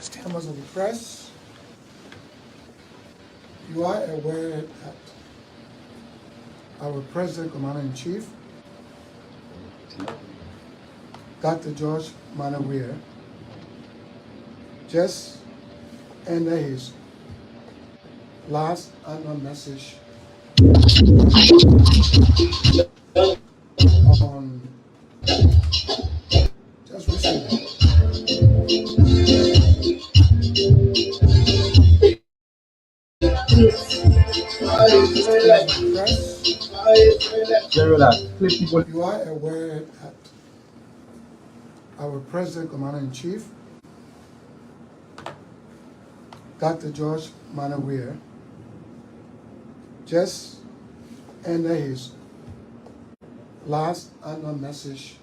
Members of the press, you are aware that our President Commander-in-Chief, Dr. George Manaweer, just ended his last annual message on just recently. You are aware that our President Commander-in-Chief, Dr. George Manaweer, just ended his last annual message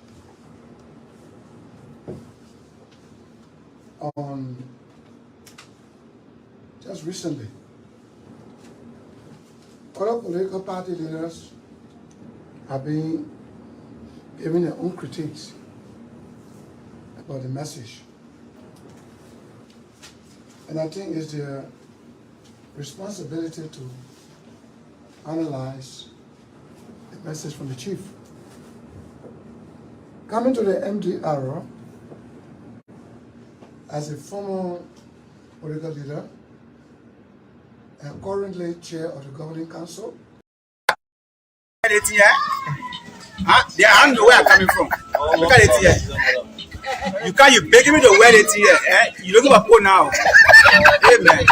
on just recently. Other political party leaders have been giving their own critiques about the message. And I think it's their responsibility to analyze the message from the chief. Coming to the MDR as a former political leader and currently chair of the governing council. They are know where I'm coming from. Look at it here. You begging me to wear it here. You look at my phone now. Amen.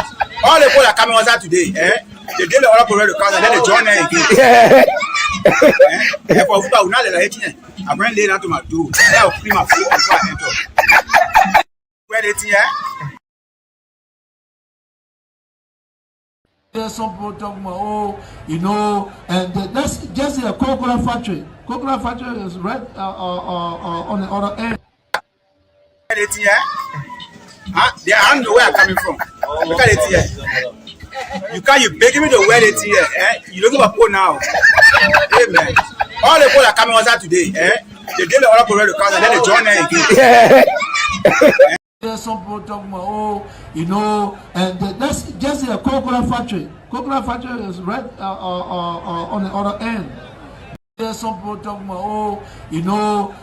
All the people that coming was out today. They did the other people to come and then they join them again. For people who not let it, I bring it down to my door. I'll clean my foot before I enter. Wear it here. There's some people talking about, and that's just a coconut factory. Coconut factory is right on the other end. They are know where I'm coming from. Look at it here. You begging me to wear it here. You look at my phone now. Amen. All the people that coming was out today. They did the other people to come and then they join them again. There's some people talking about, and that's just a coconut factory. Coconut factory is right on the other end. There's some people talking about,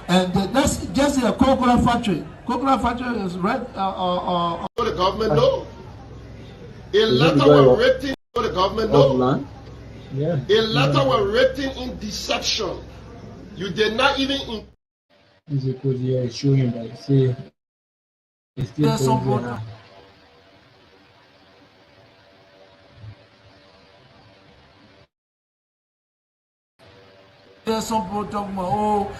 and that's just a coconut factory. Coconut factory is right the government know. A letter were written for the government know. A letter were written in deception. You did not even. This is because you are showing that say. There's some people. There's some people talking about,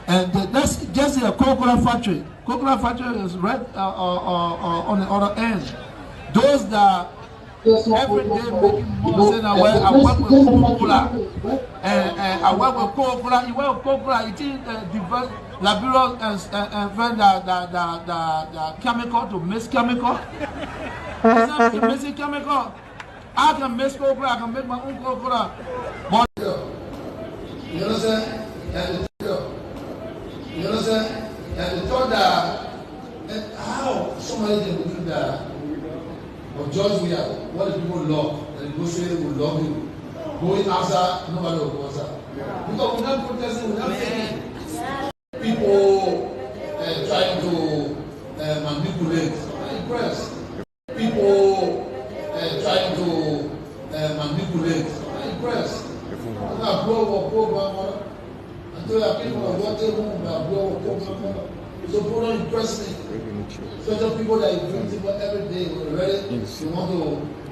and that's just a coconut factory. Coconut factory is right on the other end. Those that every day making more saying, I work with Coca-Cola, and I work with Coca-Cola. You work with Coca-Cola, it is diverse. Laburo and find the chemical to mix chemical. It's not mixing chemical. I can mix Coca-Cola, I can make my own Coca-Cola. But you understand? And you understand? And they thought that how somebody can do that. But George, we are what the people love. And the negotiator will love you. Going outside, nobody will go outside. Because we're not protesting, we're not taking. People trying to manipulate the press. People trying to manipulate the press. I'm not blow up program. Until the people are watching home, I blow up program. So people don't impress me. Especially people that you drink people every day. They want to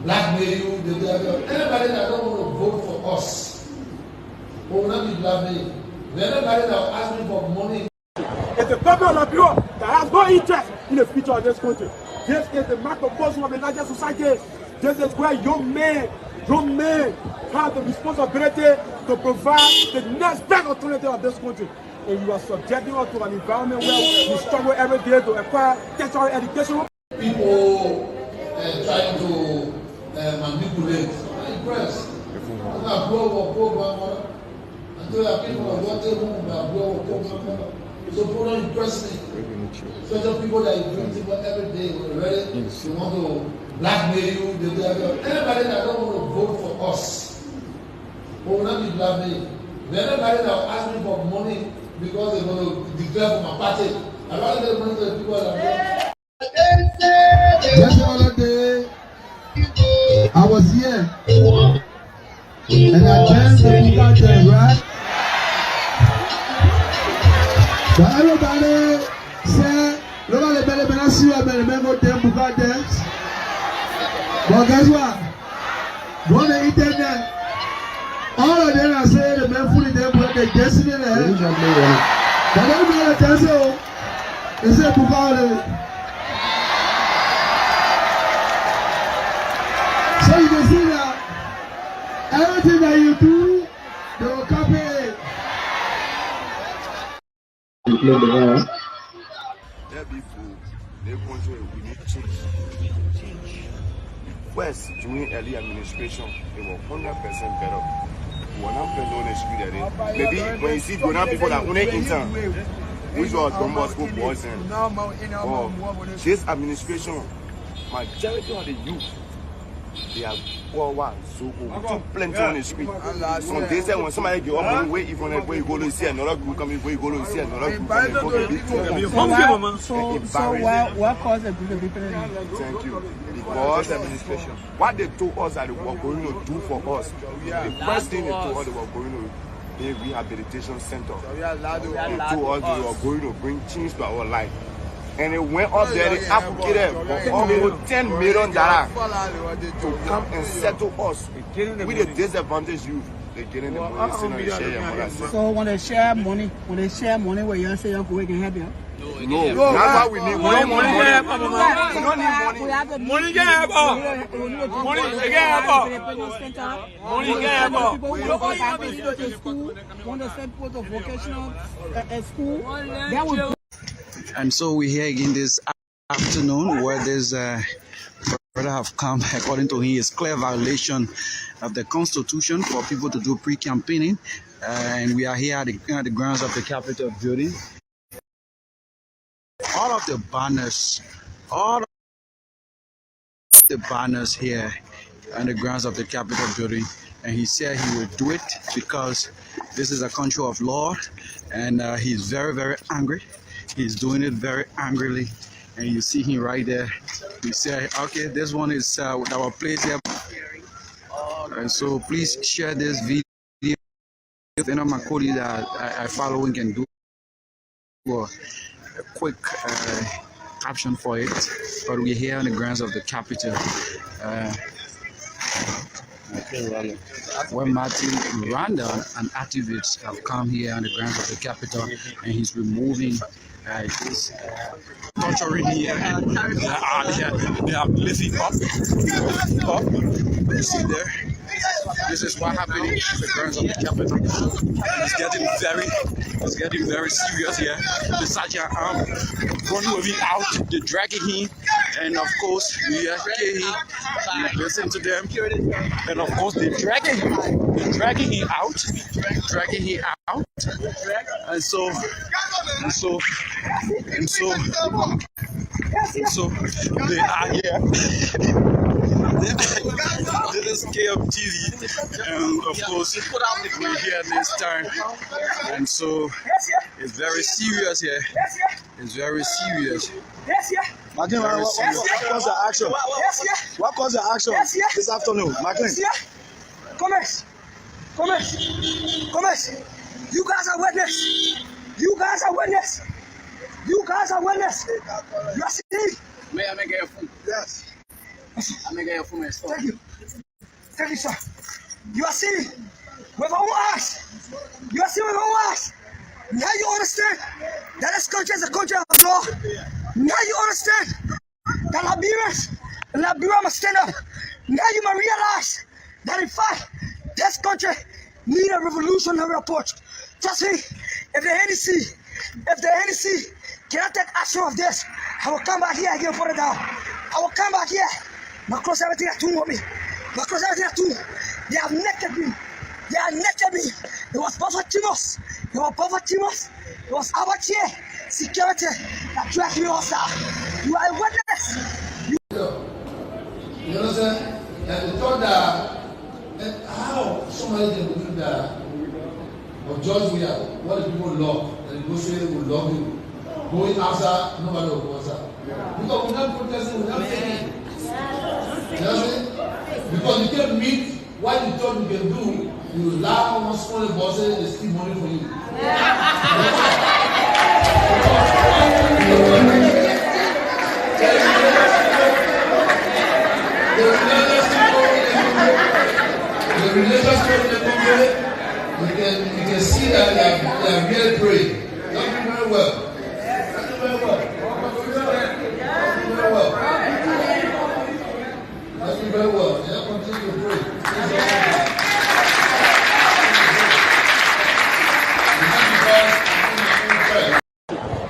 blackmail you. Anybody that don't want to vote for us will not be blackmailed. Anybody that will ask me for money. It's the government of Bureau that has no interest in the future of this country. This is the microcosm of the larger society. This is where young men have the responsibility to provide the next best alternative of this country. And you are subjecting us to an environment where we struggle every day to acquire tertiary education. People trying to manipulate the press. I'm not blow up program. Until the people are watching home, I blow up program. So people don't impress me. Especially people that you doing people every day when they're ready, they want to blackmail you, they do everything. Anybody that don't want to vote for us will not be blackmailed. Anybody that will ask me for money because they want to declare for my party, I'd rather get money to the people that Just the other day, I was here and I danced the people there, right? But everybody said, look at the belly, but I see you, but remember them who got dance. But guess what? Go on the internet. All of them are saying the men fully them put their destiny in their head. But everybody tells you, they say, Bugatti. So you can see that everything that you do, they will copy it. There before, they want to we need change. First, during early administration, they were 100% better. We were not playing on the street that day. Maybe when you see Ghana people that only intern, which was Don Bosco boys and this administration, majority of the youth, they are poor ones, so we too plenty on the street. Some days when somebody get up and wait, even where you go to see another group coming, where you go to see another group coming. So what caused the people? Thank you. Because administration, what they told us that they were going to do for us, the first thing they told us they were going to be a rehabilitation center. They told us they were going to bring change to our life. And it went up there, they advocated for almost $10 million to come and settle us with the disadvantaged youth. They're getting the money, still not share money. So when they share money, where you say you can help you? No, that's what we need. We don't want money. We don't need money. Money can help us. Money can help us. Money can help us. People who go to school, want to send people to vocational school, that would. And so we're here again this afternoon where this brother have come, according to him, is clear violation of the Constitution for people to do pre-campaigning. And we are here at the grounds of the Capitol building. All of the banners here on the grounds of the Capitol building. And he said he would do it because this is a country of law. And he's very, very angry. He's doing it very angrily, and you see him right there. We say, okay, this one is our place here. And so please share this video. If any of my colleagues that I following can do a quick caption for it. But we're here on the grounds of the Capitol. Where Martin Randall, an activist, have come here on the grounds of the Capitol, and he's removing this torturing here. They are lifting up. You see there? This is what happened in the grounds of the Capitol. It's getting very serious here. The sergeant running with him out, they're dragging him, and of course we are here. We listen to them, and of course they're dragging him out, and so they are here. This is KFTV, and of course we're here this time, and so it's very serious here. It's very serious. Martin, what caused the action? What caused the action this afternoon, Martin? Commerce. You guys are witness. You are seeing. May I make a phone? Yes. I make a phone. Thank you, sir. You are seeing with our eyes. Now you understand that this country is a country of law. Now you understand that Liberia must stand up. Now you must realize that in fact, this country needs a revolutionary approach. Trust me, if the NDC cannot take action of this, I will come back here again for it down. I will come back here. My close everything I do me. They have naked me. They was supposed to kill us. There were poverty, there was poverty, security that dragged me also. You are a witness. You understand? And they thought that, and how somebody can do that? But George Weah, what the people love, and the grocery will love you. Going outside, nobody will go outside. Because we're not protesting, we're not thinking. You understand? Because you can't meet what you thought you can do, you laugh on small bosses, they steal money for you. The religious people in the country, you can see that they are really praying. Not doing very well. Not doing very well. Not doing very well. Not doing very well. They don't continue to pray.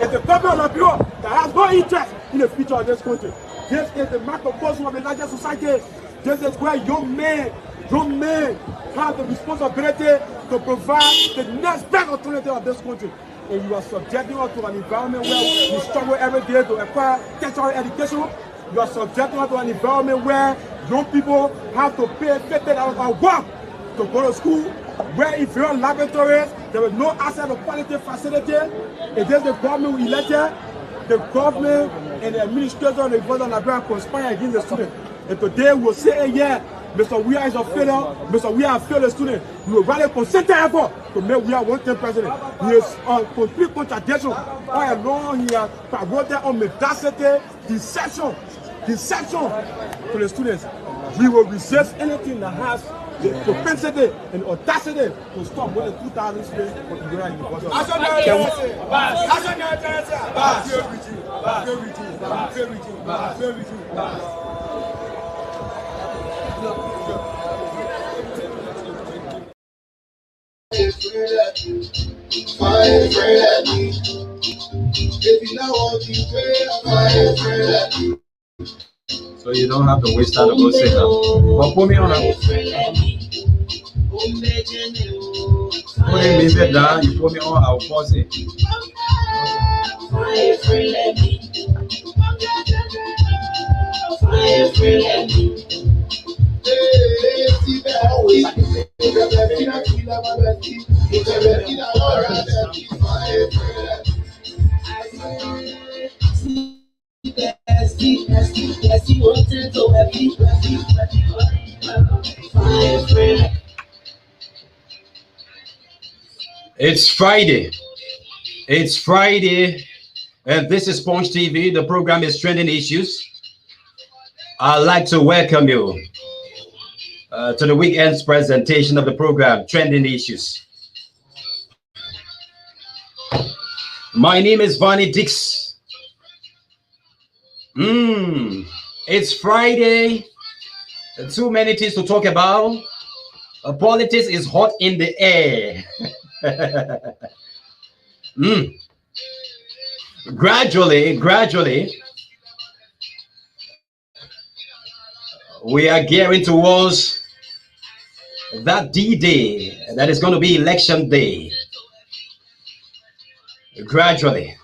It's the government of Bureau that has no interest in the future of this country. This is the microcosm of the larger society. This is where young men have the responsibility to provide the next best alternative of this country. And you are subjecting us to an environment where we struggle every day to acquire tertiary education. You are subjecting us to an environment where young people have to pay $50 a month to go to school, where if you're in laboratories, there is no access to quality facility. It is the government we elected. The government and the administration of the Government of Liberia conspire against the students. And today we'll say, yeah, Mr. Weah is a failure, Mr. Weah has failed the student. We will rally concerted effort to make Weah one-term president. He is a complete contradiction. All along he has promoted on mendacity, deception to the students. We will resist anything that has the propensity and audacity to stop more than 2,000 students from Liberia University. So you don't have to waste time to go sit down. But put me on a... Put him leave down, you put me on, I'll pause it. It's Friday. It's Friday, and this is Punch TV. The program is Trending Issues. I'd like to welcome you to the weekend's presentation of the program, Trending Issues. My name is Vonnie Dix. It's Friday. Too many things to talk about. Politics is hot in the air. Gradually, we are gearing towards that D-Day that is going to be election day. Gradually.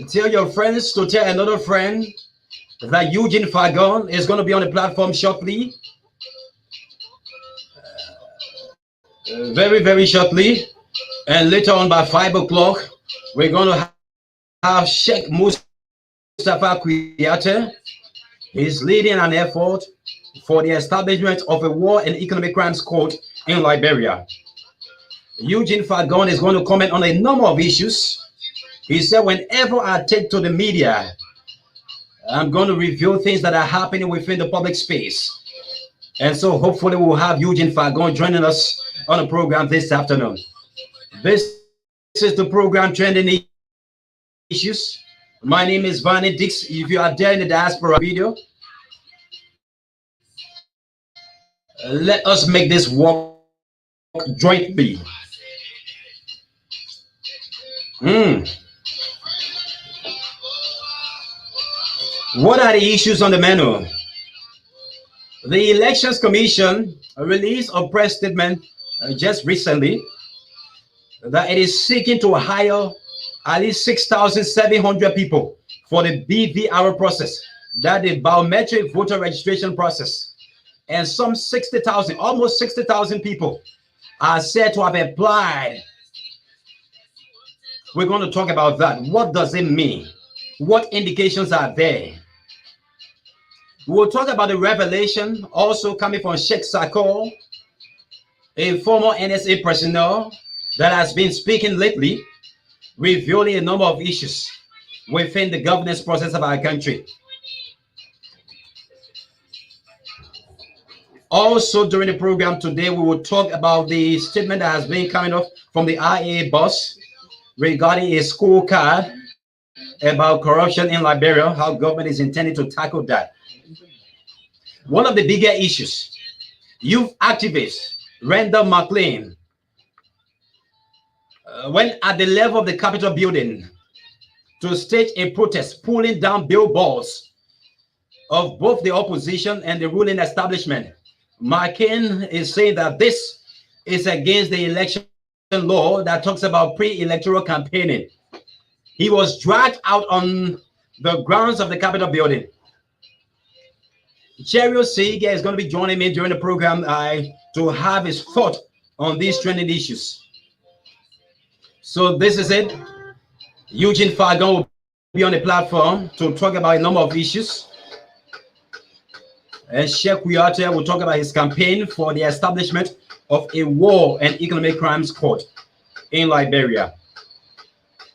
Tell your friends to tell another friend that Eugene Fagon is going to be on the platform shortly. Very, very shortly. And later on by 5 o'clock, we're going to have Sheikh Mustafa Kuyate. He's leading an effort for the establishment of a war and economic crimes court in Liberia. Eugene Fagon is going to comment on a number of issues. He said, whenever I take to the media, I'm going to reveal things that are happening within the public space. And so hopefully we'll have Eugene Fagon joining us on the program this afternoon. This is the program Trending Issues. My name is Vonnie Dix. If you are there in the diaspora video, let us make this work jointly. What are the issues on the menu? The Elections Commission released a press statement just recently that it is seeking to hire at least 6,700 people for the BVR process, that the biometric voter registration process, and some 60,000, almost 60,000 people are said to have applied. We're going to talk about that. What does it mean? What indications are there? We'll talk about the revelation also coming from Sheikh Sarkor, a former NSA personnel that has been speaking lately, revealing a number of issues within the governance process of our country. Also, during the program today, we will talk about the statement that has been coming up from the IAA boss regarding a scorecard about corruption in Liberia, how government is intending to tackle that. One of the bigger issues, youth activist Randall McLean went at the level of the Capitol building to stage a protest, pulling down billboards of both the opposition and the ruling establishment. McCain is saying that this is against the election law that talks about pre-electoral campaigning. He was dragged out on the grounds of the Capitol building. Cherio Seiga is going to be joining me during the program to have his thought on these trending issues. So this is it. Eugene Fagon will be on the platform to talk about a number of issues. And Sheikh Kuyate will talk about his campaign for the establishment of a war and economic crimes court in Liberia.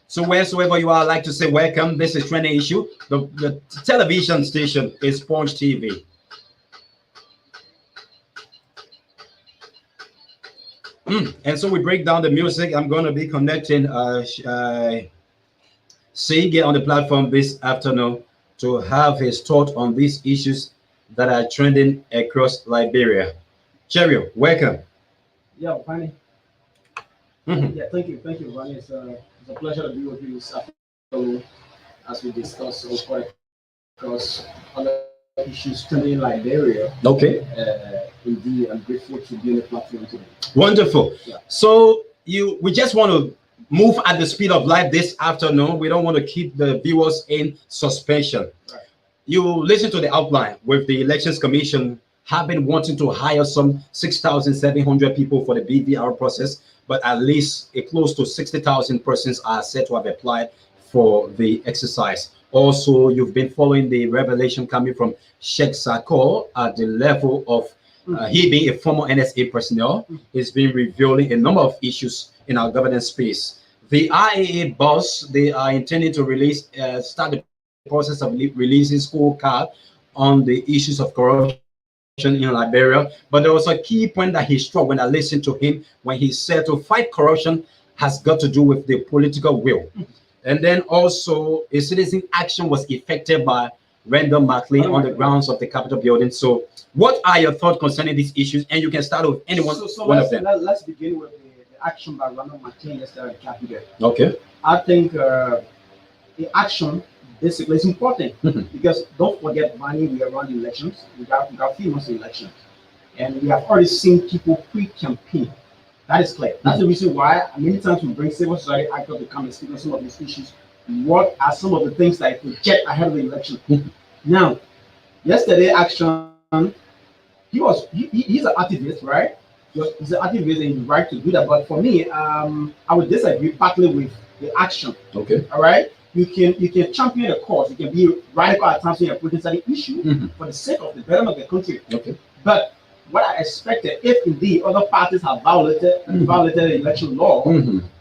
So wheresoever you are, I'd like to say welcome. This is Trending Issue. The television station is Punch TV. And so we break down the music. I'm going to be connecting Seige on the platform this afternoon to have his thought on these issues that are trending across Liberia. Cherio, welcome. Yeah, Fanny. Yeah, thank you, Fanny. It's a pleasure to be with you this afternoon as we discuss across other issues trending in Liberia. Okay. Indeed, I'm grateful to be on the platform today. Wonderful. Yeah. So we just want to move at the speed of light this afternoon. We don't want to keep the viewers in suspension. Right. You listen to the outline with the Elections Commission have been wanting to hire some 6,700 people for the BVR process, but at least close to 60,000 persons are said to have applied for the exercise. Also, you've been following the revelation coming from Sheikh Sarkor at the level of he being a former NSA personnel. He's been revealing a number of issues in our governance space. The IAA boss, they are intending to release, start the process of releasing scorecard on the issues of corruption in Liberia. But there was a key point that he struck when I listened to him, when he said to fight corruption has got to do with the political will. And then also a citizen action was effected by Randall McLean on the grounds of the Capitol building. So what are your thoughts concerning these issues? And you can start with anyone, one of them. Let's begin with the action by Randall McLean yesterday at the Capitol. Okay. I think the action basically is important because don't forget, money, we are running elections. We got 3 months of elections. And we have already seen people pre-campaign. That is clear. That's the reason why many times we bring civil society actors to come and speak on some of these issues. What are some of the things that I project ahead of the election? Now, yesterday action, he's an activist, right? He's an activist and he's right to do that. But for me, I would disagree partly with the action. Okay. All right. You can champion a cause. You can be radical at times when you're putting an issue for the sake of the betterment of the country. Okay. But what I expected, if indeed other parties have violated the election law,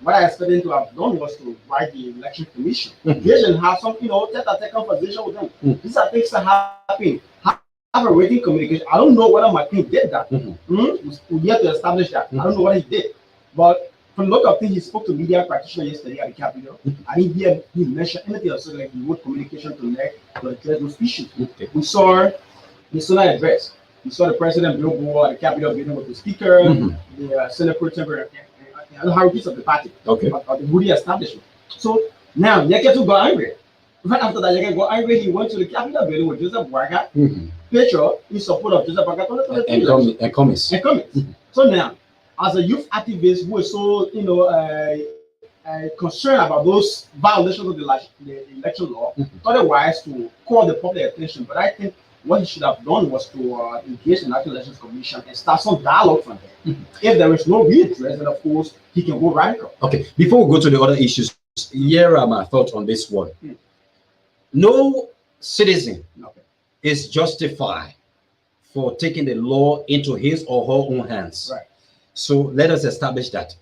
what I expected to have done was to write the election commission, engage and have some, tete-a-tete conversation with them. These are things that happen. Have a written communication. I don't know whether McCain did that. We yet to establish that. I don't know what he did, but from the look of things, he spoke to media practitioners yesterday at the Capitol. I didn't hear him mention anything else like he would communication to address those issues. We saw the Senate address. We saw the president billboard at the Capitol building with the speaker, the Senate Pro Tem, and the hierarchies of the party, of the Moody establishment. So now Yeke got angry. Right after that, Yeke got angry. He went to the Capitol building with Joseph Boaga, picture in support of Joseph Boaga and Cummings. So now as a youth activist who is so, concerned about those violations of the election law, thought it wise to call the public attention. But I think what he should have done was to engage the National Elections Commission and start some dialogue from there. If there is no redress, then of course he can go radical. Okay, before we go to the other issues, here are my thoughts on this one. No citizen is justified for taking the law into his or her own hands. Right. So let us establish that.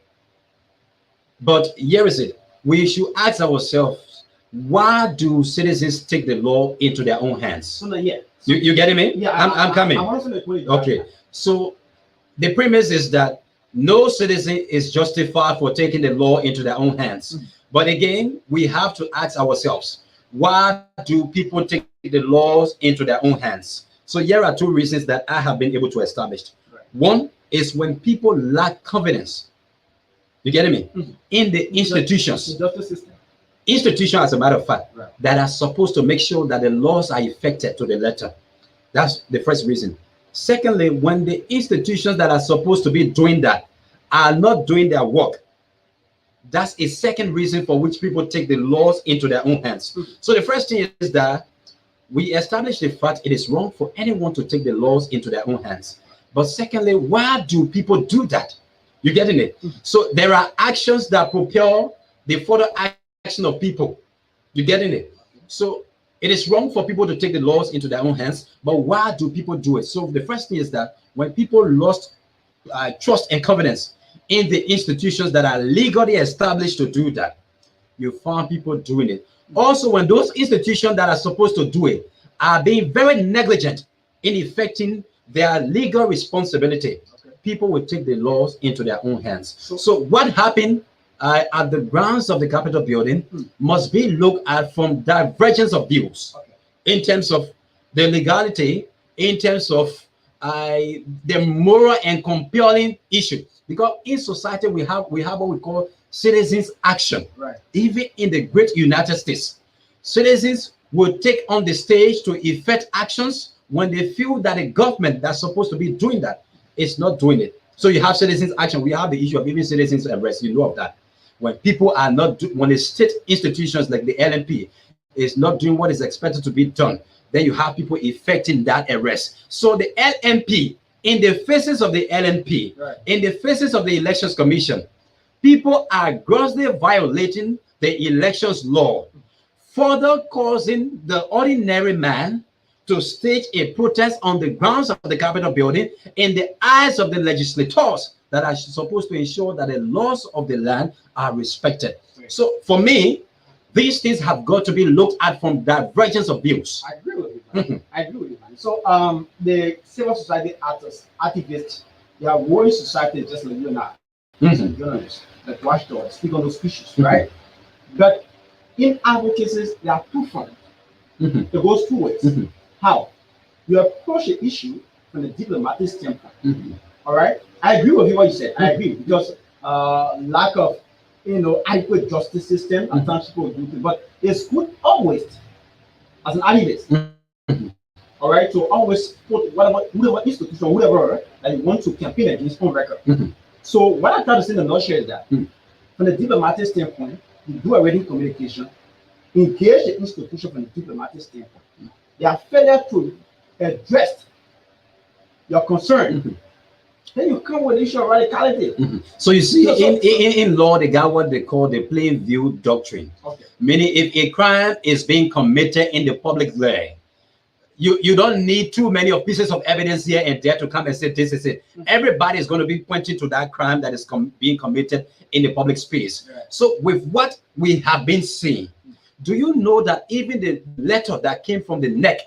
But here is it. We should ask ourselves, why do citizens take the law into their own hands? So not yet. You getting me? Yeah, I'm coming. Okay. So the premise is that no citizen is justified for taking the law into their own hands. But again, we have to ask ourselves, why do people take the laws into their own hands? So here are two reasons that I have been able to establish. Right. One is when people lack confidence. You getting me? In the institutions. The justice system. Institutions, as a matter of fact, Right. that are supposed to make sure that the laws are effected to the letter. That's the first reason. Secondly, when the institutions that are supposed to be doing that are not doing their work, that's a second reason for which people take the laws into their own hands. So the first thing is that we establish the fact it is wrong for anyone to take the laws into their own hands. But secondly, why do people do that? You getting it? So there are actions that propel the further action of people. You getting it? So it is wrong for people to take the laws into their own hands, but why do people do it? So the first thing is that when people lost trust and confidence in the institutions that are legally established to do that, you find people doing it. Also, when those institutions that are supposed to do it are being very negligent in effecting their legal responsibility, people will take the laws into their own hands. So what happened at the grounds of the Capitol building must be looked at from divergence of views in terms of the legality, in terms of the moral and compelling issue. Because in society we have what we call citizens' action. Right. Even in the great United States, citizens will take on the stage to effect actions when they feel that the government that's supposed to be doing that is not doing it. So you have citizens action. We have the issue of even citizens arrest. You know of that. When people are not when the state institutions like the LNP is not doing what is expected to be done, then you have people effecting that arrest. So the LNP, in the faces of the LNP, Right. in the faces of the Elections Commission, people are grossly violating the elections law, further causing the ordinary man to stage a protest on the grounds of the Capitol building in the eyes of the legislators that are supposed to ensure that the laws of the land are respected. So for me, these things have got to be looked at from divergence of views. I agree with you, man. I agree with you, man. So the civil society activists, they are worried society just like you and I. Journalists, like watchdogs, speak on those issues, right? But in advocacies, there are two fronts. It goes two ways. How? You approach the issue from the diplomatic standpoint. All right? I agree with you what you said. I agree because lack of adequate justice system and times people do things. But it's good always as an activist. All right, to always put whatever institution, whatever that you want to campaign against on record. So what I try to say in a nutshell is that from the diplomatic standpoint, you do already communication, engage the institution from the diplomatic standpoint. They are failure to address your concern. Then you come with the issue of radicality. So you see, in law, they got what they call the plain view doctrine. Okay. Meaning, if a crime is being committed in the public way, you don't need too many of pieces of evidence here and there to come and say this is it. Everybody is going to be pointing to that crime that is being committed in the public space. Right. So with what we have been seeing, do you know that even the letter that came from the NEC,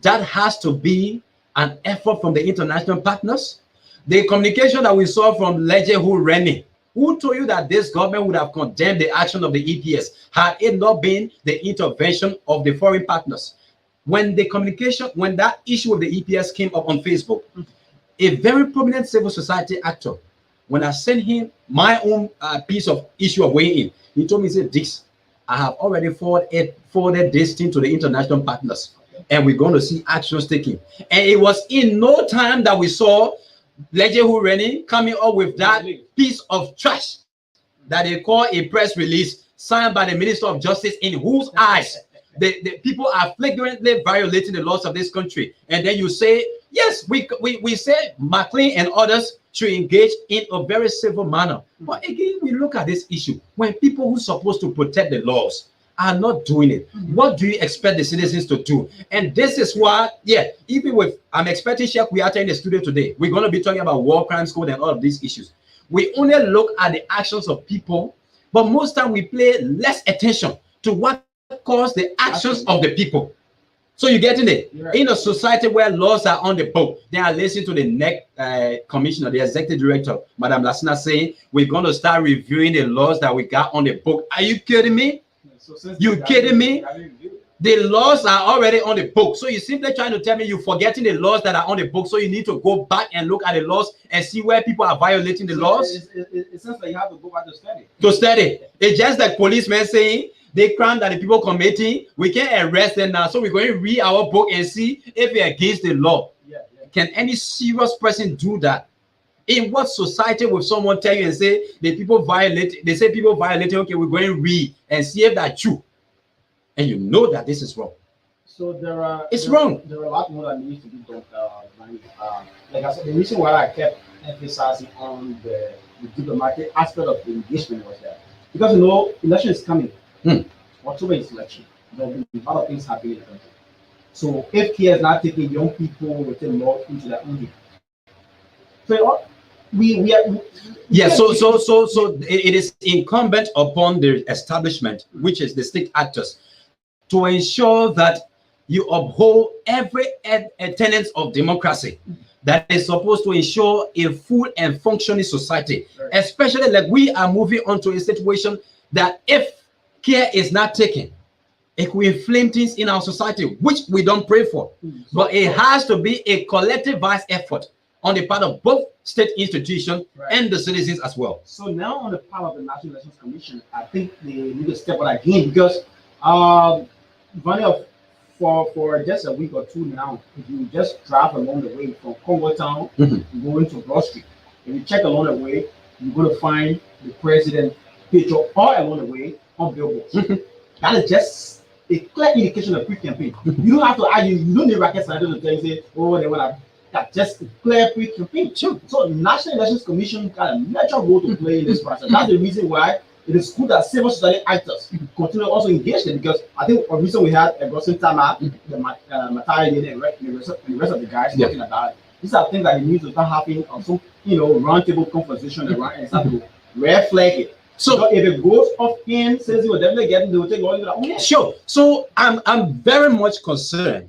that has to be an effort from the international partners? The communication that we saw from Lejehu Reni, who told you that this government would have condemned the action of the EPS had it not been the intervention of the foreign partners? When that issue of the EPS came up on Facebook, a very prominent civil society actor, when I sent him my own piece of issue of weighing in, he told me, he said, "This, I have already forwarded this thing to the international partners, and we're going to see actions taken." And it was in no time that we saw Legend who running coming up with that piece of trash that they call a press release signed by the Minister of Justice, in whose eyes the people are flagrantly violating the laws of this country. And then you say, yes, we say McLean and others should engage in a very civil manner. But again, we look at this issue. When people who are supposed to protect the laws are not doing it, what do you expect the citizens to do? And this is why, even with, I'm expecting Sheikh Kuyateh in the studio today. We're going to be talking about war crimes code and all of these issues. We only look at the actions of people, but most time we pay less attention to what caused the actions of the people. So you're getting it? Right. In a society where laws are on the book, they are listening to the NEC commissioner, the executive director, Madam Lassina, saying, we're going to start reviewing the laws that we got on the book. Are you kidding me? So you kidding me? The laws are already on the book. So you're simply trying to tell me you're forgetting the laws that are on the book. So you need to go back and look at the laws and see where people are violating the laws. It seems like you have to go back to study. To study. It's just like policemen saying, the crime that the people committing, we can't arrest them now. So we're going to read our book and see if we're against the law. Can any serious person do that? In what society will someone tell you and say the people violate? They say people violating. Okay, we're going to read and see if that's true, and you know that this is wrong. So it's wrong. There are a lot more that needs to be done. Like I said, the reason why I kept emphasizing on the diplomatic aspect of the engagement was that because election is coming. October is election. There will be a lot of things happening in the country. So if Kia is not taking young people within law into that movie, so so it is incumbent upon the establishment, which is the state actors, to ensure that you uphold every tenet of democracy that is supposed to ensure a full and functioning society, especially like we are moving on to a situation that if care is not taken, it will inflame things in our society, which we don't pray for. But it has to be a collectivized effort on the part of both state institutions and the citizens as well. So now on the part of the National Elections Commission, I think they need to step up again because for just a week or two now, if you just drive along the way from Congo Town going to Broad Street, if you check along the way, you're going to find the president picture all along the way on billboards. That is just a clear indication of pre-campaign. You don't have to argue. You don't need rocket scientists to tell you, say, oh, they want to. That's just a clear pre-campaign. Sure. So National Elections Commission got a major role to play in this process. That's the reason why it is good that civil society actors continue also engage them, because I think a reason we had a Gosin Tama, the Matai and the rest of the guys talking about it. These are things that need to start happening on some roundtable conversation around and start to red flag it. So if it goes off in, says you will definitely get, they will take all you. Sure. So I'm very much concerned.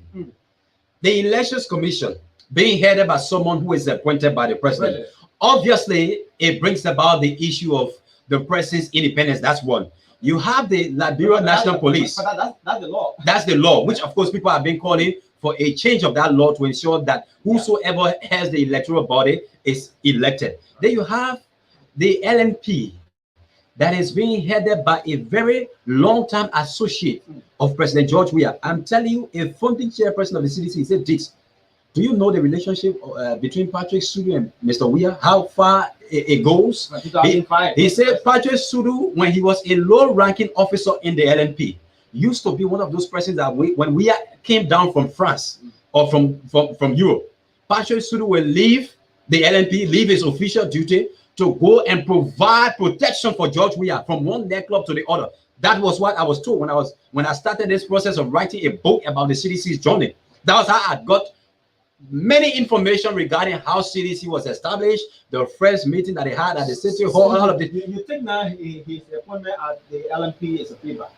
The Elections Commission being headed by someone who is appointed by the president. Obviously, it brings about the issue of the president's independence. That's one. You have the Liberia National Police. But that's the law. That's the law, which of course people have been calling for a change of that law to ensure that whosoever has the electoral body is elected. Then you have the LNP that is being headed by a very long-time associate of President George Weah. I'm telling you, a founding chairperson of the CDC, he said this. Do you know the relationship between Patrick Sudu and Mr. Weah? How far it goes? He said Patrick Sudu, when he was a low-ranking officer in the LNP, used to be one of those persons that when Weah came down from France or from Europe, Patrick Sudu will leave the LNP, leave his official duty to go and provide protection for George Weah from one nightclub to the other. That was what I was told when I started this process of writing a book about the CDC's journey. That was how I got many information regarding how CDC was established, the first meeting that they had at the City Hall, all of this. You think now his appointment at the LNP is a payback?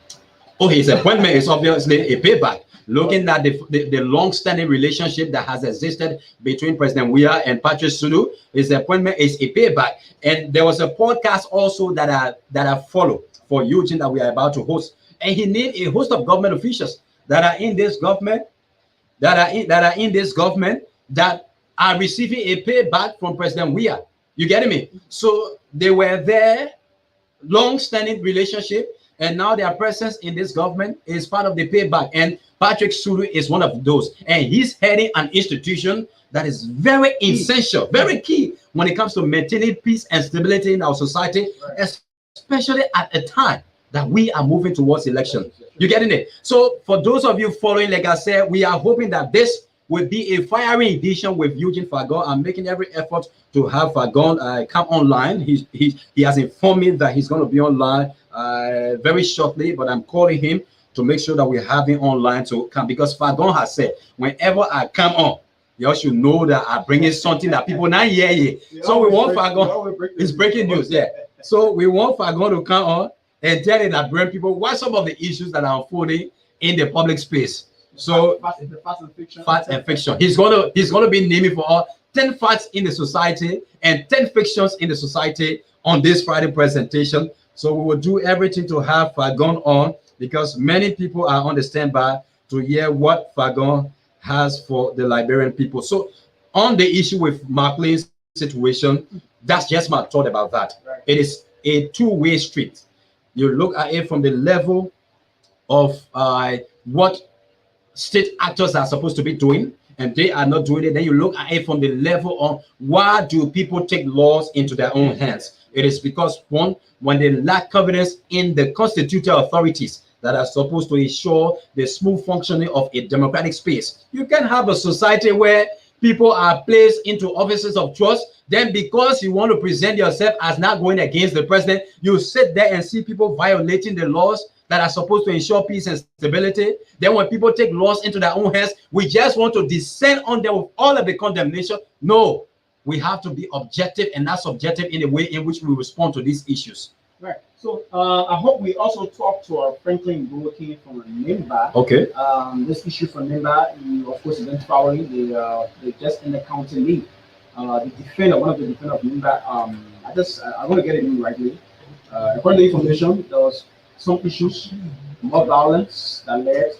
Oh, his appointment is obviously a payback. Looking at the long-standing relationship that has existed between President Weah and Patrick Sudu, his appointment is a payback. And there was a podcast also that I follow for Eugene that we are about to host. And he needs a host of government officials that are in this government, that are receiving a payback from President Weah. You getting me? So they were there, long-standing relationship, and now their presence in this government is part of the payback. And Patrick Sulu is one of those, and he's heading an institution that is very essential, very key when it comes to maintaining peace and stability in our society, especially at a time that we are moving towards election. You getting it? So for those of you following, like I said, we are hoping that this will be a fiery edition with Eugene Fagon. I'm making every effort to have Fagon come online. He has informed me that he's going to be online very shortly, but I'm calling him to make sure that we have him online to come, because Fagon has said, whenever I come on, you all should know that I'm bringing something that people not hear. So we want Fagon. It's breaking news, yeah. So we want Fagon to come on and tell it that bring people what some of the issues that are unfolding in the public space. So facts and fiction. He's gonna be naming for all 10 facts in the society and 10 fictions in the society on this Friday presentation. So we will do everything to have Fagon on, because many people are on the standby to hear what Fagon has for the Liberian people. So on the issue with McLean's situation, that's just my thought about that. It is a two-way street. You look at it from the level of what state actors are supposed to be doing, and they are not doing it. Then you look at it from the level of why do people take laws into their own hands? It is because, one, when they lack confidence in the constituted authorities that are supposed to ensure the smooth functioning of a democratic space. You can have a society where people are placed into offices of trust. Then because you want to present yourself as not going against the president, you sit there and see people violating the laws that are supposed to ensure peace and stability. Then when people take laws into their own hands, we just want to descend on them with all of the condemnation. No, we have to be objective, and not subjective in the way in which we respond to these issues. Right. So I hope we also talk to our Franklin Guluki from Nimba. Okay. This issue from Nimba, you of course have been following the just in the county league. The defender, one of the defenders of Nimba, I want to get it in rightly. According to information, there was some issues, more violence that led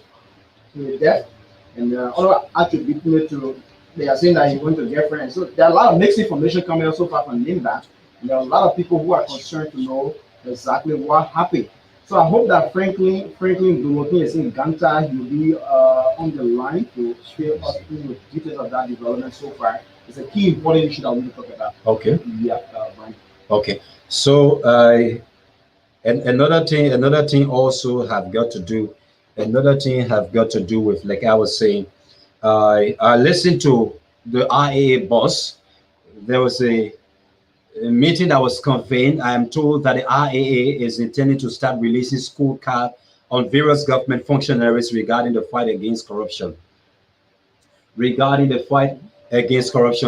to death, and other attributing it to, they are saying that he went to a girlfriend. So there are a lot of mixed information coming out so far from Nimba, and there are a lot of people who are concerned to know exactly what happened. So I hope that Franklin Guluki is in Ganta. He'll be on the line to share us with details of that development so far. It's a key important issue that we need to talk about. Okay. Yeah, Brian. Okay. So and another thing also have got to do with, like I was saying, I listened to the RAA boss. There was a meeting that was convened. I am told that the RAA is intending to start releasing school cards on various government functionaries regarding the fight against corruption.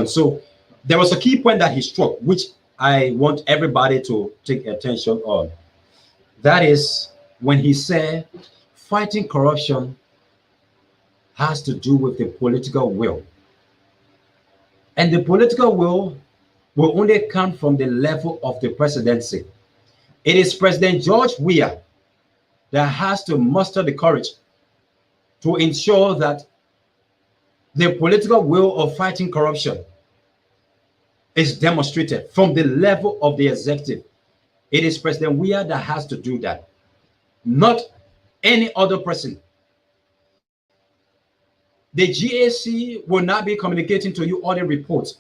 So there was a key point that he struck, which I want everybody to take attention on. That is when he said fighting corruption has to do with the political will. And the political will only come from the level of the presidency. It is President George Weah that has to muster the courage to ensure that the political will of fighting corruption is demonstrated from the level of the executive. It is President Weah that has to do that, not any other person. The GAC will not be communicating to you all the reports.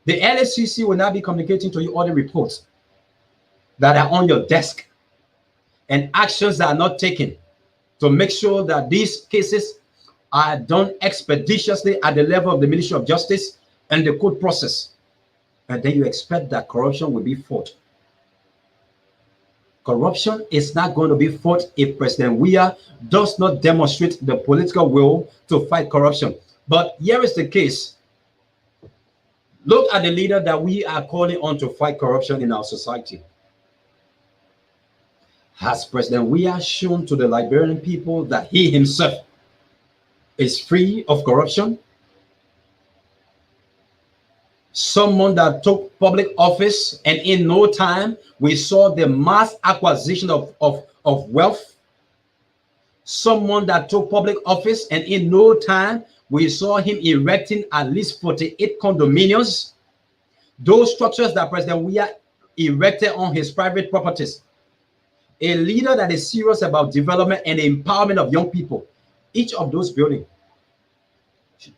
The LSCC will not be communicating to you all the reports that are on your desk and actions that are not taken to make sure that these cases are done expeditiously at the level of the Ministry of Justice and the court process. And then you expect that corruption will be fought. Corruption is not going to be fought if President Weah does not demonstrate the political will to fight corruption. But here is the case. Look at the leader that we are calling on to fight corruption in our society. Has President Weah shown to the Liberian people that he himself is free of corruption? Someone that took public office and in no time we saw the mass acquisition of wealth. Someone that took public office and in no time we saw him erecting at least 48 condominiums. Those structures that President Weah erected on his private properties. A leader that is serious about development and the empowerment of young people. each of those buildings,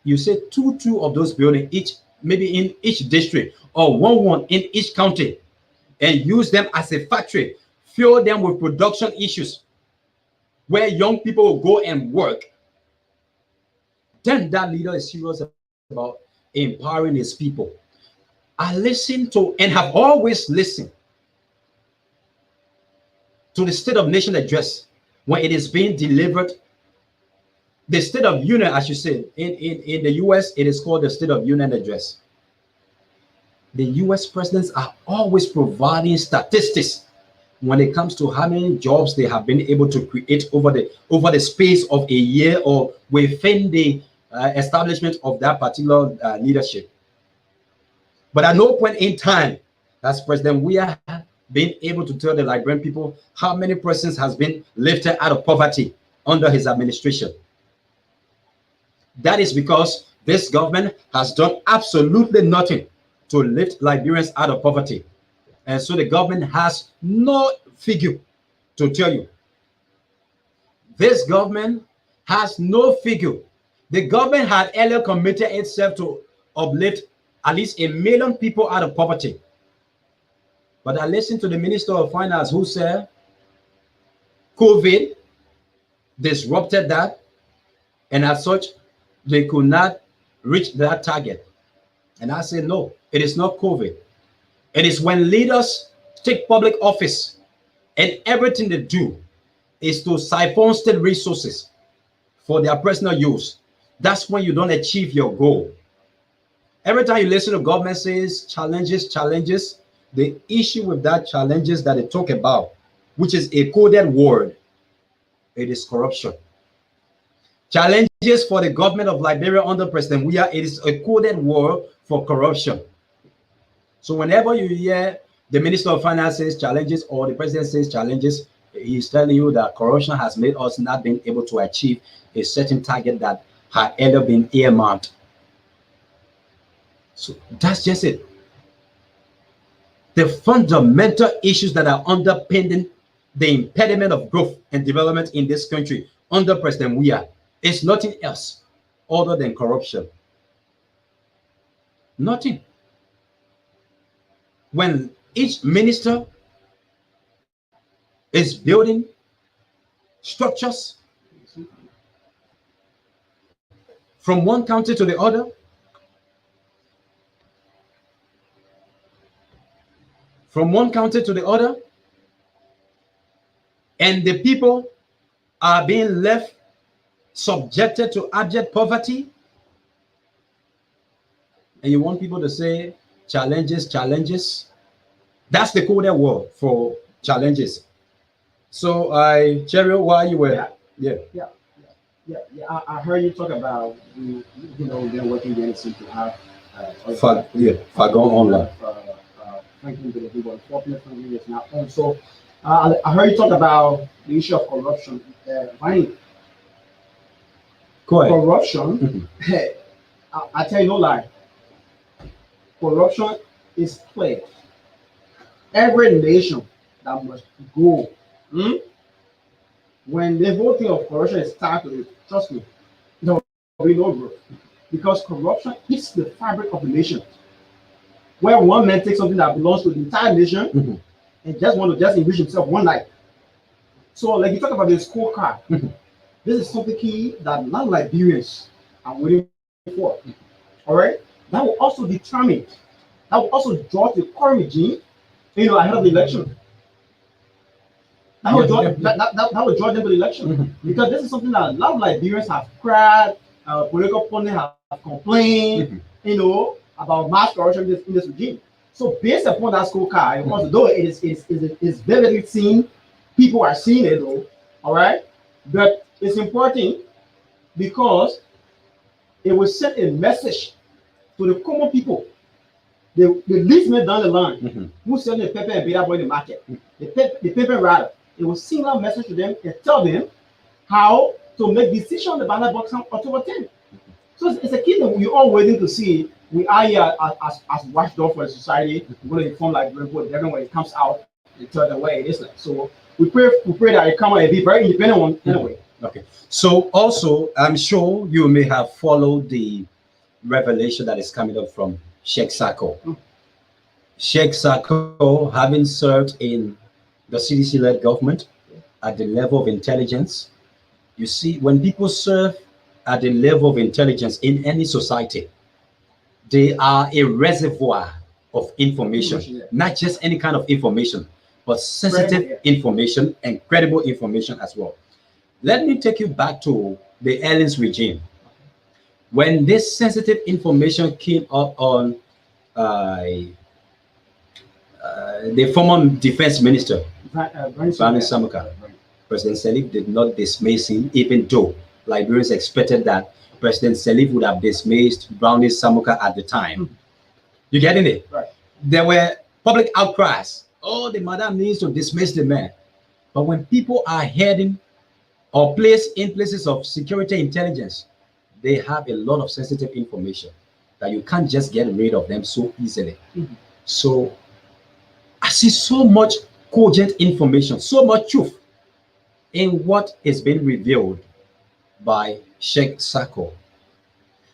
you say two of those buildings, each maybe in each district, or one in each county, and use them as a factory, fill them with production issues where young people will go and work, then that leader is serious about empowering his people. I listen to and have always listened to the State of Nation address when it is being delivered. The State of Union, as you said, in the US, it is called the State of Union address. The US presidents are always providing statistics when it comes to how many jobs they have been able to create over the space of a year or within the establishment of that particular leadership. But at no point in time has President Weah been able to tell the Liberian people how many persons has been lifted out of poverty under his administration. That is because this government has done absolutely nothing to lift Liberians out of poverty. And so the government has no figure to tell you. This government has no figure. The government had earlier committed itself to uplift at least 1 million people out of poverty. But I listened to the Minister of Finance who said COVID disrupted that, and as such, they could not reach that target. And I said, no, it is not COVID. It is when leaders take public office and everything they do is to siphon state resources for their personal use. That's when you don't achieve your goal. Every time you listen to government says challenges, the issue with that challenges that they talk about, which is a coded word, it is corruption. Challenges for the government of Liberia under President Weah, it is a coded word for corruption. So whenever you hear the Minister of Finance says challenges or the President says challenges, he's telling you that corruption has made us not being able to achieve a certain target that had ever been earmarked. So that's just it. The fundamental issues that are underpinning the impediment of growth and development in this country under President Weah is nothing else other than corruption. Nothing. When each minister is building structures from one county to the other, and the people are being left subjected to abject poverty, and you want people to say challenges, that's the coded word for challenges. So Cherry, while you were I heard you talk about they're working the NC to have Fagon online. Franklin to the people, 4 years now. And so I heard you talk about the issue of corruption. Corruption, I tell you no lie. Corruption is clear. Every nation that must go. When the whole thing of corruption is started, trust me, there will be no growth. Because corruption is the fabric of the nation. Where one man takes something that belongs to the entire nation and just want to enrich himself one night. So, like you talk about the scorecard, this is something key that non-Liberians are waiting for. All right, that will also determine, that will also draw the courage, ahead of the election. That will draw them to the election because this is something that a lot of Liberians have cried, political opponents have complained, about mass corruption in this regime. So based upon that scorecard, although it is vividly seen, people are seeing it though, all right? But it's important because it will send a message to the common people, the least men down the line, who sell the pepper and beta boy in the market, the pepper rather, it will send a message to them and tell them how to make decisions on the ballot box on October 10th. So it's a key that we're all waiting to see. We are here as watchdog for the society. We're going to inform like everyone when it comes out and tell them where it is. So we pray that it come out and be very independent one anyway. Okay. So also, I'm sure you may have followed the revelation that is coming up from Sheikh Sako. Sheikh Sako, having served in the CDC-led government at the level of intelligence, you see, when people serve at the level of intelligence in any society, they are a reservoir of information, not just any kind of information, but sensitive information and credible information as well. Let me take you back to the Ellens regime. When this sensitive information came up on the former defense minister, Brownie Samuka, President Salif did not dismiss him, even though Liberians expected that President Salif would have dismissed Brownie Samuka at the time. You getting it? Right. There were public outcries. Oh, the madam needs to dismiss the man. But when people are heading or placed in places of security intelligence, they have a lot of sensitive information that you can't just get rid of them so easily. So I see so much cogent information, so much truth in what is being revealed by Sheikh Sako.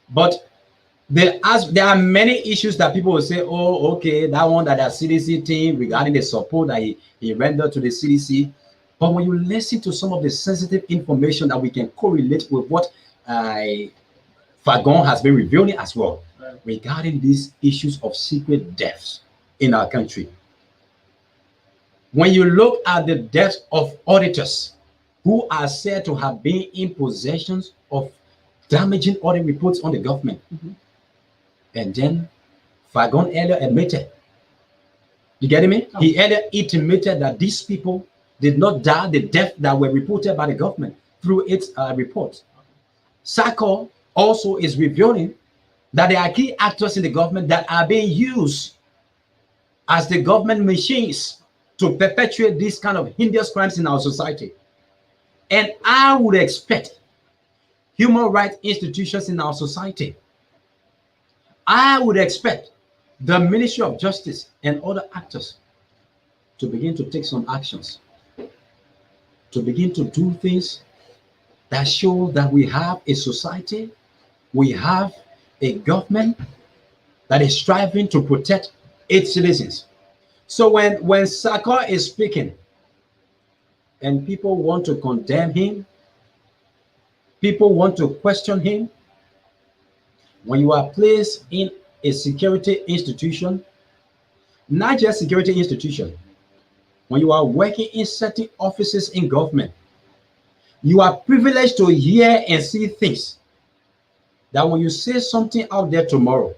But there are many issues that people will say, oh, okay, that one that the CDC team regarding the support that he rendered to the CDC. But when you listen to some of the sensitive information that we can correlate with what Fagon has been revealing as well, regarding these issues of secret deaths in our country. When you look at the deaths of auditors who are said to have been in possession of damaging audit reports on the government, and then Fagon earlier admitted, you getting me? He earlier intimated that these people did not die the death that were reported by the government through its reports. Sako also is revealing that there are key actors in the government that are being used as the government machines to perpetuate these kind of heinous crimes in our society. And I would expect human rights institutions in our society, I would expect the Ministry of Justice and other actors to begin to take some actions, to begin to do things that show that we have a society, we have a government that is striving to protect its citizens. So when Sako is speaking and people want to condemn him, people want to question him, when you are placed in a security institution, not just security institution, when you are working in certain offices in government, you are privileged to hear and see things that when you say something out there tomorrow,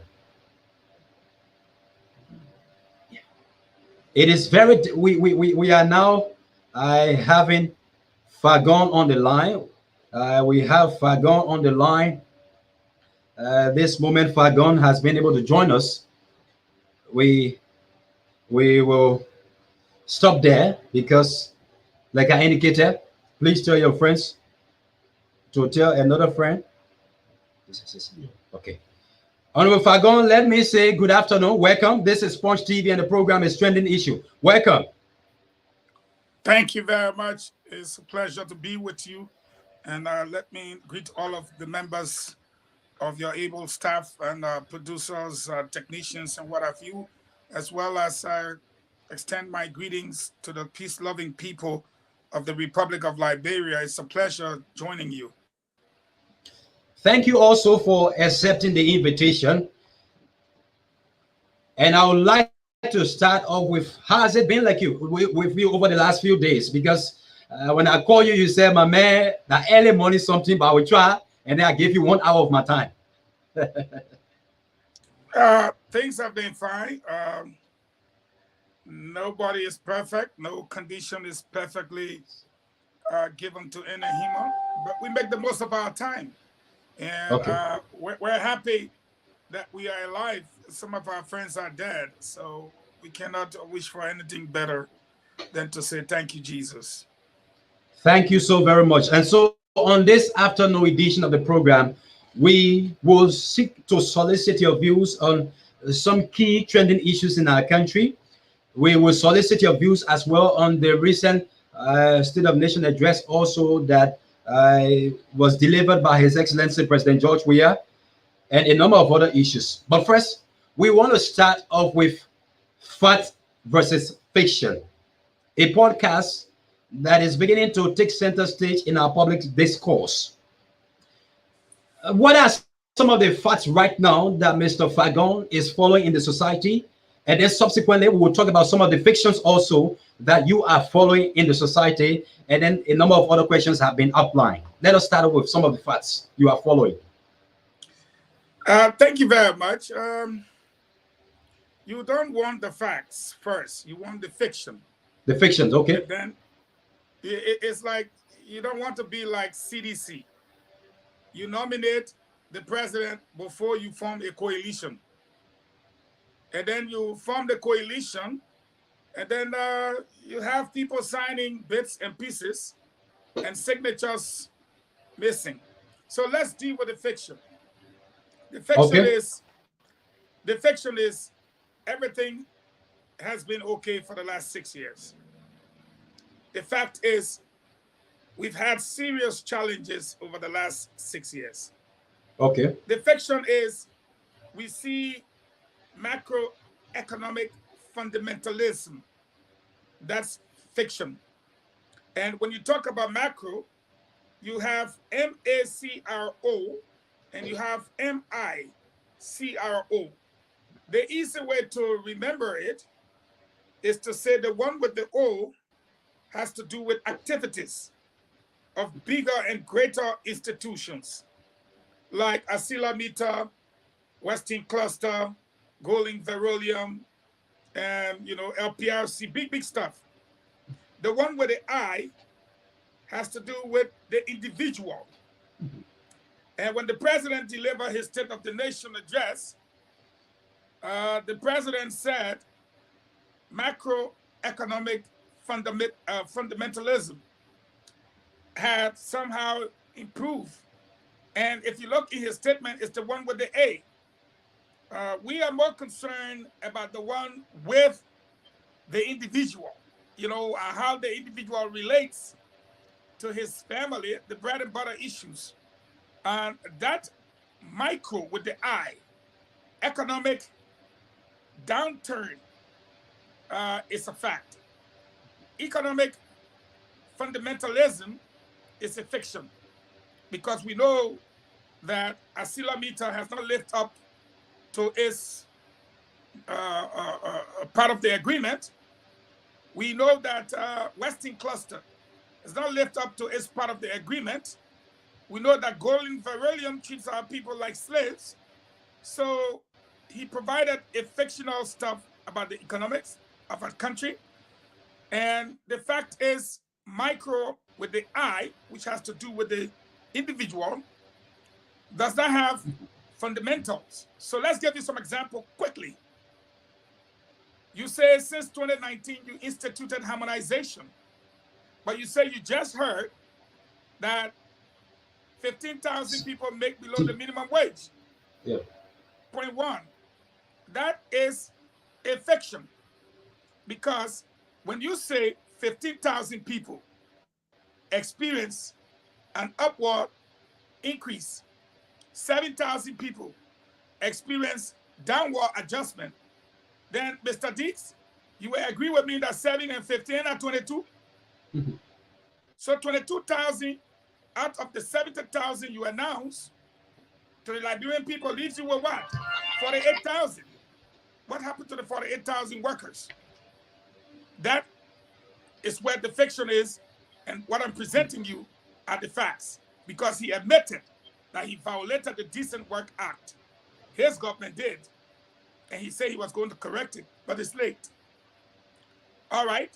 it is very, we are now having Fagon on the line. We have Fagon on the line. This moment, Fagon has been able to join us. We will stop there because, like I indicated, please tell your friends to tell another friend. Okay. Honorable Fagon, let me say good afternoon. Welcome. This is Punch TV and the program is Trending Issue. Welcome. Thank you very much. It's a pleasure to be with you. And let me greet all of the members of your able staff and producers, technicians, and what have you, as well as extend my greetings to the peace-loving people of the Republic of Liberia. It's a pleasure joining you. Thank you also for accepting the invitation. And I would like to start off with, how has it been like with you over the last few days? Because when I call you, you say, my man, that early morning something, but I will try, and then I give you 1 hour of my time. Things have been fine. Nobody is perfect. No condition is perfectly given to any human, but we make the most of our time. And okay. We're happy that we are alive. Some of our friends are dead, so we cannot wish for anything better than to say thank you, Jesus. Thank you so very much. And so on this afternoon edition of the program, we will seek to solicit your views on some key trending issues in our country. We will solicit your views as well on the recent State of Nation address also that was delivered by His Excellency President George Weah, and a number of other issues. But first, we want to start off with fact versus fiction, a podcast that is beginning to take center stage in our public discourse. What are some of the facts right now that Mr. Fagon is following in the society? And then subsequently, we will talk about some of the fictions also that you are following in the society. And then a number of other questions have been outlined. Let us start with some of the facts you are following. Thank you very much. You don't want the facts first. You want the fiction. The fictions, okay. And then it's like you don't want to be like CDC. You nominate the president before you form a coalition. And then you form the coalition, and then you have people signing bits and pieces and signatures missing. So let's deal with the fiction. The fiction is everything has been okay for the last 6 years. The fact is we've had serious challenges over the last 6 years. Okay. The fiction is we see macroeconomic fundamentalism. That's fiction. And when you talk about macro, you have MACRO and you have MICRO. The easy way to remember it is to say the one with the O has to do with activities of bigger and greater institutions like ArcelorMittal, Western Cluster, Golding Verolium, and LPRC, big stuff. The one with the I has to do with the individual. And when the president delivered his State of the Nation address, the president said macroeconomic fundamentalism had somehow improved. And if you look in his statement, it's the one with the A. We are more concerned about the one with the individual, how the individual relates to his family, the bread and butter issues. And that micro with the I, economic downturn, is a fact. Economic fundamentalism is a fiction, because we know that ArcelorMittal has not lived up to its part of the agreement. We know that Western Cluster has not lived up to its part of the agreement. We know that Golding Verolium treats our people like slaves. So he provided a fictional stuff about the economics of our country. And the fact is, micro with the I, which has to do with the individual, does not have fundamentals. So let's give you some example quickly. You say since 2019, you instituted harmonization, but you say you just heard that 15,000 people make below the minimum wage. Yeah. Point one. That is a fiction, because when you say 15,000 people experience an upward increase, 7,000 people experience downward adjustment, then Mr. Deeks, you will agree with me that 7 and 15 are 22? Mm-hmm. So 22,000 out of the 70,000 you announced to the Liberian people leaves you with what? 48,000. What happened to the 48,000 workers? That is where the fiction is, and what I'm presenting you are the facts, because he admitted that he violated the Decent Work Act. His government did, and he said he was going to correct it, but it's late. All right.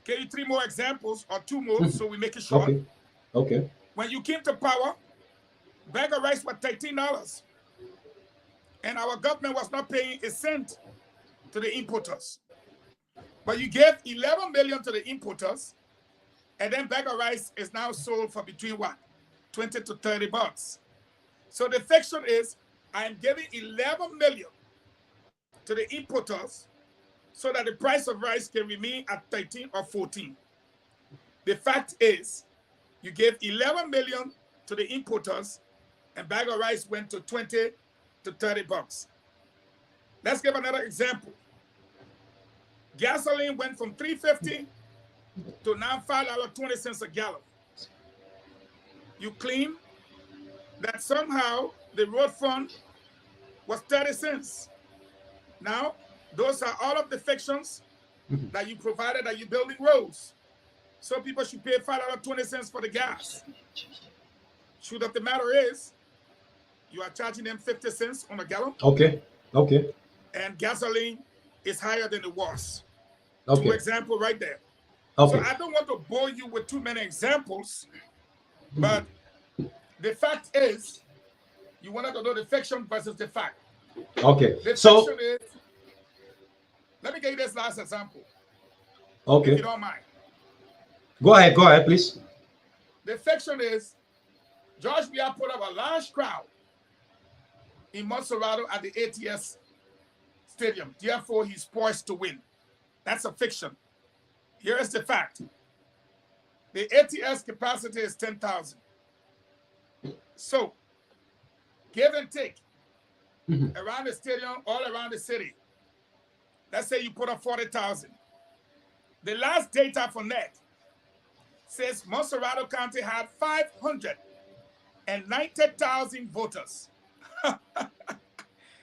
Give you 3 more examples, or 2 more, so we make it short. Okay. When you came to power, bag of rice was $13, and our government was not paying a cent to the importers. But you gave 11 million to the importers, and then bag of rice is now sold for between what? 20 to 30 bucks. So the fiction is, I'm giving 11 million to the importers so that the price of rice can remain at 13 or 14. The fact is, You gave 11 million to the importers, and bag of rice went to 20 to 30 bucks. Let's give another example. Gasoline went from $3.50 to now $5.20 a gallon. You claim that somehow the road fund was 30 cents. Now, those are all of the fictions that you provided that you're building roads. So people should pay $5.20 for the gas. Truth of the matter is, you are charging them 50 cents on a gallon. Okay. Okay. And gasoline is higher than it was. Okay. Two examples right there. Okay. So I don't want to bore you with too many examples, but the fact is, you wanted to know the fiction versus the fact. Okay. The So, fiction is, let me give you this last example. okay. If you don't mind. Go ahead, please. The fiction is, George Weah put up a large crowd in Monserrado at the ATS Stadium. Therefore, he's poised to win. That's a fiction. Here is the fact. The ATS capacity is 10,000. So, give and take around the stadium, all around the city. Let's say you put up 40,000. The last data for NET says Monserrado County had 590,000 voters.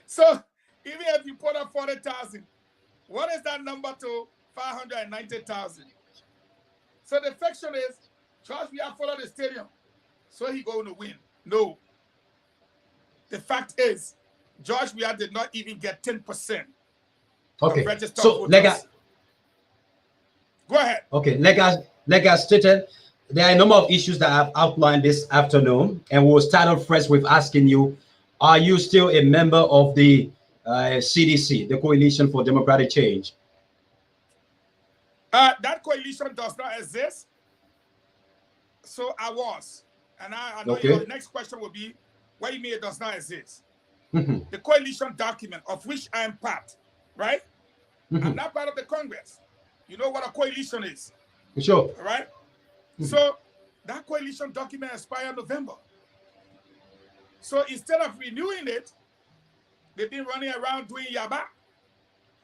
So, even if you put up 40,000, what is that number to 590,000? So the fiction is, George Weah followed the stadium, so he going to win. No. The fact is, George Weah did not even get 10%. Okay. Of registered So, voters. Go ahead. Okay, like I stated, there are a number of issues that I've outlined this afternoon, and we'll start off first with asking you, are you still a member of the CDC, the Coalition for Democratic Change? That coalition does not exist. So I was. And I know your next question will be, what do you mean it does not exist? The coalition document of which I am part, right? I'm not part of the Congress. You know what a coalition is? Sure. All right? So that coalition document expired November. So instead of renewing it, they've been running around doing yaba.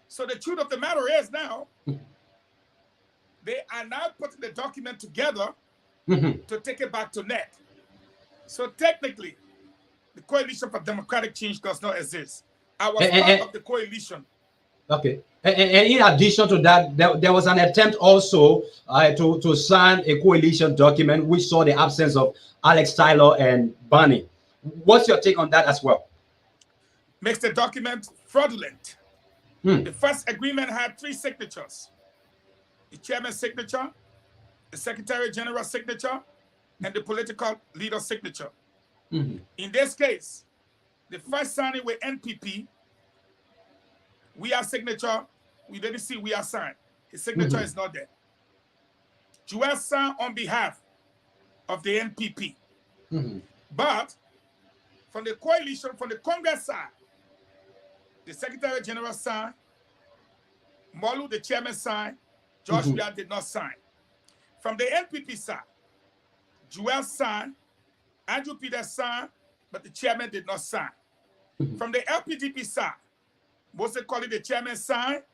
So the truth of the matter is now, they are now putting the document together to take it back to NET. So technically, the Coalition for Democratic Change does not exist. I was part of the coalition. Okay. And in addition to that, there was an attempt also to sign a coalition document which saw the absence of Alex Tyler and Barney. What's your take on that as well? Makes the document fraudulent. The first agreement had 3 signatures. The chairman's signature, the secretary general's signature, and the political leader's signature. In this case, the first signing with NPP, we are signature, we didn't see we are signed. His signature is not there. Joel signed on behalf of the NPP. But from the coalition, from the Congress side, the Secretary General signed, Molu, the chairman, signed, George Weah did not sign. From the NPP side, Joel signed, Andrew Peters signed, but the chairman did not sign. From the LPDP side, Mose Colley, the chairman, signed,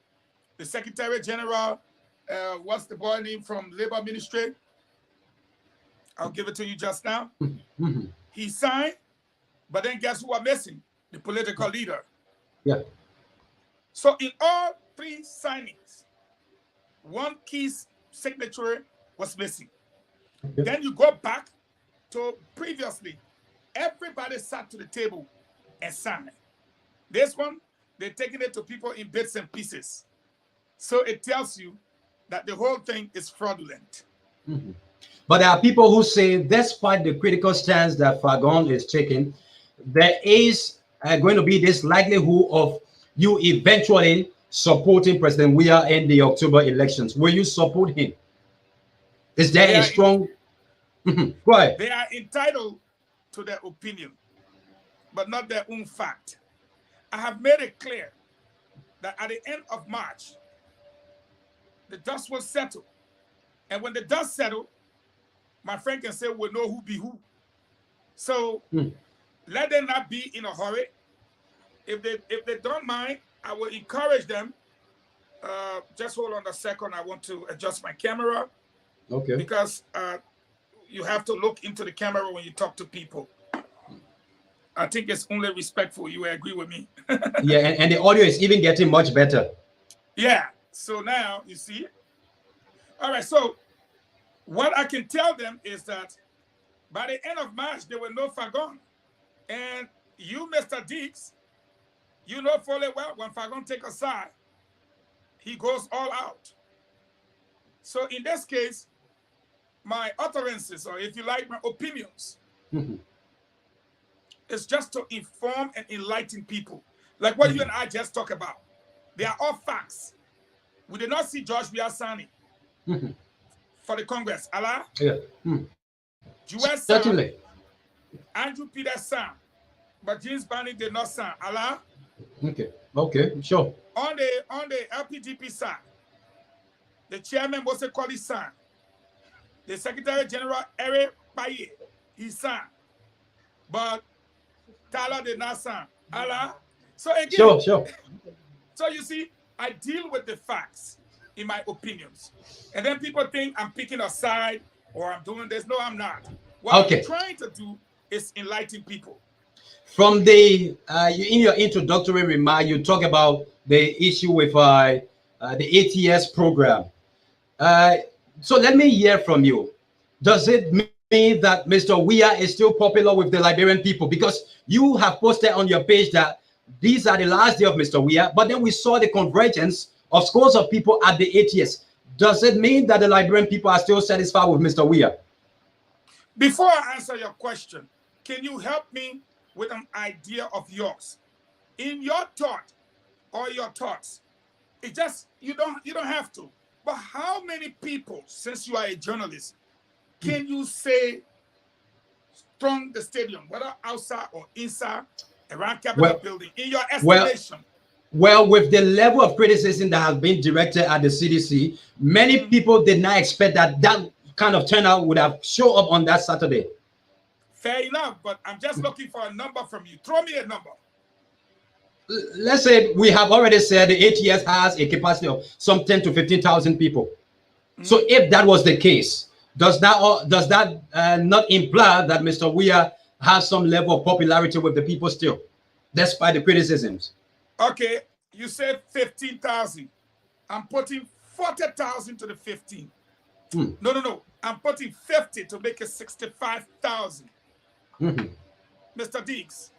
the Secretary General, what's the boy name from Labor Ministry? I'll give it to you just now. He signed, but then guess who are missing? The political leader. Yeah. So in all 3 signings, 1 key signature was missing. Then you go back to previously, everybody sat to the table and signed. This one, they're taking it to people in bits and pieces. So it tells you that the whole thing is fraudulent. But there are people who say, despite the critical stance that Fagon is taking, there is going to be this likelihood of you eventually supporting President Weah in the October elections. Will you support him? Is there a strong... Go ahead. They are entitled to their opinion, but not their own fact. I have made it clear that at the end of March, the dust will settle. And when the dust settles, my friend can say we'll know who be who. So let them not be in a hurry. If they don't mind, I will encourage them. Just hold on a second. I want to adjust my camera. Okay. Because you have to look into the camera when you talk to people. I think it's only respectful. You agree with me? Yeah, and the audio is even getting much better. Yeah. So now, you see? All right. So what I can tell them is that by the end of March, there will no Fagon. And you, Mr. Deeks, you know fully well when Fagon take a side, he goes all out. So in this case, my utterances, or if you like, my opinions, it's just to inform and enlighten people. Like what you and I just talked about. They are all facts. We did not see George Biasani for the Congress. Allah? Yeah. US Certainly. Andrew Peters sang, but James Barney did not sing. Allah? Okay. Okay, sure. On the LPDP side, the chairman Mose Kwali sang. The Secretary General Eric Baye, he sang. But Tyler did not sing. Allah? So again, sure. So you see, I deal with the facts in my opinions. And then people think I'm picking a side or I'm doing this. No, I'm not. What I'm trying to do is enlighten people. From the in your introductory remark, you talk about the issue with the ATS program. So let me hear from you. Does it mean that Mr. Weah is still popular with the Liberian people? Because you have posted on your page that these are the last day of Mr. Weah, but then we saw the convergence of scores of people at the ATS. Does it mean that the Liberian people are still satisfied with Mr. Weah? Before I answer your question, can you help me with an idea of yours? In your thought or your thoughts, it just, you don't have to. But how many people, since you are a journalist, can you say strong the stadium, whether outside or inside, around Capitol building, in your estimation? Well, with the level of criticism that has been directed at the CDC, many people did not expect that kind of turnout would have shown up on that Saturday. Fair enough, but I'm just looking for a number from you. Throw me a number. Let's say we have already said the ATS has a capacity of some 10 to 15,000 people. So if that was the case, does that not imply that Mr. Weah has some level of popularity with the people still, despite the criticisms? Okay, you said 15,000. I'm putting 40,000 to the 15. No. I'm putting 50 to make it 65,000. Mr. Deeks,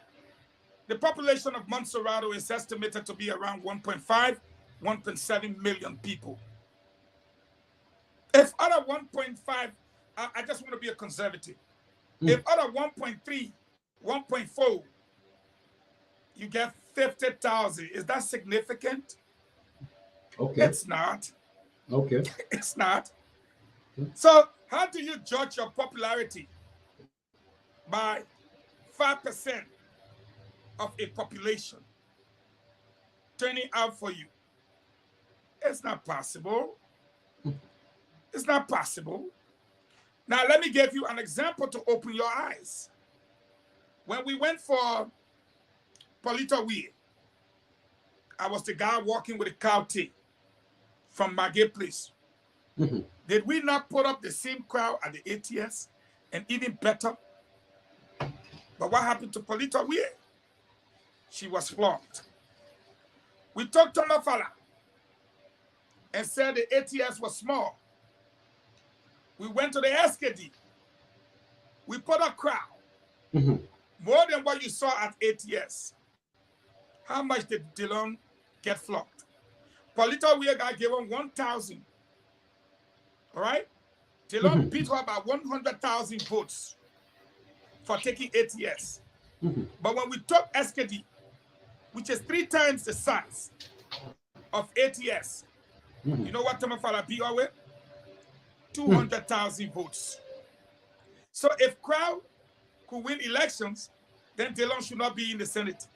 the population of Montserrado is estimated to be around 1.5, 1.7 million people. If out of 1.5, I just want to be a conservative. If out of 1.3, 1.4, you get 50,000, is that significant? Okay. It's not. Okay. It's not. So how do you judge your popularity? By 5% of a population turning out for you? It's not possible. It's not possible. Now, let me give you an example to open your eyes. When we went for Polito Weah, I was the guy walking with a cow tea from Margate Place. Did we not put up the same crowd at the ATS and even better? But what happened to Polito Weah? She was flogged. We took Tomafala and said the ATS was small. We went to the SKD. We put a crowd. More than what you saw at ATS. How much did Dillon get flogged? Polito Weah got given 1,000. All right? Dillon beat her by 100,000 votes for taking ATS. But when we took SKD, which is 3 times the size of ATS, you know what Tomafala beat her with? 200,000 votes. So if crowd could win elections, then Dillon should not be in the Senate.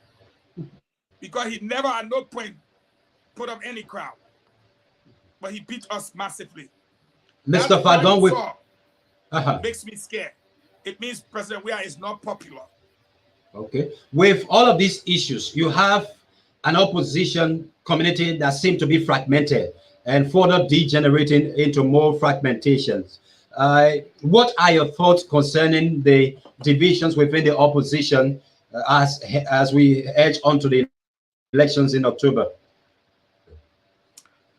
Because he never at no point put up any crowd. But he beat us massively. Mr. Fagon, makes me scared. It means President Weah is not popular. Okay. With all of these issues, you have an opposition community that seems to be fragmented and further degenerating into more fragmentations. What are your thoughts concerning the divisions within the opposition as we edge onto the elections in October?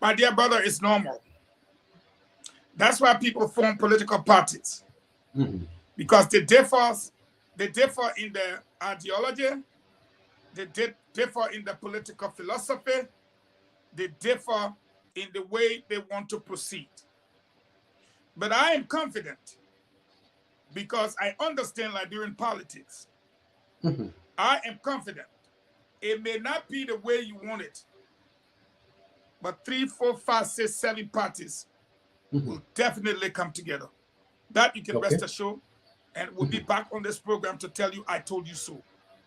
My dear brother, it's normal. That's why people form political parties. Because they differ in their ideology, they differ in the political philosophy, they differ in the way they want to proceed. But I am confident because I understand Liberian politics. I am confident. It may not be the way you want it, but 3, 4, 5, 6, 7 parties will definitely come together. That you can rest assured, and we'll be back on this program to tell you I told you so.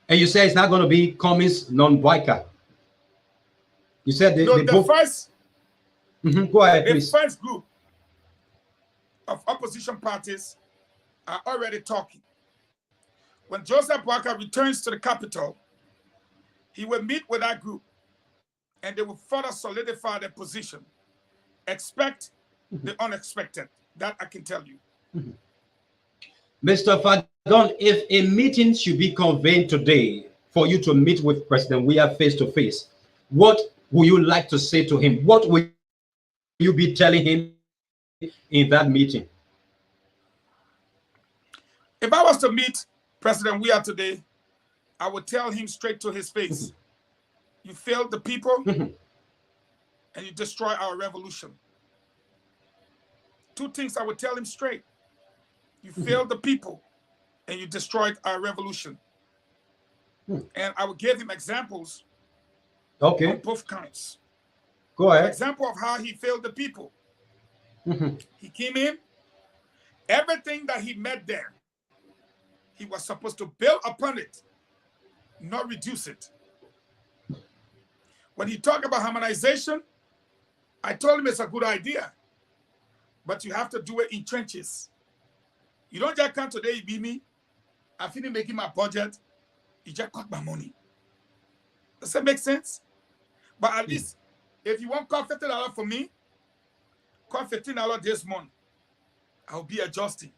And you say it's not going to be Cummings non-Boyka. You said the first go ahead, please. The first group of opposition parties are already talking. When Joseph Boakai returns to the capital, he will meet with that group and they will further solidify their position. Expect the unexpected. That I can tell you. Mr. Fagon, if a meeting should be convened today for you to meet with President Weah face to face, what would you like to say to him? What will you be telling him in that meeting? If I was to meet President Weah today, I would tell him straight to his face, you failed the people and you destroy our revolution. 2 things I would tell him straight. You failed the people and you destroyed our revolution. And I would give him examples on both counts. Go ahead. An example of how he failed the people. He came in, everything that he met there, he was supposed to build upon it, not reduce it. When he talked about harmonization, I told him it's a good idea, but you have to do it in trenches. You don't just come today, you beat me, I finish making my budget, you just cut my money. Does that make sense? But at least, if you want cut $50 for me, cut $15 this month, I'll be adjusting.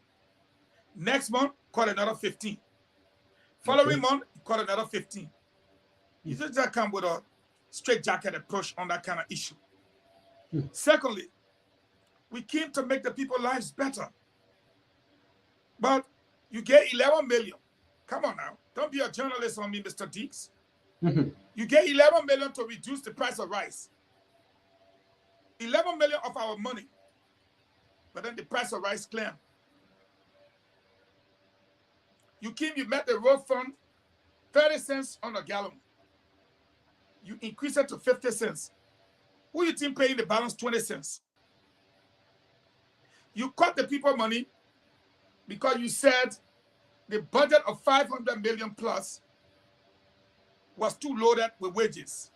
Next month, cut another 15. Following month, cut another 15. You just come with a straight jacket approach on that kind of issue. Secondly, we came to make the people's lives better. But you get 11 million. Come on now. Don't be a journalist on me, Mr. Deeks. You get 11 million to reduce the price of rice. 11 million of our money. But then the price of rice climb. You met the road fund 30 cents on a gallon. You increase it to 50 cents. Who you think paying the balance 20 cents? You cut the people money because you said the budget of 500 million plus was too loaded with wages.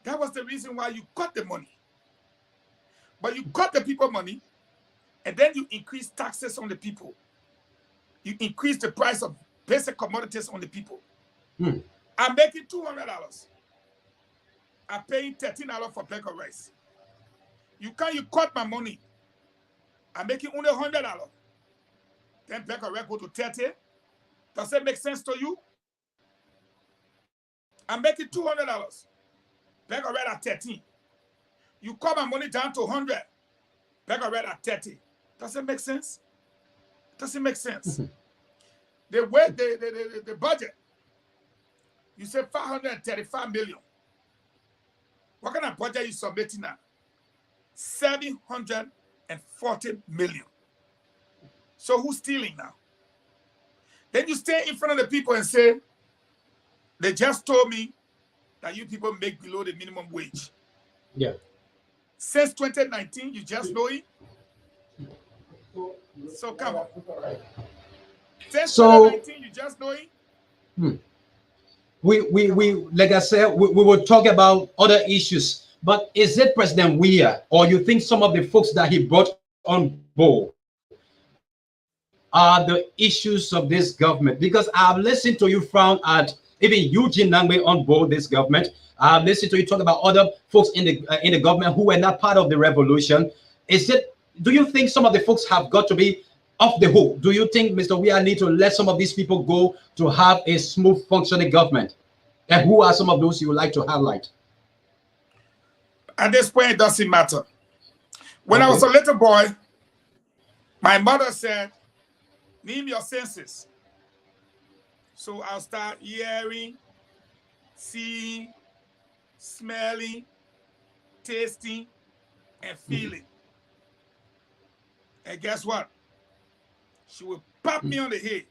That was the reason why you cut the money. But you cut the people money and then you increase taxes on the people. You increase the price of basic commodities on the people. I'm making $200. I'm paying $13 for bag of rice. You cut my money. I'm making only $100. Then bag of rice go to 30. Does that make sense to you? I'm making $200. Bag of rice at 13. You cut my money down to 100. Bag of rice at 30. Does it make sense? Does it make sense? The way the budget, you said 535 million. What kind of budget you submitting now? 740 million. So who's stealing now? Then you stay in front of the people and say, they just told me that you people make below the minimum wage. Yeah. Since 2019, you just know it. So come on. Since 2019, you just know it. We like I said, we will talk about other issues. But is it President Weah, or you think some of the folks that he brought on board are the issues of this government? Because I've listened to you frown at even Eugene Nangbe on board this government. I've listened to you talk about other folks in the government who were not part of the revolution. Do you think some of the folks have got to be off the hook? Do you think, Mr. Weah, need to let some of these people go to have a smooth functioning government? And who are some of those you would like to highlight? At this point, it doesn't matter. When I was a little boy, my mother said, name your senses. So I'll start hearing, seeing, smelling, tasting, and feeling. And guess what? She will pop me on the head.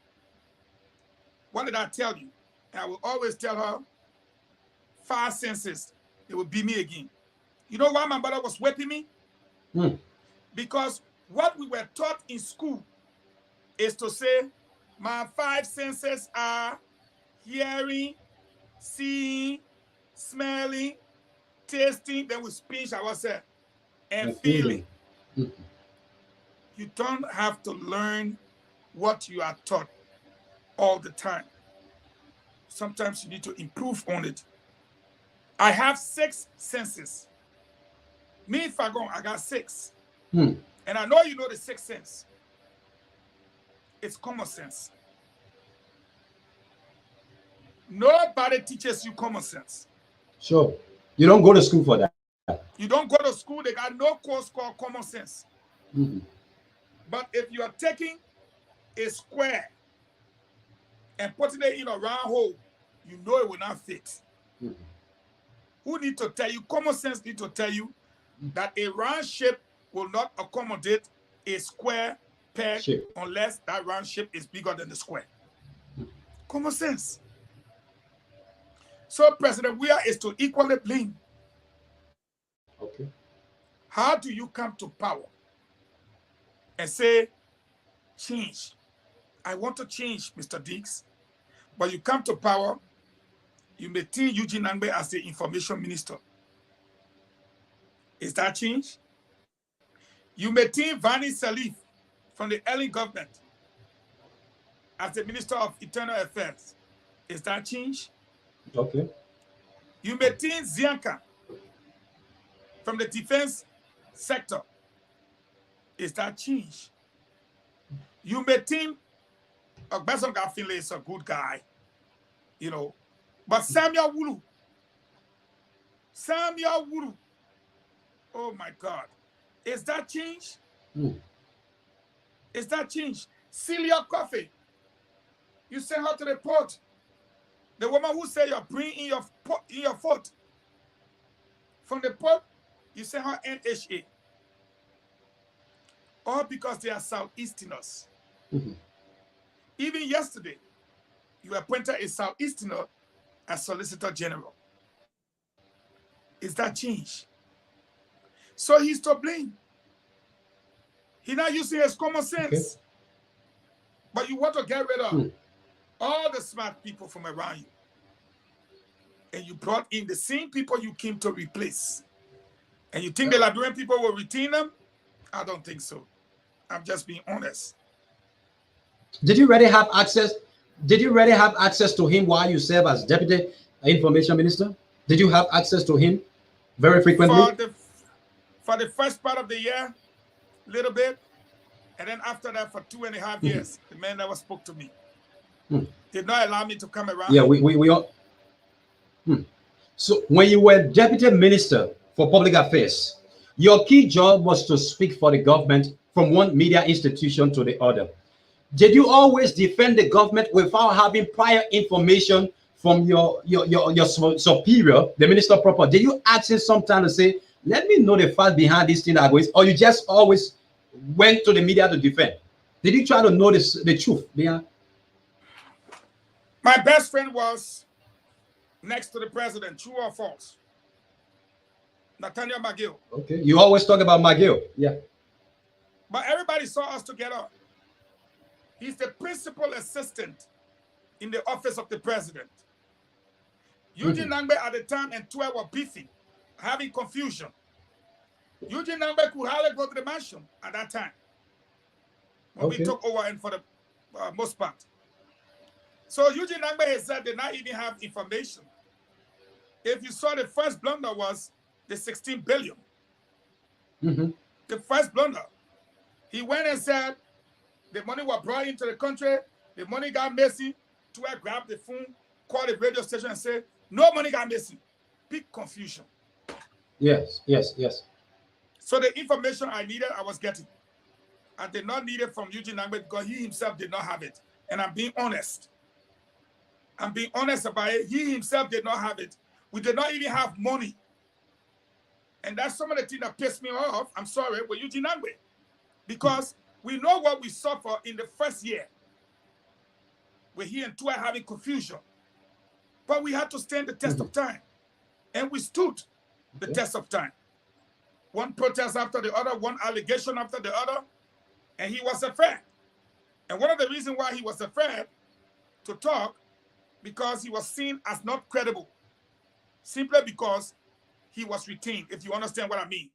What did I tell you? And I will always tell her, 5 senses, it will be me again. You know why my mother was whipping me? Because what we were taught in school is to say, my 5 senses are hearing, seeing, smelling, tasting, then we speech ourselves, and feeling. You don't have to learn what you are taught all the time. Sometimes you need to improve on it. I have 6 senses. Me, if I go, I got 6. And I know you know the 6th sense. It's common sense. Nobody teaches you common sense. Sure. You don't go to school for that. You don't go to school. They got no course called common sense. But if you are taking a square and putting it in a round hole, you know it will not fit. Who need to tell you? Common sense need to tell you that a round shape will not accommodate a square peg unless that round shape is bigger than the square. Common sense. So President Weah is to equally blame. How do you come to power and say, change? I want to change, Mr. Diggs. But you come to power, you maintain Eugene Nangbe as the information minister. Is that change? You maintain Vani Salif from the early government as the Minister of Internal Affairs. Is that change? You maintain Zianka from the defense sector. Is that change? You maintain Ogbeson Gafile is a good guy, you know, but Samuel Wulu, oh my God, is that change? Is that change? Celia Coffee, you sent her to the port. The woman who said you're bringing in your foot from the port, you sent her NHA. All because they are Southeasterners. Even yesterday, you appointed a Southeasterner as Solicitor General. Is that change? So he's to blame. He's not using his common sense. But you want to get rid of all the smart people from around you. And you brought in the same people you came to replace. And you think the Liberian people will retain them? I don't think so. I'm just being honest. Did you already have access? Did you already have access to him while you serve as Deputy Information Minister? Did you have access to him very frequently? For the first part of the year, a little bit. And then after that, for 2.5 years, the man never spoke to me. Did not allow me to come around. Yeah, we all. So when you were Deputy Minister for Public Affairs, your key job was to speak for the government from one media institution to the other. Did you always defend the government without having prior information from your superior, the minister proper? Did you ask him sometime to say, let me know the fact behind this thing that goes, or you just always went to the media to defend? Did you try to know the truth behind? My best friend was next to the president, true or false? Nathaniel McGill. Okay, you always talk about McGill, yeah. But everybody saw us together. He's the principal assistant in the office of the president. Eugene Nangbe at the time and 12 were beefing, having confusion. Eugene Nangbe could hardly go to the mansion at that time. when we took over and for the most part. So Eugene Nangbe has said they not even have information. If you saw the first blunder was the 16 billion. The first blunder. He went and said the money was brought into the country, the money got missing. Tuer grabbed the phone, called the radio station and said, no money got missing. Big confusion. Yes, yes, yes. So the information I needed, I was getting. I did not need it from Eugene Nangbe because he himself did not have it. And I'm being honest. I'm being honest about it. He himself did not have it. We did not even have money. And that's some of the things that pissed me off, I'm sorry, with Eugene Nangbe. Because we know what we suffered in the first year. We're here and Tuer having confusion. But we had to stand the test of time. And we stood the test of time. One protest after the other, one allegation after the other, and he was afraid. And one of the reasons why he was afraid to talk, because he was seen as not credible, simply because he was retained, if you understand what I mean.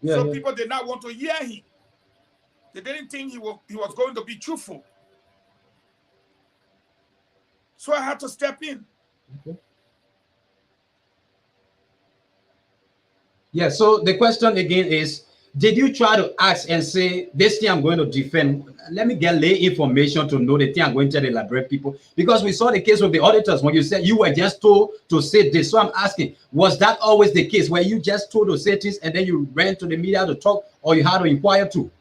So people did not want to hear him. They didn't think he was going to be truthful. So I had to step in. Yeah, so the question again is, did you try to ask and say, this thing I'm going to defend, let me get lay information to know the thing I'm going to elaborate people? Because we saw the case with the auditors when you said you were just told to say this. So I'm asking, was that always the case where you just told to say this and then you ran to the media to talk, or you had to inquire too?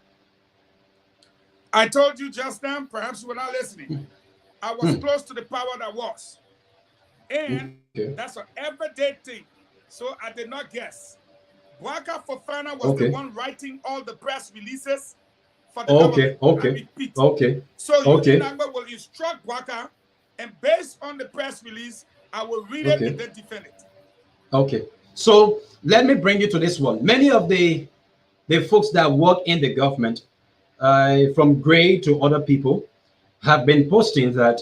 I told you just now, perhaps you were not listening. I was close to the power that was. And that's an everyday thing. So I did not guess. Boubacar Fofana was the one writing all the press releases for the government. So Eugene Nangbe will instruct Boubacar, and based on the press release, I will read it and then defend it. Okay. So let me bring you to this one. Many of the folks that work in the government, from Gray to other people, have been posting that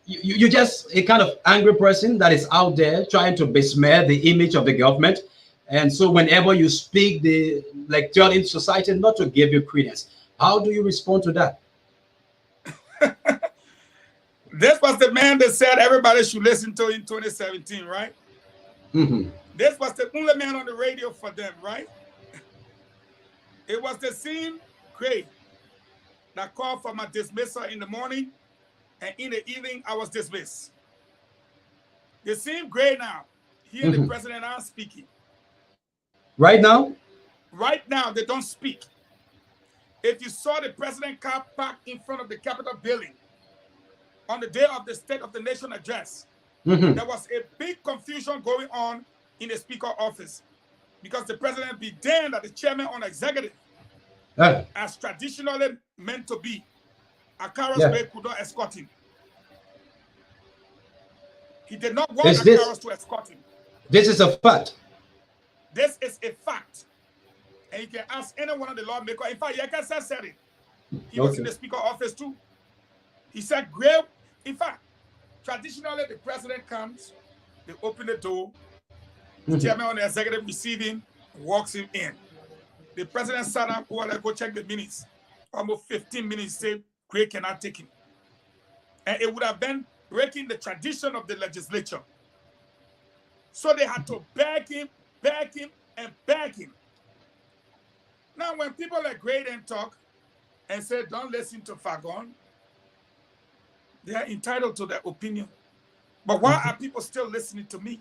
you're just a kind of angry person that is out there trying to besmear the image of the government. And so whenever you speak, they like telling society not to give you credence. How do you respond to that? This was the man that said everybody should listen to in 2017, right? This was the only man on the radio for them, right? It was the same Gray that called for my dismissal in the morning, and in the evening I was dismissed. The same Gray now, here the president are speaking. Right now? Right now, they don't speak. If you saw the president car parked in front of the Capitol building on the day of the State of the Nation address, there was a big confusion going on in the Speaker office because the president be damned that the chairman on executive, as traditionally meant to be, Akaros Bay could not escort him. He did not want Akaros to escort him. This is a fact. This is a fact. And you can ask any one of the lawmakers. In fact, Yekasa said it. He was in the Speaker office too. He said, Gray, in fact, traditionally the president comes, they open the door, the chairman on the executive receive him, walks him in. The president sat up, go check the minutes. Almost 15 minutes, said, Gray cannot take him. And it would have been breaking the tradition of the legislature. So they had to beg him, and beg him. Now, when people like Gray then talk and say, don't listen to Fagon, they are entitled to their opinion. But why are people still listening to me?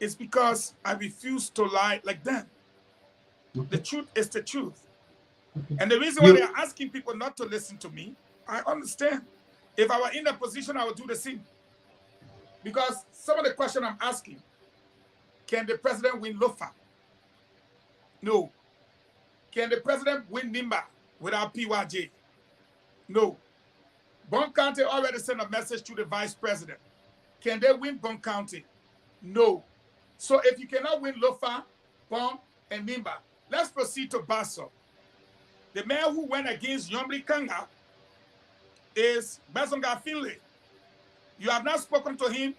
It's because I refuse to lie like them. The truth is the truth. And the reason why they are asking people not to listen to me, I understand. If I were in that position, I would do the same. Because some of the questions I'm asking, can the president win Lofa? No. Can the president win Nimba without PYJ? No. Bon County already sent a message to the vice president. Can they win Bon County? No. So if you cannot win Lofa, Bon, and Nimba, let's proceed to Basso. The man who went against Yombri Kanga is Bazonga Finlay. You have not spoken to him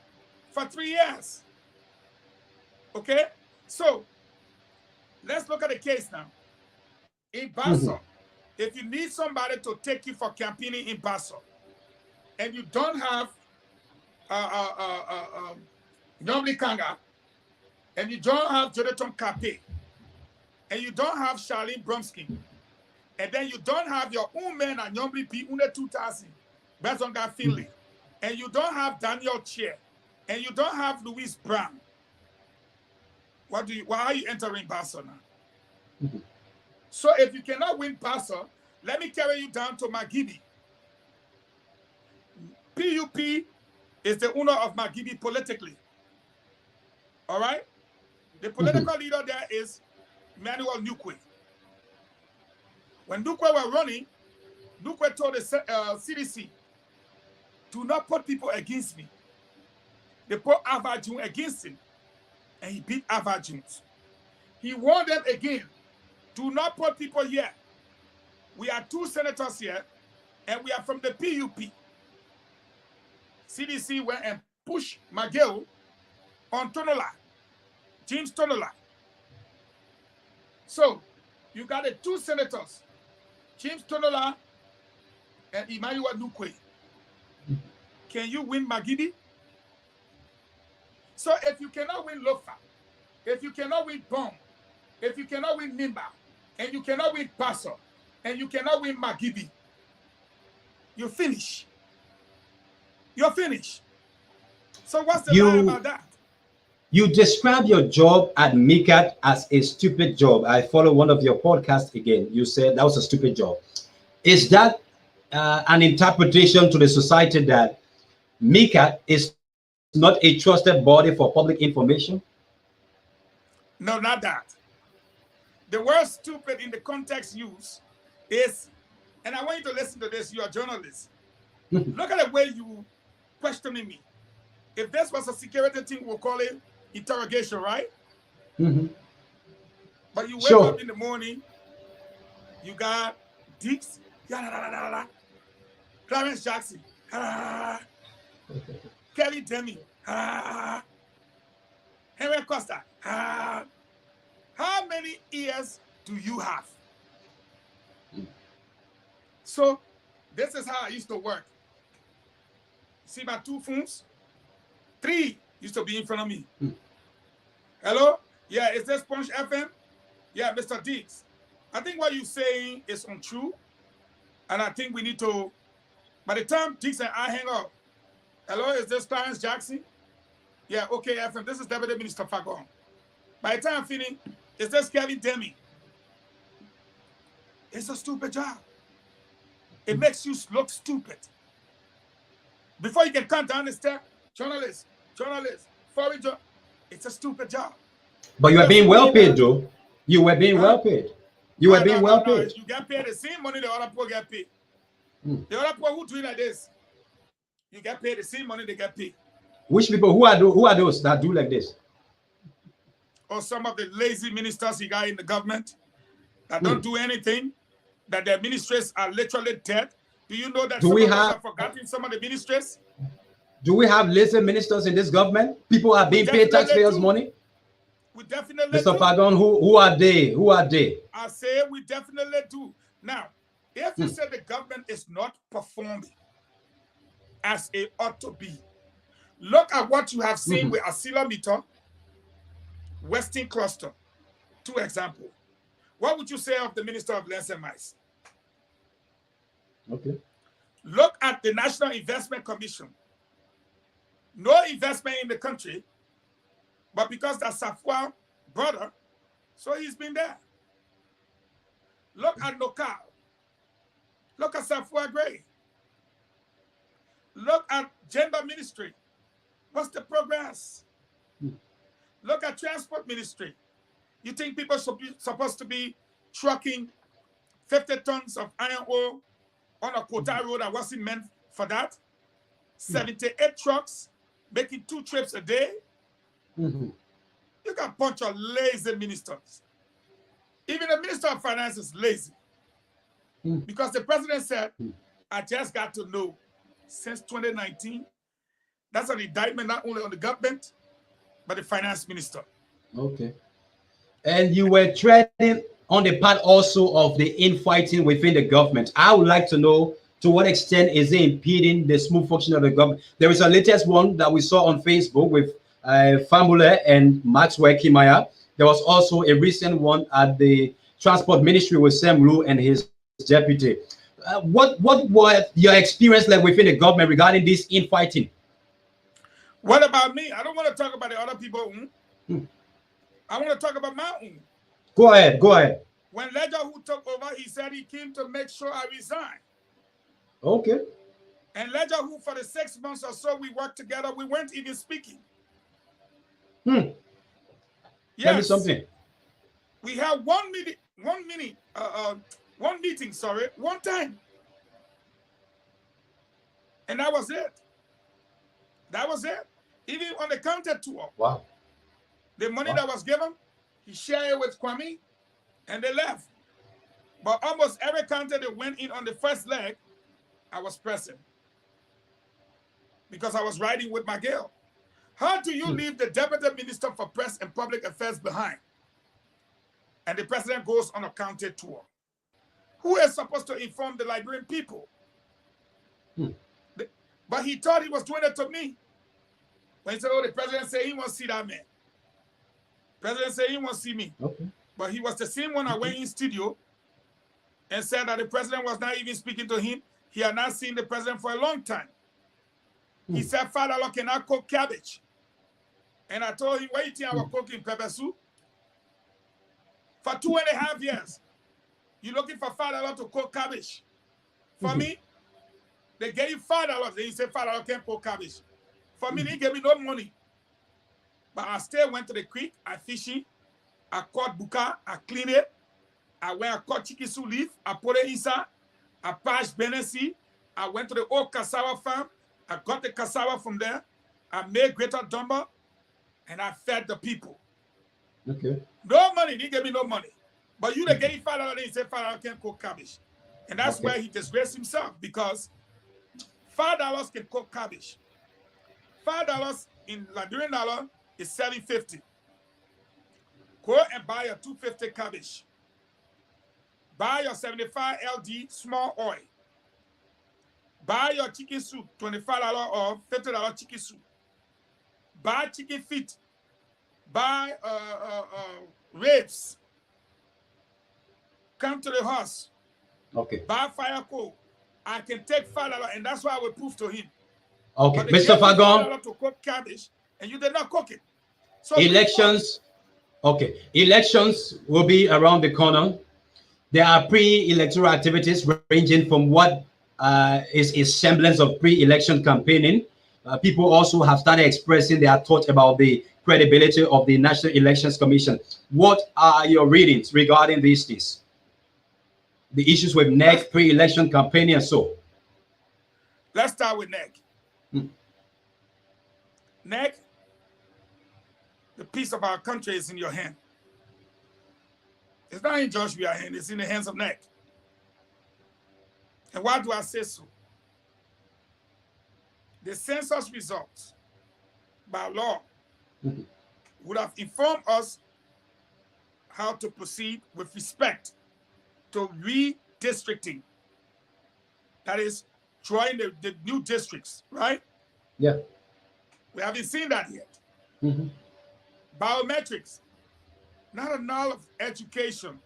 for 3 years. Okay? So, let's look at the case now. in Basso, if you need somebody to take you for campaigning in Basso, and you don't have Nyomli Kanga, and you don't have Jonathan Kape, and you don't have Charlene Bromsky, and then you don't have your own man and Nyomli P. Une 2000, Bezonga Finley, and you don't have Daniel Chair, and you don't have Louise Brown. Why are you entering Basso now? So if you cannot win Basso, let me carry you down to Magidi. PUP is the owner of Magidi politically. All right? The political leader there is Emmanuel Nukwe. When Nukwe were running, Nukwe told the CDC, do not put people against me. They put Ava June against him, and he beat Ava June. He warned them again, do not put people here. We are 2 senators here, and we are from the PUP. CDC went and pushed McGill on Tonola, James Tonola. So, you got the 2 senators, James Tonola and Emmanuel Nukwe. Can you win Magidi? So, if you cannot win Lofa, if you cannot win Bom, if you cannot win Nimba, and you cannot win Basso, and you cannot win Magidi, you finish. You're finished. So what's the lie about that? You describe your job at MICAT as a stupid job. I follow one of your podcasts again. You said that was a stupid job. Is that an interpretation to the society that MICAT is not a trusted body for public information? No, not that. The word stupid in the context used is, and I want you to listen to this, you're a journalist. Look at the way you questioning me. If this was a security thing, we'll call it interrogation, right? But you wake up in the morning, you got Dix, Clarence Jackson, Kelly Demi, Henry Costa. How many ears do you have? So this is how I used to work. See my 2 phones? 3 used to be in front of me. Hello? Yeah, is this Punch FM? Yeah, Mr. Diggs. I think what you're saying is untrue. And I think we need to, by the time Diggs and I hang up, hello, is this Clarence Jackson? Yeah, okay, FM. This is Deputy Minister Fagon. By the time I'm finished, is this Kevin Demi? It's a stupid job. It makes you look stupid. Before you can come down the step, journalist, foreign job, it's a stupid job. But you are being well paid, though. You were being well paid. You were being well paid. You get paid the same money the other poor get paid. The other poor who do it like this, you get paid the same money they get paid. Which people? Who are those that do like this? Or some of the lazy ministers you got in the government that don't do anything, that their ministries are literally dead. Do you know that some of us have forgotten some of the ministries? Do we have lazy ministers in this government? People are being paid taxpayers' money? We definitely Mr. do. Fagon, who are they? Who are they? I say we definitely do. Now, if you say the government is not performing as it ought to be, look at what you have seen with Asila Mito, Western Cluster, 2 examples. What would you say of the Minister of Lands and Mines? Okay. Look at the National Investment Commission. No investment in the country, but because that's Safwa brother, so he's been there. Look at Nokal. Look at Safwa Gray. Look at Gender Ministry. What's the progress? Look at Transport Ministry. You think people should be supposed to be trucking 50 tons of iron ore on a quota road that wasn't meant for that? 78 trucks making 2 trips a day? You got a bunch of lazy ministers. Even the Minister of Finance is lazy. Because the president said, I just got to know since 2019, that's an indictment not only on the government, but the finance minister. Okay. And you were treading on the part also of the infighting within the government. I would like to know, to what extent is it impeding the smooth function of the government? There is a latest one that we saw on Facebook with Fambule and Maxwell Kimaya. There was also a recent one at the Transport Ministry with Sam Lu and his deputy. What was your experience like within the government regarding this infighting? What about me? I don't want to talk about the other people. I want to talk about my own. Go ahead. Go ahead. When Ledger who took over, he said he came to make sure I resign. Okay. And Ledger who, for the 6 months or so we worked together, we weren't even speaking. Tell me something. We had one meeting, one time. And that was it. That was it. Even on the counter tour. Wow. The money that was given, he shared it with Kwame, and they left. But almost every counter they went in on the first leg, I was present. Because I was riding with my girl. How do you leave the Deputy Minister for Press and Public Affairs behind? And the president goes on a county tour. Who is supposed to inform the Liberian people? But he thought he was doing it to me. When he said, oh, the president said he wants to see that man. President said he wants to see me. Okay. But he was the same one I went in studio and said that the president was not even speaking to him. He had not seen the president for a long time. He said, Father, Lord, can I cook cabbage? And I told him, why you think I was cooking pepper soup? For 2.5 years, you looking for Father, Lord, to cook cabbage. For me, they gave you $5. Then you say, Father, Lord, can't cook cabbage. For me, they gave me no money. But I still went to the creek, I fishing, I caught buka, I cleaned it. I caught chikisu leaf, I put it inside, I patched Benesi, I went to the old cassava farm, I got the cassava from there, I made greater dumber, and I fed the people. Okay. No money, they gave me no money. But you they gave $5, they said $5 can't cook cabbage. And that's where he disgraced himself, because $5 can cook cabbage. $5 in Liberian dollar is $7.50. Go and buy a $2.50 cabbage. Buy your 75 LD small oil. Buy your chicken soup, $25 or $50 chicken soup. Buy chicken feet. Buy ribs. Come to the house. Okay. Buy fire coal. I can take $5, and that's why I will prove to him. Okay, But Mr. Fagon. $5 to cook cabbage, and you did not cook it. So Elections. Okay. Elections will be around the corner. There are pre-electoral activities ranging from what is a semblance of pre-election campaigning. People also have started expressing their thoughts about the credibility of the National Elections Commission. What are your readings regarding these things? The issues with NEC, pre-election campaigning, and so. Let's start with NEC. NEC, the peace of our country is in your hand. It's not in Joshua's hand, it's in the hands of NEC. And why do I say so? The census results by law would have informed us how to proceed with respect to redistricting. That is, drawing the new districts, right? Yeah. We haven't seen that yet. Biometrics, not enough education.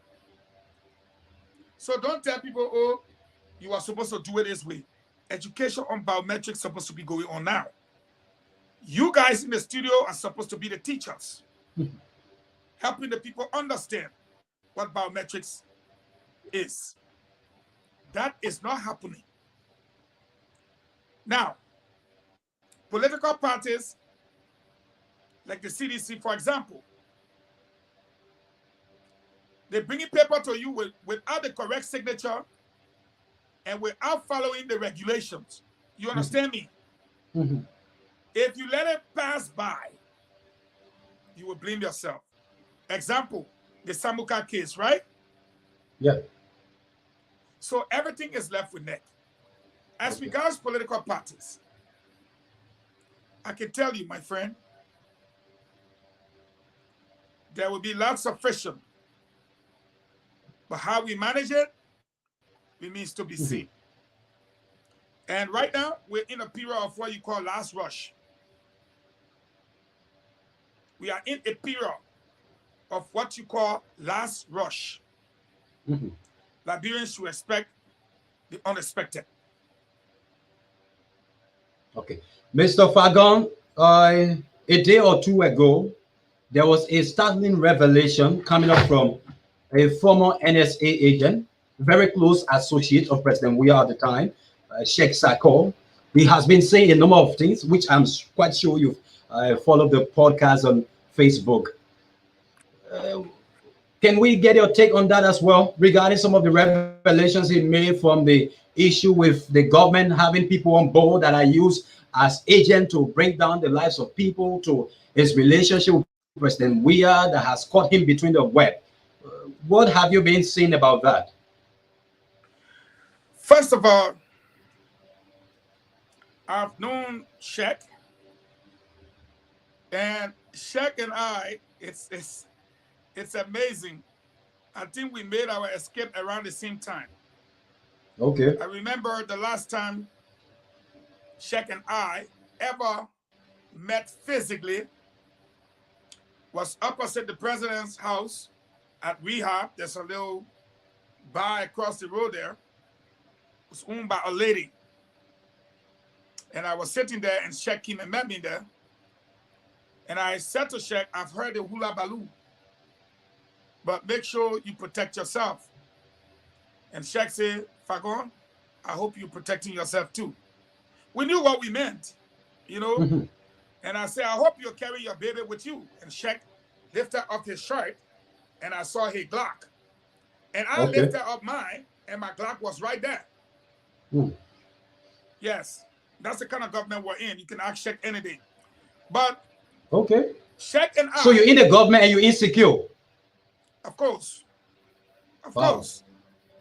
So don't tell people, oh, you are supposed to do it this way. Education on biometrics is supposed to be going on now. You guys in the studio are supposed to be the teachers, helping the people understand what biometrics is. That is not happening. Now, political parties like the CDC, for example, they bring a paper to you without the correct signature and without following the regulations. You understand me? If you let it pass by, you will blame yourself. Example, the Samuka case, right? Yeah. So everything is left with NEC. As regards political parties, I can tell you, my friend, there will be lots of friction But how we manage it remains to be seen. And right now, we're in a period of what you call last rush. We are in a period of what you call last rush. Liberians should expect the unexpected. Okay. Mr. Fagon, a day or two ago, there was a startling revelation coming up from a former NSA agent, very close associate of President Weah at the time, Sheikh Sako. He has been saying a number of things, which I'm quite sure you've followed the podcast on Facebook. Can we get your take on that as well, regarding some of the revelations he made from the issue with the government having people on board that are used as agents to bring down the lives of people, to his relationship with President Weah that has caught him between the web? What have you been saying about that? First of all, I've known Sheikh, and Sheikh and I, it's amazing. I think we made our escape around the same time. Okay. I remember the last time Sheikh and I ever met physically was opposite the president's house at Rehab. There's a little bar across the road there. It was owned by a lady. And I was sitting there, and Sheikh came and met me there. And I said to Sheikh, I've heard the hula baloo, but make sure you protect yourself. And Sheikh said, Fagon, I hope you're protecting yourself too. We knew what we meant, you know? And I said, I hope you're carrying your baby with you. And Sheikh lifted up his shirt, and I saw his Glock. And I lifted up mine, and my Glock was right there. Yes, that's the kind of government we're in. You can ask Sheikh anything. But Sheikh and I... So you're in the government and you're insecure? Of course. Of course.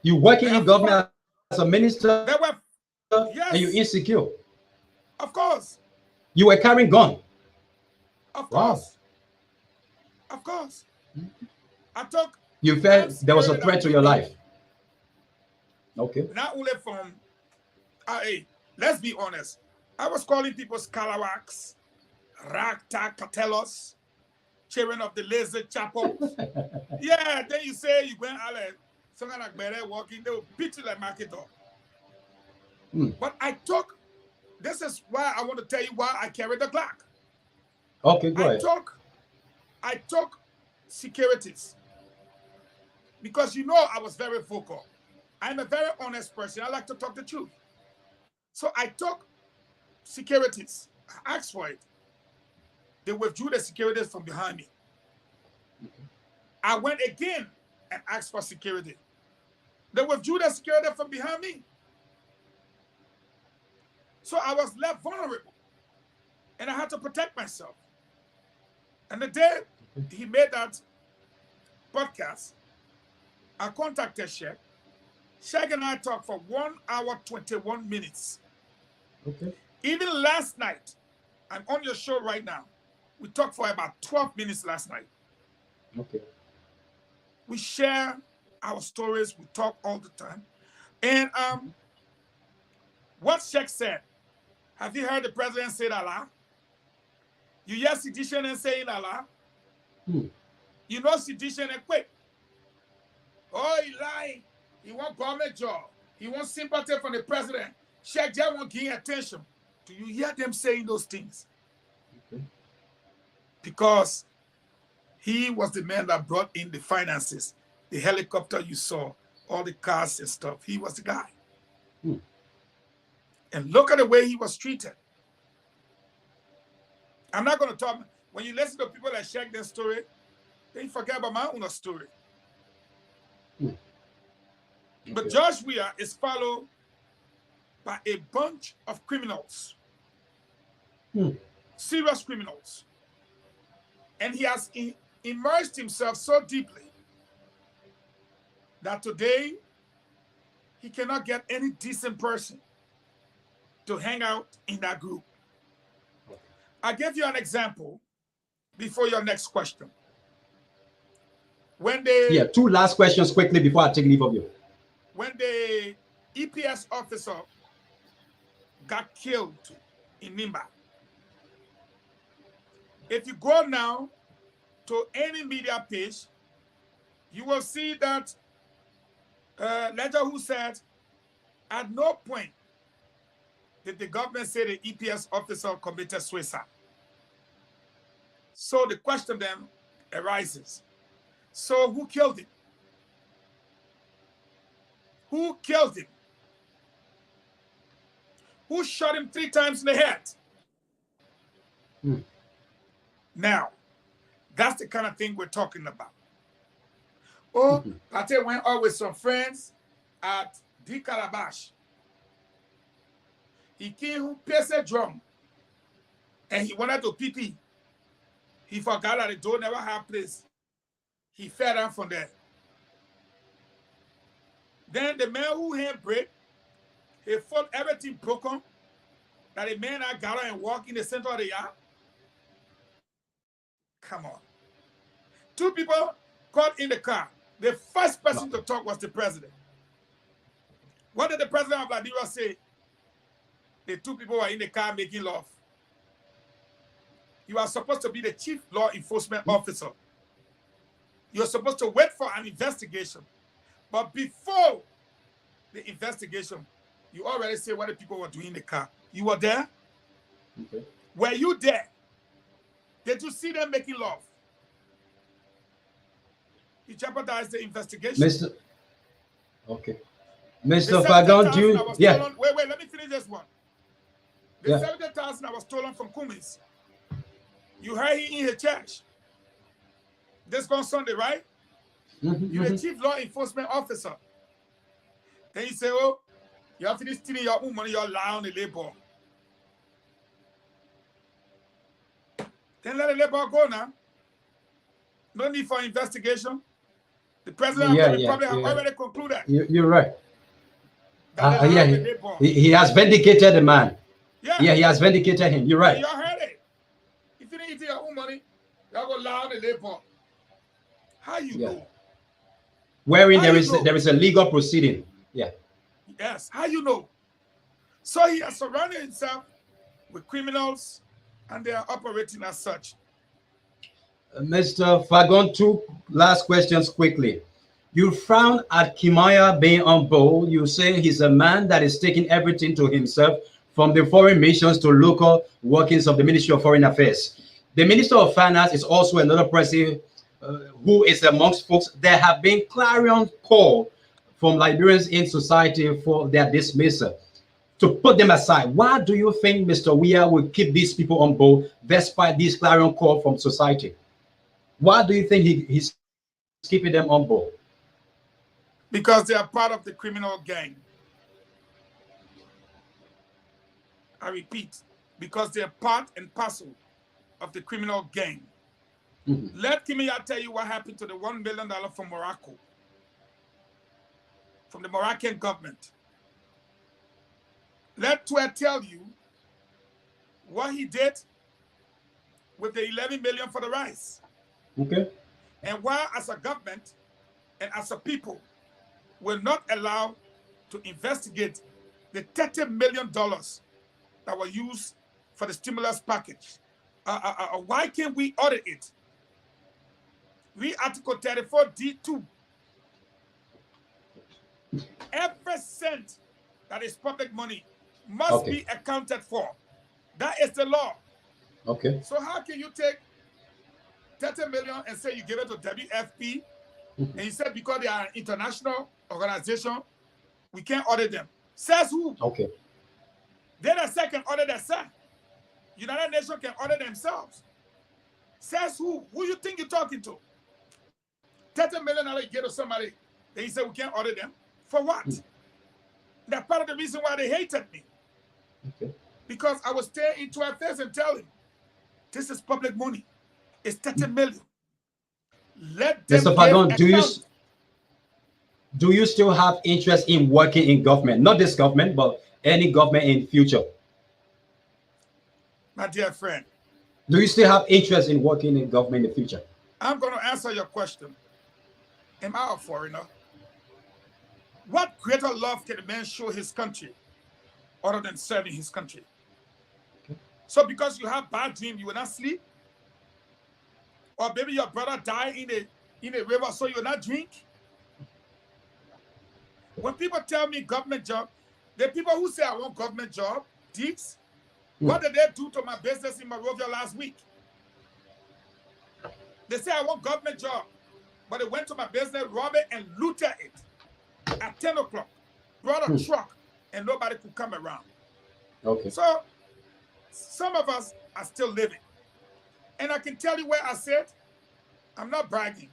You're working in government as a minister, yes, and you're insecure? Of course. You were carrying gun? Of course. Of course. I took... You felt there was a threat to your life? Okay. Not only from... hey, let's be honest. I was calling people scalawags, ragtag children of the laser chapel. Yeah, then you say you went out like something like better walking, they will beat you like market dog. But I took, this is why I want to tell you why I carried the Glock. Okay, go ahead. I took securities because you know I was very vocal. I'm a very honest person. I like to talk the truth. So I took securities. I asked for it. They withdrew the securities from behind me. I went again and asked for security. They withdrew the security from behind me. So I was left vulnerable. And I had to protect myself. And the day he made that podcast, I contacted Sheikh. Sheikh and I talked for 1 hour, 21 minutes. Even last night, I'm on your show right now. We talked for about 12 minutes last night. We share our stories. We talk all the time. And what Sheikh said, have you heard the president say Allah? You hear sedition and saying Allah? You know sedition and quick. Oh, he lied. He want government job. He wants sympathy from the president. Sheikh just won't give attention. Do you hear them saying those things? Because he was the man that brought in the finances, the helicopter you saw, all the cars and stuff. He was the guy. And look at the way he was treated. I'm not going to talk. When you listen to people that share their story, they forget about my own story. But George Weah is followed by a bunch of criminals. Serious criminals. And he has immersed himself so deeply that today he cannot get any decent person to hang out in that group. I'll give you an example before your next question. When they... Yeah, 2 last questions quickly before I take leave of you. When the EPS officer got killed in Nimba, if you go now to any media page, you will see that Ledger who said, at no point did the government say the EPS officer committed suicide. So the question then arises. So who killed him? Who killed him? Who shot him 3 times in the head? Now, that's the kind of thing we're talking about. Oh, Pate went out with some friends at D Calabash. He came who placed a drum and he wanted to pee. He forgot that the door never had place. He fell down from there. Then the man who hand break, he felt everything broken. That the man that got out and walked in the center of the yard. Come on. 2 people caught in the car. The first person to talk was the president. What did the president of Liberia say? The 2 people were in the car making love. You are supposed to be the chief law enforcement officer. You're supposed to wait for an investigation. But before the investigation, you already say what the people were doing in the car. You were there? Okay. Were you there? Did you see them making love? You jeopardized the investigation. Mr. Okay. Mr. Fagon, do you... Yeah. Wait, let me finish this one. The 70,000 that was stolen from Cummins, you heard he in his church. This gone Sunday, right? You're the chief law enforcement officer. Then you say, oh, you have finished stealing your own money, you're lying on the labor. Then let the labor go now. No need for investigation. The president of the Republic has already concluded. You're right. He has vindicated the man. Yeah, he has vindicated him. You're right. You heard it. If you didn't eat your own money, you're going to lie on the labor. How you know? Wherein there is a legal proceeding. Yeah. Yes. How you know? So he has surrounded himself with criminals, and they are operating as such. Mr. Fagon, 2 last questions quickly. You frown at Kimaya being on board. You say he's a man that is taking everything to himself, from the foreign missions to local workings of the Ministry of Foreign Affairs. The Minister of Finance is also another person who is amongst folks. There have been clarion call from Liberians in society for their dismissal, to put them aside. Why do you think Mr. Weah will keep these people on board despite these clarion call from society? Why do you think he's keeping them on board? Because they are part of the criminal gang. I repeat, because they are part and parcel of the criminal gang. Let Kimia tell you what happened to the $1 million from Morocco, from the Moroccan government. Let Tue tell you what he did with the 11 million for the rice. Okay. And why, as a government and as a people, we're not allowed to investigate the $30 million that were used for the stimulus package. Why can't we audit it? Read Article 34D2. Every cent that is public money must be accounted for. That is the law. Okay. So how can you take 30 million and say you give it to WFP, and you said because they are an international organization, we can't audit them? Says who? Okay. Then a second audit themselves. United Nations can audit themselves. Says who? Who you think you're talking to? 30 million you give to somebody, then you say we can't audit them. For what? That's part of the reason why they hated me. Okay. Because I was staying into her face and telling him, this is public money. It's 30 million. Let them Mr. Fagon, do you still have interest in working in government? Not this government, but any government in future? My dear friend. Do you still have interest in working in government in the future? I'm going to answer your question. Am I a foreigner? What greater love can a man show his country other than serving his country? Okay. So because you have bad dream, you will not sleep? Or maybe your brother died in a river, so you will not drink? When people tell me government job, the people who say I want government job, Deeks, what did they do to my business in Monrovia last week? They say I want government job, but they went to my business, robbed it, and looted it at 10 o'clock. Brought a truck, and nobody could come around. Okay. So some of us are still living. And I can tell you where I sit. I'm not bragging,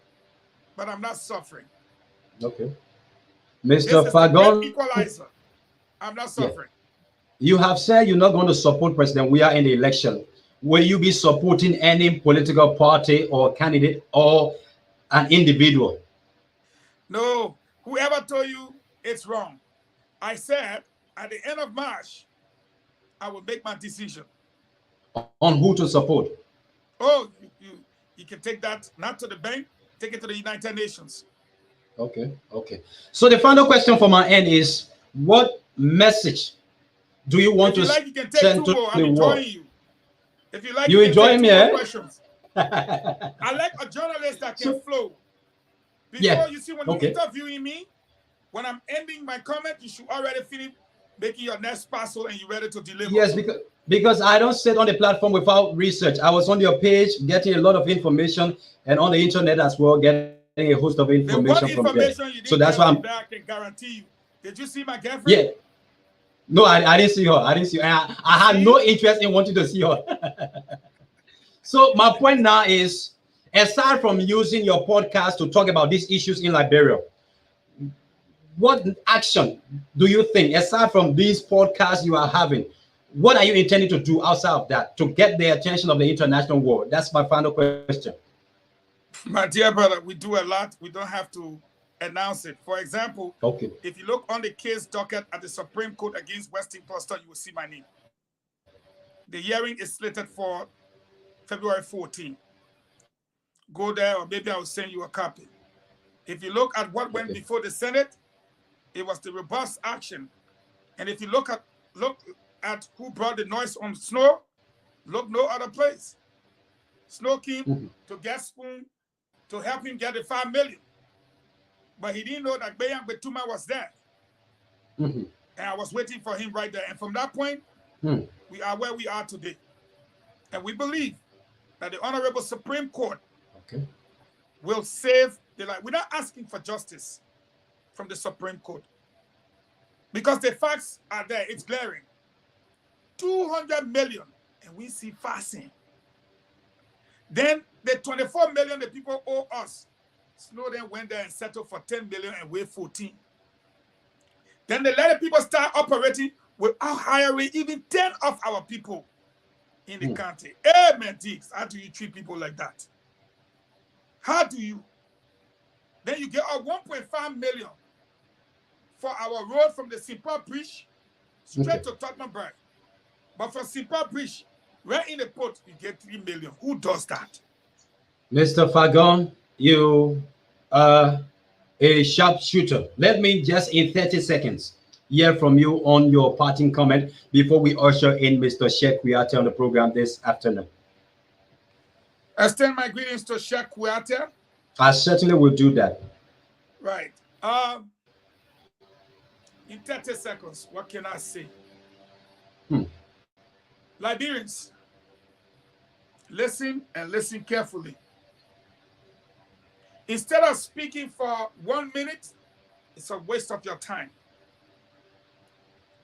but I'm not suffering. Okay. Mr. Fagon, equalizer. I'm not suffering. Yeah. You have said you're not going to support President. We are in the election. Will you be supporting any political party or candidate or an individual? No. Whoever told you it's wrong. I said at the end of March, I will make my decision. On who to support? Oh, you can take that not to the bank, take it to the United Nations. Okay, okay. So the final question from my end is, what message do you want to like, you can take send two to more. the I'm enjoying world? you. If you like, you enjoy me, eh? Questions. I like a journalist that can flow. Before you see when you're interviewing me, when I'm ending my comment, you should already finish making your next parcel and you're ready to deliver. Yes, because I don't sit on the platform without research. I was on your page getting a lot of information, and on the internet as well, getting a host of information from there. So that's why I can guarantee you. Did you see my girlfriend? Yeah. No, I didn't see her. I didn't see her. I had no interest in wanting to see her. So my point now is, aside from using your podcast to talk about these issues in Liberia, what action do you think, aside from these podcasts you are having, what are you intending to do outside of that to get the attention of the international world? That's my final question. My dear brother, we do a lot. We don't have to announce it. For example, if you look on the case docket at the Supreme Court against Weston Foster, you will see my name. The hearing is slated for February 14. Go there, or maybe I will send you a copy. If you look at what went before the Senate, it was the robust action. And if you look at who brought the noise on Snow, look no other place. Snow came to get Spoon to help him get the $5 million. But he didn't know that Bayang Betuma was there. And I was waiting for him right there. And from that point, we are where we are today. And we believe that the Honorable Supreme Court will save the life. We're not asking for justice from the Supreme Court, because the facts are there. It's glaring. 200 million, and we see fasting. Then the 24 million the people owe us, Snowden went there and settled for 10 million and weighed 14. Then they let the people start operating without hiring even 10 of our people in the country. Amen, Diggs. How do you treat people like that? How do you? Then you get a 1.5 million for our road from the Simpa Bridge straight to Tottenham Burg. But for Simpa Bridge, right in the port, you get 3 million. Who does that? Mr. Fagon, you are a sharpshooter. Let me just, in 30 seconds, hear from you on your parting comment before we usher in Mr. Sheikh Kuyate on the program this afternoon. I extend my greetings to Sheikh Kuyate. I certainly will do that. Right. In 30 seconds, what can I say? Liberians, listen and listen carefully. Instead of speaking for 1 minute, it's a waste of your time.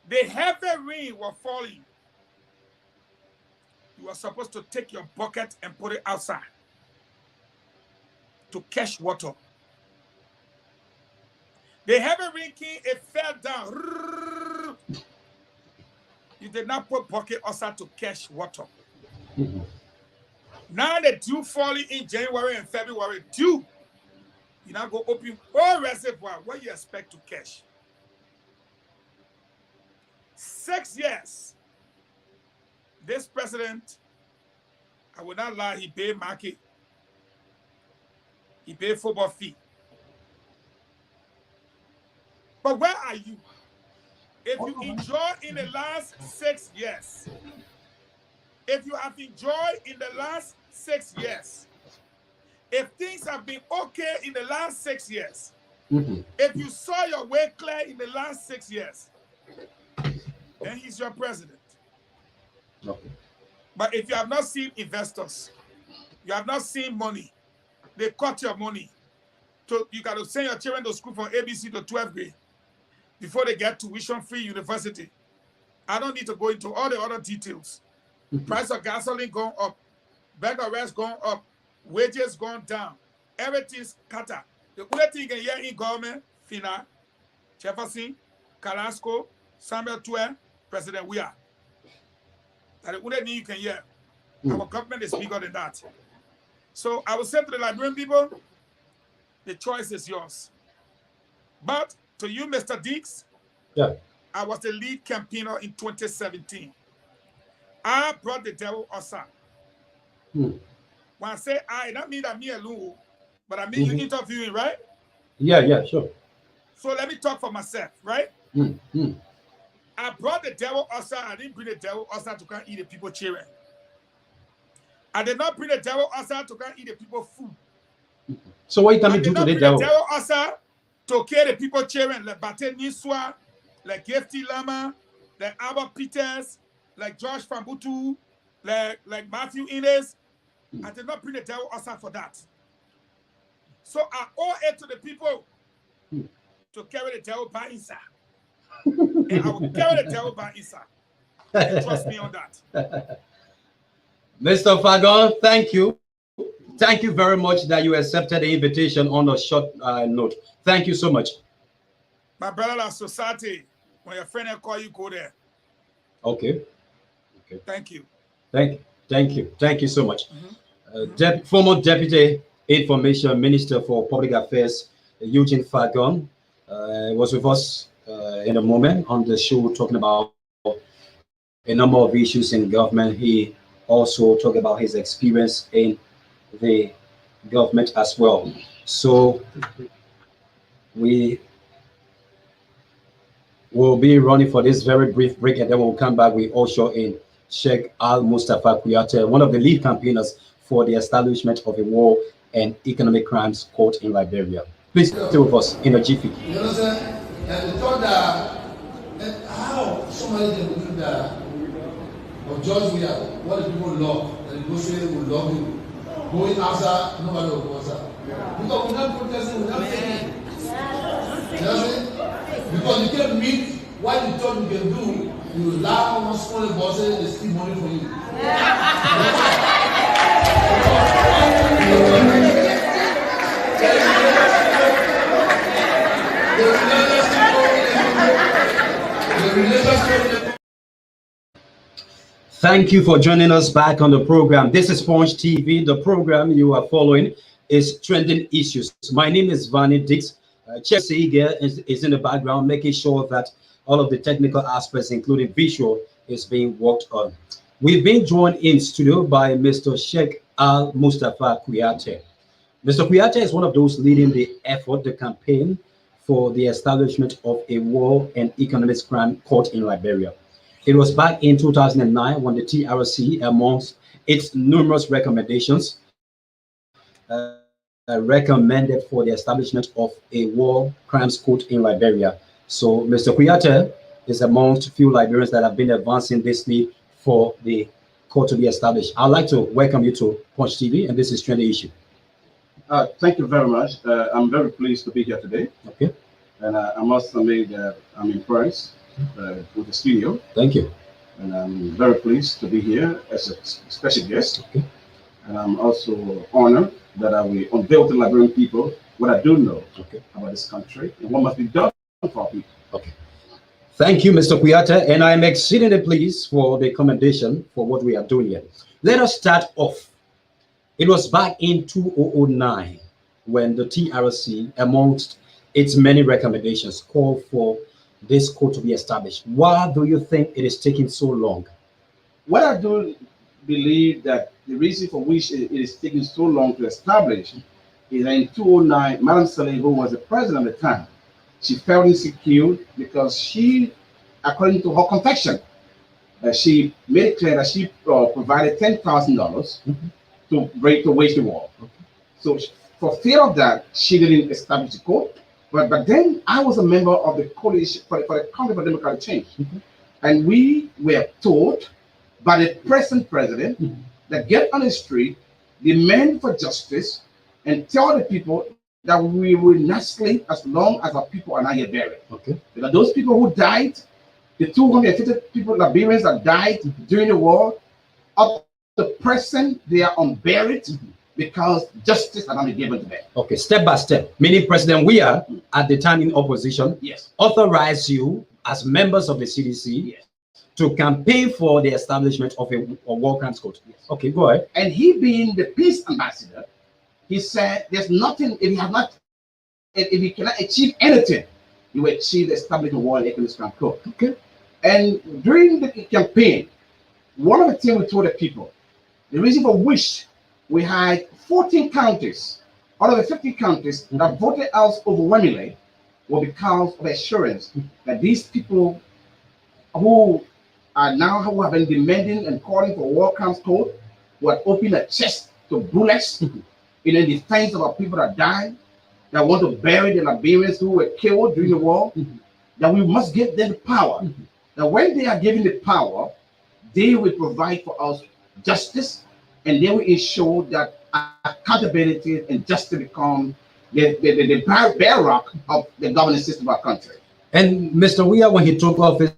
The heavy rain was falling. You are supposed to take your bucket and put it outside to catch water. The heavy rain came, it fell down. You did not put bucket outside to catch water. Now the dew falling in January and February, dew. You now go open all reservoir. What you expect to catch? 6 years. This president, I will not lie, he paid market. He paid football fee. But where are you? If you enjoy in the last 6 years, if you have enjoyed in the last 6 years, if things have been okay in the last 6 years, if you saw your way clear in the last 6 years, then he's your president. Okay. But if you have not seen investors, you have not seen money, they cut your money. You got to send your children to school from ABC to 12th grade before they get tuition-free university. I don't need to go into all the other details. Price of gasoline going up, bag of rice going up, wages going down, everything's cut out. The only thing you can hear in government, Fina, Jefferson, Carrasco, Samuel Tuer, President Weah. That's the only thing you can hear. Our government is bigger than that. So I will say to the Liberian people, the choice is yours. But to you, Mr. Deeks, I was the lead campaigner in 2017. I brought the devil outside. When I say I, that means that me alone, but I mean you interviewing, right? Yeah, sure. So let me talk for myself, right? I brought the devil outside. I didn't bring the devil outside to come eat the people cheering. I did not bring the devil outside to come eat the people food. So what you tell me do to the devil? The devil outside to kill the people cheering, like Bate Niswa, like Gifty Lama, like Albert Peters, like Josh Fambutu, like Matthew Innes. I did not bring the devil outside for that. So I owe it to the people to carry the devil by inside. And I will carry the devil by inside. And trust me on that. Mr. Fagon, thank you. Thank you very much that you accepted the invitation on a short note. Thank you so much. My brother, La Society, when your friend call you, go there. Okay. Thank you. Thank you so much. Former Deputy Information Minister for Public Affairs, Eugene Fagon, was with us in a moment on the show talking about a number of issues in government. He also talked about his experience in the government as well. So we will be running for this very brief break, and then we'll come back with Osho in Sheikh Al Mustafa Kuyate, one of the lead campaigners for the establishment of a war and economic crimes court in Liberia. Please stay with us in a jiffy. You understand? And we thought that how somebody can believe that of George Weah, what the people love, that the negotiator will love him. Going outside, nobody will go outside. Because we're not protesting, we're not taking. You know because you can't meet what you thought you can do, you laugh on small bosses, they steal money from you. Thank you for joining us back on the program. This is Punch TV. The program you are following is Trending Issues. My name is Vanny Dix. Chelsea Eager is in the background, making sure that all of the technical aspects, including visual, is being worked on. We've been joined in studio by Mr. Sheikh Al Mustafa Kuyate. Mr. Kuyate is one of those leading the effort, the campaign for the establishment of a war and economic crime court in Liberia. It was back in 2009 when the TRC, amongst its numerous recommendations, recommended for the establishment of a war crimes court in Liberia. So Mr. Kuyate is amongst few Liberians that have been advancing this need for the court to be established. I'd like to welcome you to Punch TV, and this is Trending Issue. Thank you very much. I'm very pleased to be here today. Okay. And I must admit that I'm impressed with the studio. Thank you. And I'm very pleased to be here as a special guest. Okay. And I'm also honored that I will unveil to the Liberian people what I do know about this country and what must be done for our people. Okay. Thank you, Mr. Kuyate, and I'm exceedingly pleased for the commendation for what we are doing here. Let us start off. It was back in 2009 when the TRC, amongst its many recommendations, called for this court to be established. Why do you think it is taking so long? What I do believe that the reason for which it is taking so long to establish is that in 2009, Madam Saleh, who was the president at the time, she felt insecure because she, according to her confession, she made it clear that she provided $10,000 to wage the war. So for fear of that, she didn't establish the code. But then I was a member of the coalition for the Congress for Democratic Change. And we were told by the present president that get on the street, demand for justice, and tell the people that we will not sleep as long as our people are not yet buried. Because those people who died, the 250 people, Liberians that died during the war, up to present, they are unburied because justice has not been given to them. Okay, step by step. Meaning President Weah, at the time in opposition, yes, authorized you as members of the CDC to campaign for the establishment of a war crimes court. Yes. Okay, go ahead. And he being the peace ambassador, he said there's nothing, if he cannot achieve anything, he will achieve the establishment of war and economic crime court. Okay. And during the campaign, one of the things we told the people, the reason for which we had 14 counties out of the 50 counties that voted us overwhelmingly was because of assurance that these people who have been demanding and calling for war crimes code would open a chest to bullets in the defense of our people that died, that want to bury the Liberians who were killed during the war, that we must give them the power. That when they are given the power, they will provide for us justice, and they will ensure that accountability and justice become the bedrock of the governance system of our country. And Mr. Weah, when he took office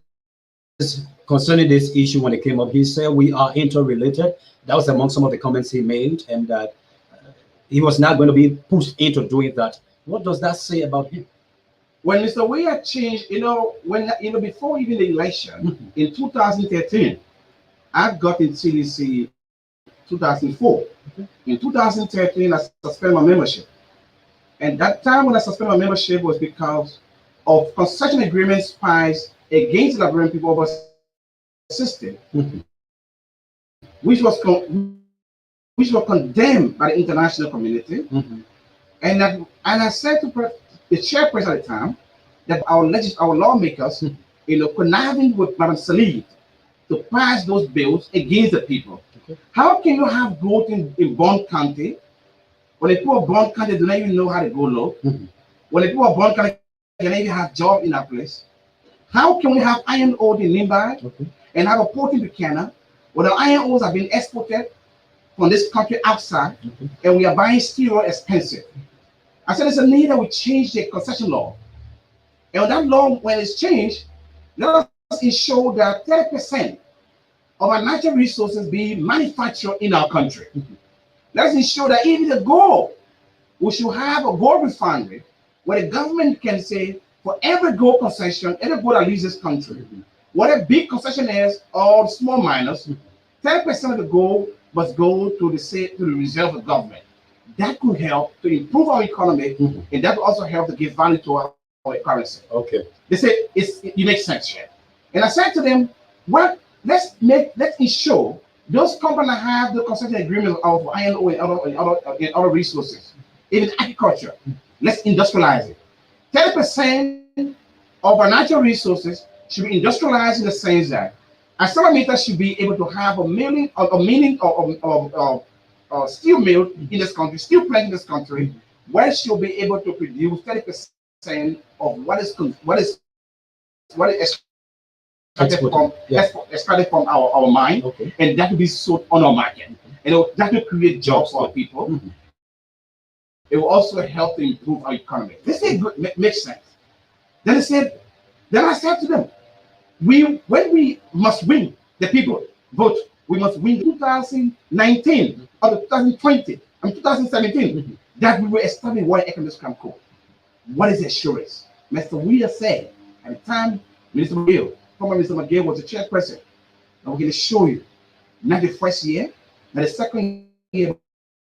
concerning this issue, when it came up, he said we are interrelated. That was among some of the comments he made, and that he was not going to be pushed into doing that. What does that say about him? When Mr. Weah changed, before even the election in 2013, I got in CDC 2004. In 2013, I suspended my membership. And that time when I suspended my membership was because of concession agreements passed against the Liberian people over system, which was condemned by the international community. And I said to the chairperson at the time that our lawmakers, conniving with Madam Salid to pass those bills against the people. How can you have growth in Bond County when the people of Bond County do not even know how to go low? When the people of Bond County can even have jobs in that place? How can we have iron ore in Limbai and have a port in Buchanan when the iron ores have been exported from this country outside and we are buying steel expensive? I said there's a need that we change the concession law. And that law, when it's changed, let us ensure that 30% of our natural resources be manufactured in our country. Let's ensure that even the gold, we should have a gold refinery where the government can say, for every gold concession, every gold that leaves this country, whether big concessionaires or small miners, 10% of the gold must go to the reserve of government. That could help to improve our economy, and that will also help to give value to our currency. Okay. They say it makes sense here. And I said to them, well, let's ensure those companies that have the concession agreement of iron ore and other resources, even agriculture, let's industrialize it. 30% of our natural resources should be industrialized in the sense that ArcelorMittal should be able to have a milling steel mill in this country, steel plant in this country, where she'll be able to produce 30% of what is extracted from our mine, and that will be sold on our market. And that will create jobs for our people. It will also help to improve our economy. This makes sense. Then I said to them, when we must win, the people vote, we must win 2019 or 2020 and 2017, that we will establish one economic crime code. What is assurance? Mr. Weah said at the time, Minister McGill, former Minister McGill was the chairperson. And we're going to show you, not the first year, not the second year,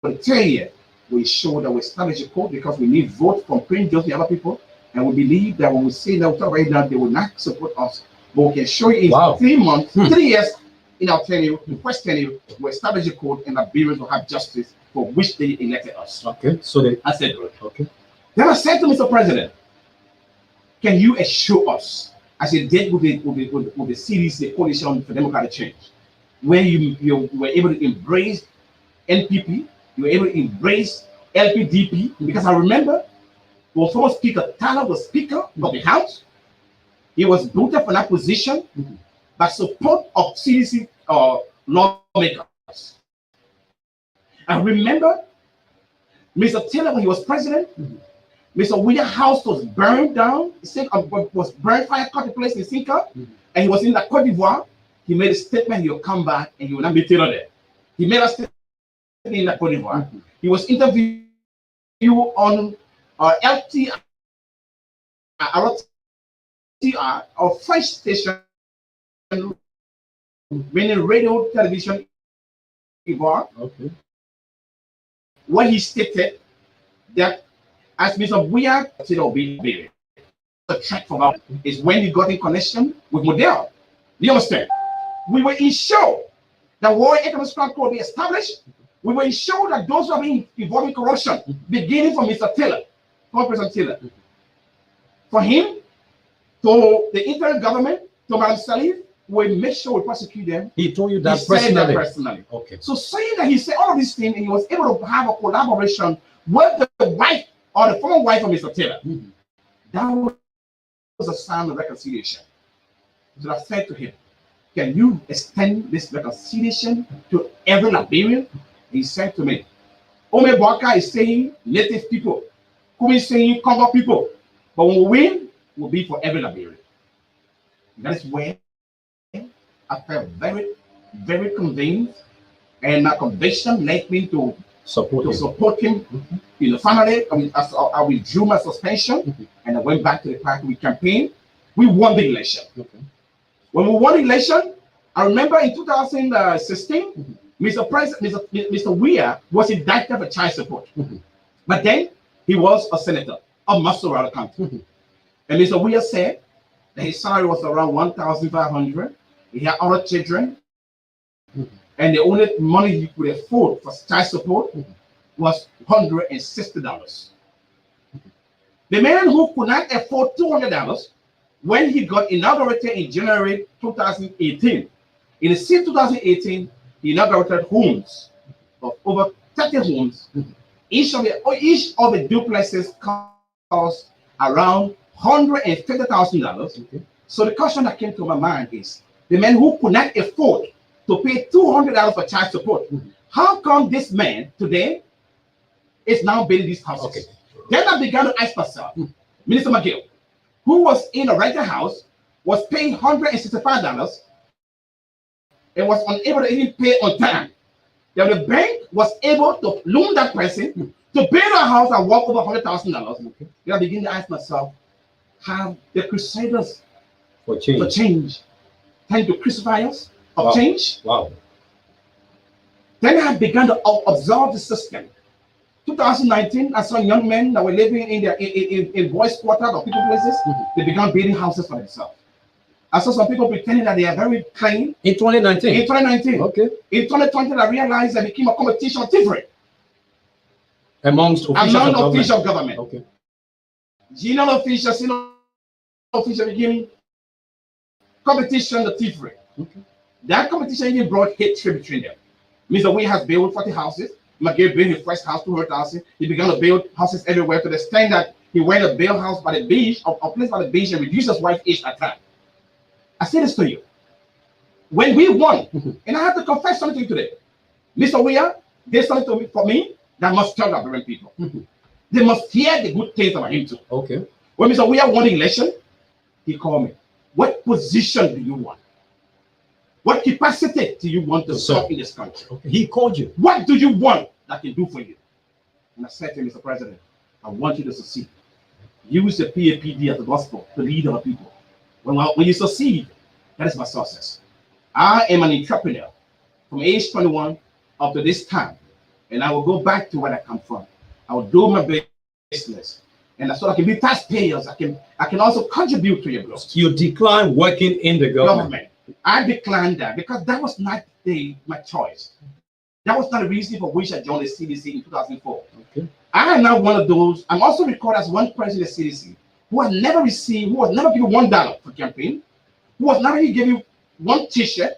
but the third year, we show that we establish a code because we need vote from Prince Joseph and other people. And we believe that when we say that right now, they will not support us. But we can show you in 3 months, 3 years, in our tenure, the first tenure, we establish a code and Liberians will have justice for which they elected us. Okay, so I said, okay. Then I said to Mr. President, can you assure us, as you did with the CDC, the Coalition for Democratic Change, where you were able to embrace NPP, you were able to embrace LPDP, because I remember when former Speaker Tyler was Speaker of the House, he was voted for that position by support of CDC lawmakers. I remember Mr. Taylor, when he was president, Mr. William House was burned down, was burned, fire caught the place in Sinka, and he was in the Cote d'Ivoire. He made a statement, he will come back and he will not be Taylor there. He made a statement in the Cote d'Ivoire. He was interviewed on LTR, or French station, meaning radio, television, Ivoire, where he stated that as Mr. Bouya said, the track for that is when he got in connection with Model. Do you understand? We were ensured that War Economic Strike will be established. We were ensured that those who have been involved in corruption, beginning from Mr. Taylor, former President Taylor, for him, to the interim government, to Madam Salif, we make sure we prosecute them. He told you that he personally? said that personally. Okay. So saying that he said all of these things and he was able to have a collaboration with the wife or the former wife of Mr. Taylor, that was a sign of reconciliation. So I said to him, can you extend this reconciliation to every Liberian? He said to me, Ome Bwaka is saying native people, Kumi is saying Congo people, but when we win, will be for every Liberian. That is where I felt very, very convinced, and my conviction led me to support him. In the family, I withdrew my suspension and I went back to the party. We campaigned. We won the election. When we won the election, I remember in 2016, Mr. Weir was indicted for child support. But then he was a senator of Massachusetts County. And Mr. Weir said that his salary was around $1,500. He had other children. And the only money he could afford for child support was $160. The man who could not afford $200, when he got inaugurated in January 2018, in the same 2018, he inaugurated homes of over 30 homes. Each of the duplexes cost around $150,000. So the question that came to my mind is, the man who could not afford to pay $200 for child support, how come this man today is now building these houses? Then I began to ask myself, Minister McGill, who was in a rented house, was paying $165 and was unable to even pay on time. Then the bank was able to loan that person to build a house and walk over $100,000. Then I began to ask myself, have the crusaders for change trying to crucify us of change? Wow. Then I began to observe the system. 2019, I saw young men that were living in boys' quarters or people places. They began building houses for themselves. I saw some people pretending that they are very clean. In 2019? In 2019. Okay. In 2020, I realized there became a competition of different. Amongst official government. Okay. General officials, senior officials became competition of different. Okay. That competition even brought hatred between them. Mr. Wayne has built 40 houses. McGill built his first house, 200,000. He began to build houses everywhere to the extent that he went to build a house by the beach, a place by the beach, and reduced his wife's age at time. I say this to you. When we won, and I have to confess something to you today, Mr. Weir did something for me that must tell Liberian people. They must hear the good things about him too. Okay. When Mr. Weir won the election, he called me. What position do you want? What capacity do you want to serve in this country? Okay. He called you. What do you want that can do for you? And I said to him, Mr. President, I want you to succeed. Use the PAPD as the gospel to lead other people. When you succeed, that is my success. I am an entrepreneur from age 21 up to this time, and I will go back to where I come from. I will do my business, and so I can be taxpayers. I can also contribute to your growth. You decline working in the government. I declined that because that was not my choice. That was not the reason for which I joined the CDC in 2004. Okay. I am now one of those. I'm also recorded as one person in the CDC who has never received, who has never given $1 for campaign, who has never given you one t-shirt.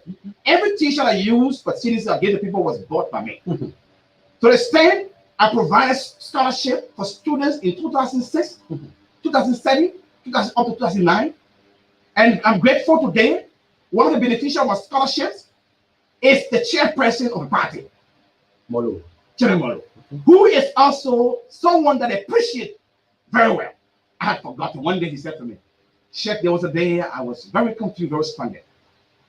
Every t-shirt I used for CDC I gave to people was bought by me. To the extent I provided scholarship for students in 2006, 2007, up to 2009. And I'm grateful today. One of the beneficiaries of my scholarships is the chairperson of the party, Molo. Jerry Molo, who is also someone that I appreciate very well. I had forgotten. One day he said to me, Sheikh, there was a day I was very confused, very stranded,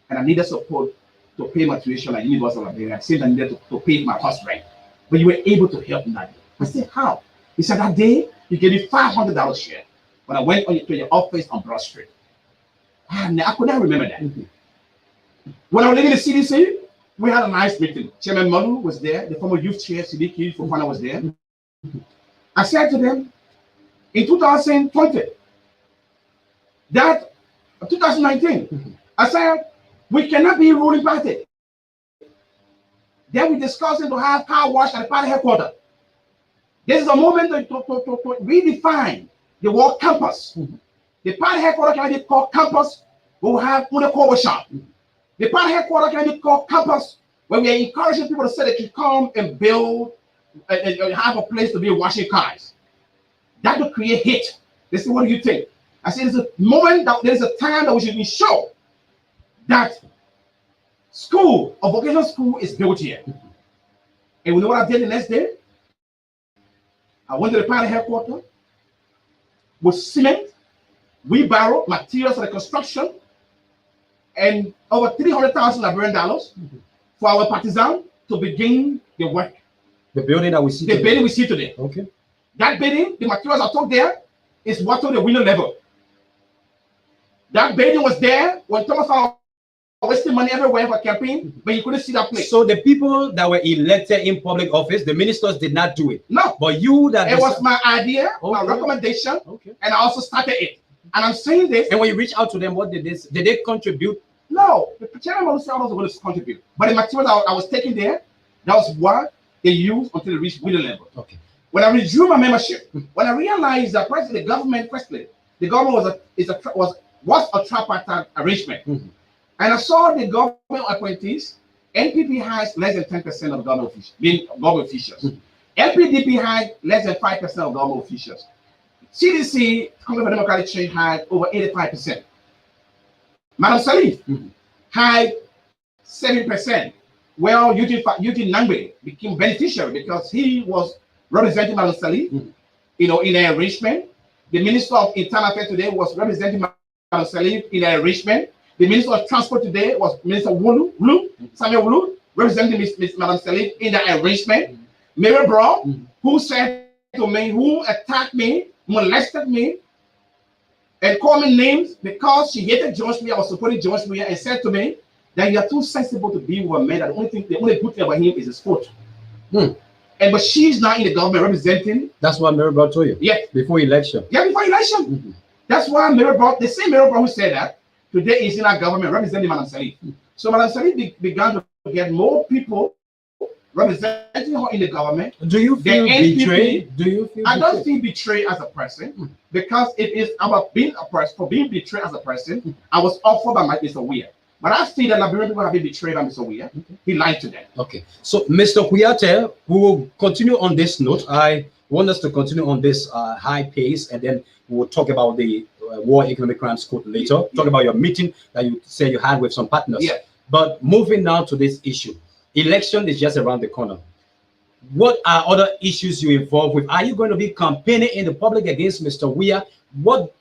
and I needed support to pay my tuition at University of Liberia. I said I needed to pay my house rent, but you were able to help me that day. I said, how? He said, that day you gave me $500 share when I went to your office on Broad Street. And I could not remember that. When I was leaving the CDC, we had a nice meeting. Chairman Malu was there, the former youth chair, Sidiki Fofana was there. I said to them, in 2020, that 2019, I said, we cannot be a ruling party. Then we discussed to have car wash at the party headquarters. This is a moment to redefine the word campus. The party headquarters can be called campus, we will have Unakowa shop. The party headquarters can be called campus, where we are encouraging people to say they can come and build and have a place to be washing cars. That will create hate. They say, what do you think? I said, there's a moment, that there's a time that we should ensure that school, a vocational school is built here. And we know what I did the next day? I went to the party headquarters with cement, wheelbarrow, materials for the construction, and over $300,000 Liberian dollars for our partisans to begin the work. The building that we see today. The building we see today. Okay. That building, the materials I took there, is water the window level. That building was there when Thomas was wasting money everywhere for campaign, but you couldn't see that place. So the people that were elected in public office, the ministers did not do it. No. But you that it was my idea, my recommendation, and I also started it. And I'm saying this. And when you reach out to them, what did this? Did they contribute? No, the chairman was also going to contribute. But the material I was taking there, that was what they used until they reached window level. Okay. When I withdrew my membership, when I realized that the government, firstly, the government was a tripartite arrangement. And I saw the government appointees, NPP has less than 10% of government officials. LPDP had less than 5% of government officials. CDC, Congress for Democratic Change, had over 85%. Madam Salif had 7%. Well, Eugene Nangbe became beneficiary because he was representing Madam Salif, in an arrangement. The Minister of Internal Affairs today was representing Madam Salif in an arrangement. The Minister of Transport today was Minister Samuel Wulu, representing Madam Salif in the arrangement. Mary Brown, who said to me, who attacked me, molested me, and called me names because she hated George Weah, was supporting George Weah, and said to me that you are too sensible to be with a man. That the only good thing about him is his foot. But she's not in the government representing. That's what Mary Brown told you. Yeah. Before election. Yeah, before election. That's why Mary Brown, the same Mary Brown who said that, today is in our government representing Madam Salif. So Madam Salif began to get more people representing her in the government. Do you feel betrayed? Do you feel I don't feel betrayed as a person because it is about being a person. For being betrayed as a person, I was offered by Mr. Weah. But I feel that Liberian people have been betrayed by Mr. Weah. He lied to them. Okay. So, Mr. Kuyate, we will continue on this note. I want us to continue on this high pace, and then we'll talk about the War Economic Crimes Court later. Talk about your meeting that you said you had with some partners. Yeah. But moving now to this issue. Election is just around the corner. What are other issues you involved with? Are you going to be campaigning in the public against Mr. Weah? What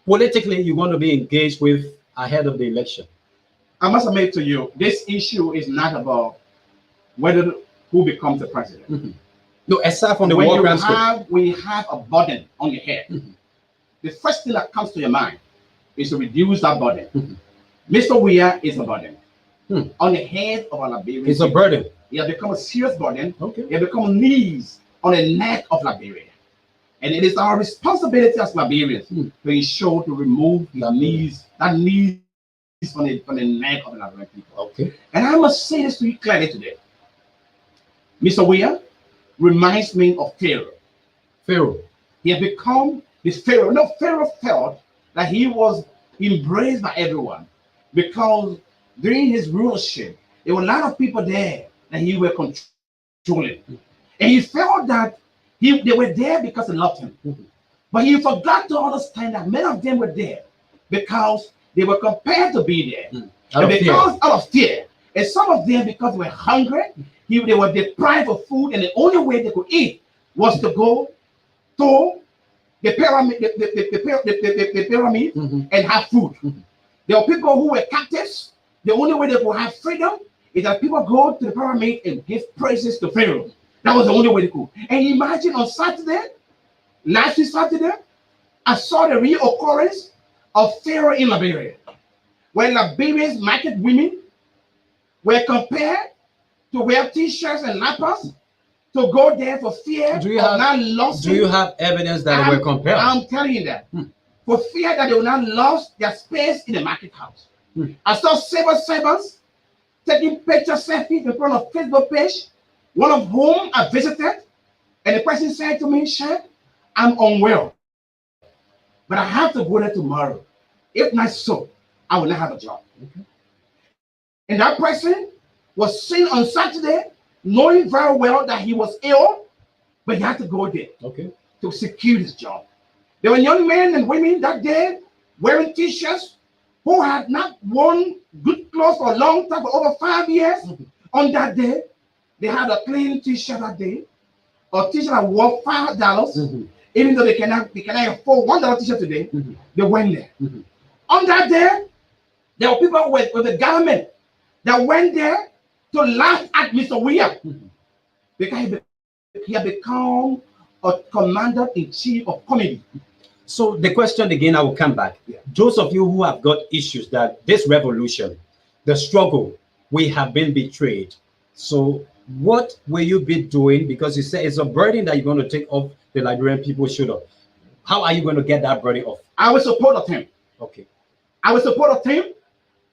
politically you going to be engaged with ahead of the election? I must admit to you, this issue is not about who becomes the president. No, aside from the war crimes, when you have a burden on your head, the first thing that comes to your mind is to reduce that burden. Mr. Weah is a burden on the head of a Liberian. It's a burden. He has become a serious burden. Okay. He has become knees on the neck of Liberia. And it is our responsibility as Liberians to ensure to remove the knees, that knees on the neck of the Liberian people. Okay. And I must say this to you clearly today. Mr. Weah reminds me of Pharaoh. Pharaoh. He has become This Pharaoh, no, Pharaoh felt that he was embraced by everyone because during his rulership, there were a lot of people there that he were controlling. And he felt that they were there because they loved him. But he forgot to understand that many of them were there because they were compelled to be there. Out of fear. And some of them, because they were hungry, they were deprived of food, and the only way they could eat was to go to the pyramid, the pyramid and have food. There were people who were captives. The only way they could have freedom is that people go to the pyramid and give praises to Pharaoh. That was the only way they could. And imagine on Saturday, last Saturday, I saw the real occurrence of Pharaoh in Liberia, where Liberia's market women were compared to wear t-shirts and lappers to go there for fear of not losing. Do you have evidence that they were compelled? I'm telling you that. For fear that they will not lose their space in the market house. I saw civil servants taking pictures, selfies in front of Facebook page, one of whom I visited, and the person said to me, "Chef, I'm unwell, but I have to go there tomorrow. If not so, I will not have a job." And that person was seen on Saturday, knowing very well that he was ill, but he had to go there to secure his job. There were young men and women that day wearing t-shirts who had not worn good clothes for a long time, for over 5 years. On that day, they had a clean t-shirt that day, a t-shirt that worth $5, even though they cannot afford $1 t-shirt today. They went there. On that day, there were people with the government that went there to laugh at Mr. William because he had become a commander-in-chief of comedy. So the question again, I will come back. Those of you who have got issues that this revolution, the struggle, we have been betrayed. So what will you be doing? Because you say it's a burden that you're going to take off the Liberian people's shoulder. How are you going to get that burden off? I will support a team. Okay. I will support a team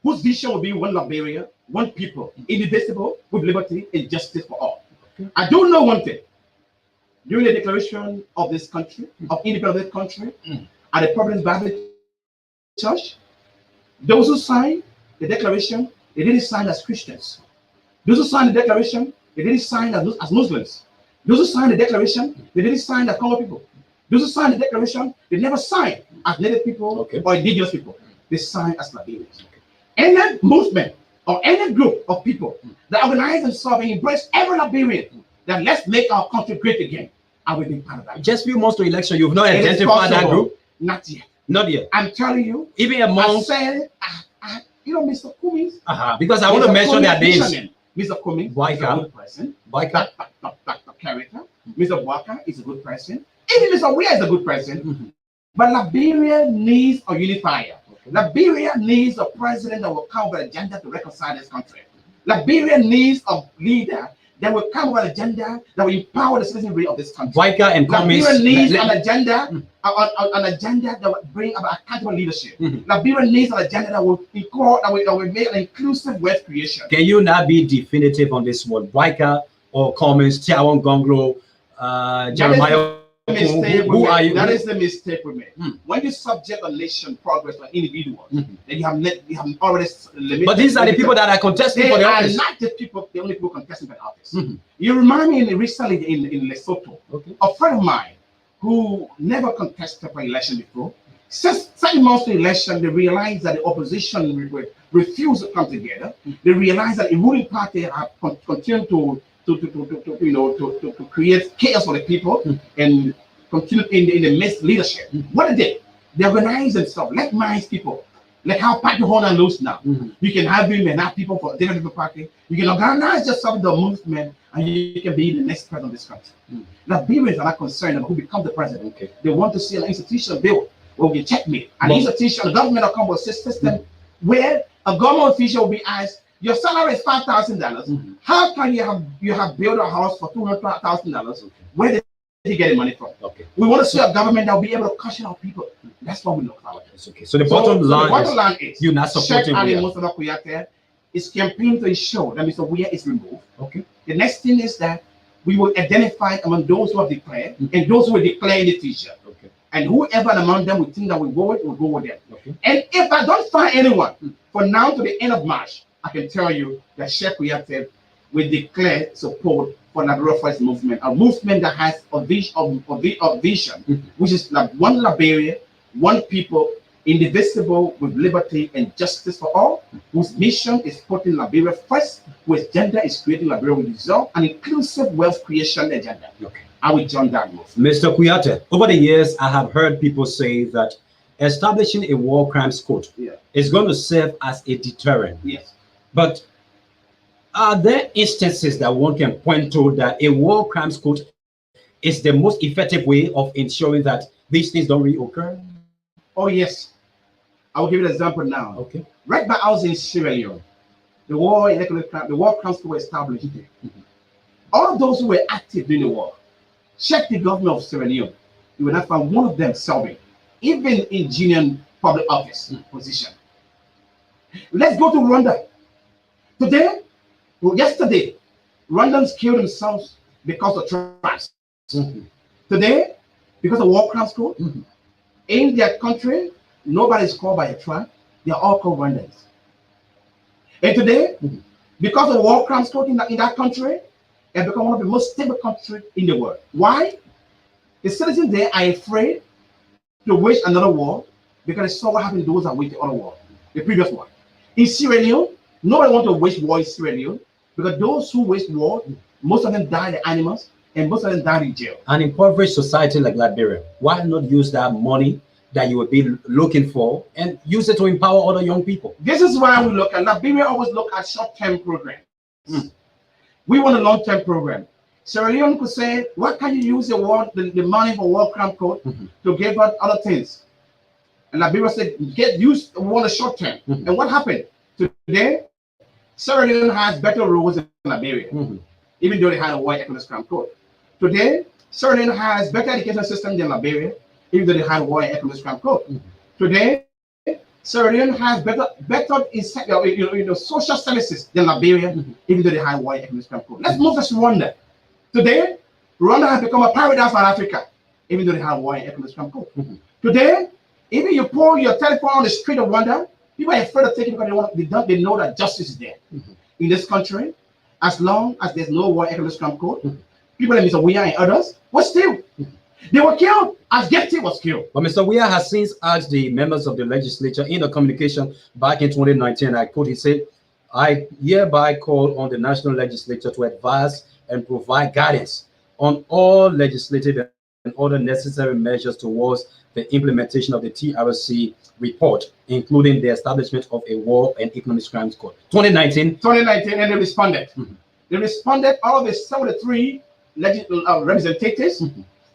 whose vision will be one Liberia, one people, indivisible, with liberty and justice for all. I do know one thing. During the declaration of this country, of independence of this country, at the Providence Bible Church, those who signed the declaration, they didn't sign as Christians. Those who signed the declaration, they didn't sign as Muslims. Those who signed the declaration, they didn't sign as Congo people. Those who signed the declaration, they never signed as Native people or indigenous people. They signed as Liberians. Any movement or any group of people that organize themselves and embrace every Liberian, that let's make our country great again, I will be part of that. Just few months to election, you've not identified that group? Not yet. Not yet. I'm telling you. Even among... I said, you know, Mr. Cummings. Because I want to mention their names. Mr. Cummings is a good person. Dr. Character. Mr. Walker is a good person. Even Mr. Weir is a good person. But Liberia needs a unifier. Liberia needs a president that will come with an agenda to reconcile this country. Liberia needs a leader that will come with an agenda that will empower the citizenry of this country. Liberia needs an agenda, an agenda that will bring about accountable leadership. Liberia needs an agenda that will make an inclusive wealth creation. Can you not be definitive on this one? Waika or Cummings, Tiawan Gonglo, Jeremiah? Who are you? That is the mistake we made. When you subject a nation progress to individuals, then you have already limited. But these are the people that are contesting for the office. They are not the only people contesting for the office. You remind me recently in Lesotho, a friend of mine who never contested for election before. 7 months to election, they realized that the opposition refused to come together. They realized that the ruling party have continued to create chaos for the people and continue in the misleadership. What they did, they organized themselves like minds people, like how Patty Horner knows now. You can have him and have people for different party. You can organize yourself the movement, and you can be the next president of this country. Liberians are not concerned about who becomes the president. They want to see an institution built where we checkmate. An institution, the government will come with a system where a government official will be asked, your salary is $5,000. How can you have built a house for $200,000? Where did you get the money from? We want to see a government that will be able to cushion our people. That's what we look for. So the bottom line is you're not supporting Sheikh Ali Mustafa Kuyate is campaigning to ensure that Mr. Weir is removed. The next thing is that we will identify among those who have declared and those who will declare in the future. And whoever among them we think that we go with, we'll go with them. Okay. And if I don't find anyone, from now to the end of March, I can tell you that Sheikh Kouyaté will declare support for Liberia First movement, a movement that has a vision, which is like one Liberia, one people, indivisible with liberty and justice for all, whose mission is putting Liberia first, whose agenda is creating Liberia with result, an inclusive wealth creation agenda. Okay. I will join that move. Mr. Kouyaté, over the years, I have heard people say that establishing a war crimes court is going to serve as a deterrent. Yes. But are there instances that one can point to that a war crimes court is the most effective way of ensuring that these things don't reoccur? Oh, yes. I will give you an example now. Okay. Right by us in Sierra Leone, the war crimes court was established. All of those who were active in the war, check the government of Sierra Leone. You will not find one of them serving, even in junior public office position. Let's go to Rwanda. Yesterday, Rwandans killed themselves because of tribes. Today, because of war crimes court, in their country, nobody is called by a tribe. They are all called Rwandans. And today, because of war crimes court in that country, it become one of the most stable countries in the world. Why? The citizens there are afraid to wage another war because they saw what happened to those that waged the other war, the previous one. In Sierra Leone, nobody wants to wage war in Sierra Leone because those who wage war, most of them die the animals and most of them die in jail. An impoverished society like Liberia, why not use that money that you would be looking for and use it to empower other young people? This is why we look at Liberia, always look at short-term programs. We want a long-term program. Sierra Leone could say, what can you use the money for war crime court to give out other things? And Liberia said, we want a short-term. And what happened? Today, Sierra Leone has better rules than Liberia, even though they had a white economic crime court. Today, Sierra Leone has better education system than Liberia, even though they had a white economic crime court. Today, Sierra Leone has better social services than Liberia, even though they had white economic crime court. Let's move to Rwanda. Today, Rwanda has become a paradise for Africa, even though they have white economic crime court. Today, even you pull your telephone on the street of Rwanda, people are afraid of taking it because they know that justice is there. In this country, as long as there's no white economic crime court, people like Mr. Weah and others were still. They were killed as Getty was killed. But Mr. Weah has since asked the members of the legislature in a communication back in 2019, he said, I hereby call on the national legislature to advise and provide guidance on all legislative and other necessary measures towards the implementation of the TRC report, including the establishment of a war and economic crimes court. 2019, and they responded. They responded, all of the 73 representatives,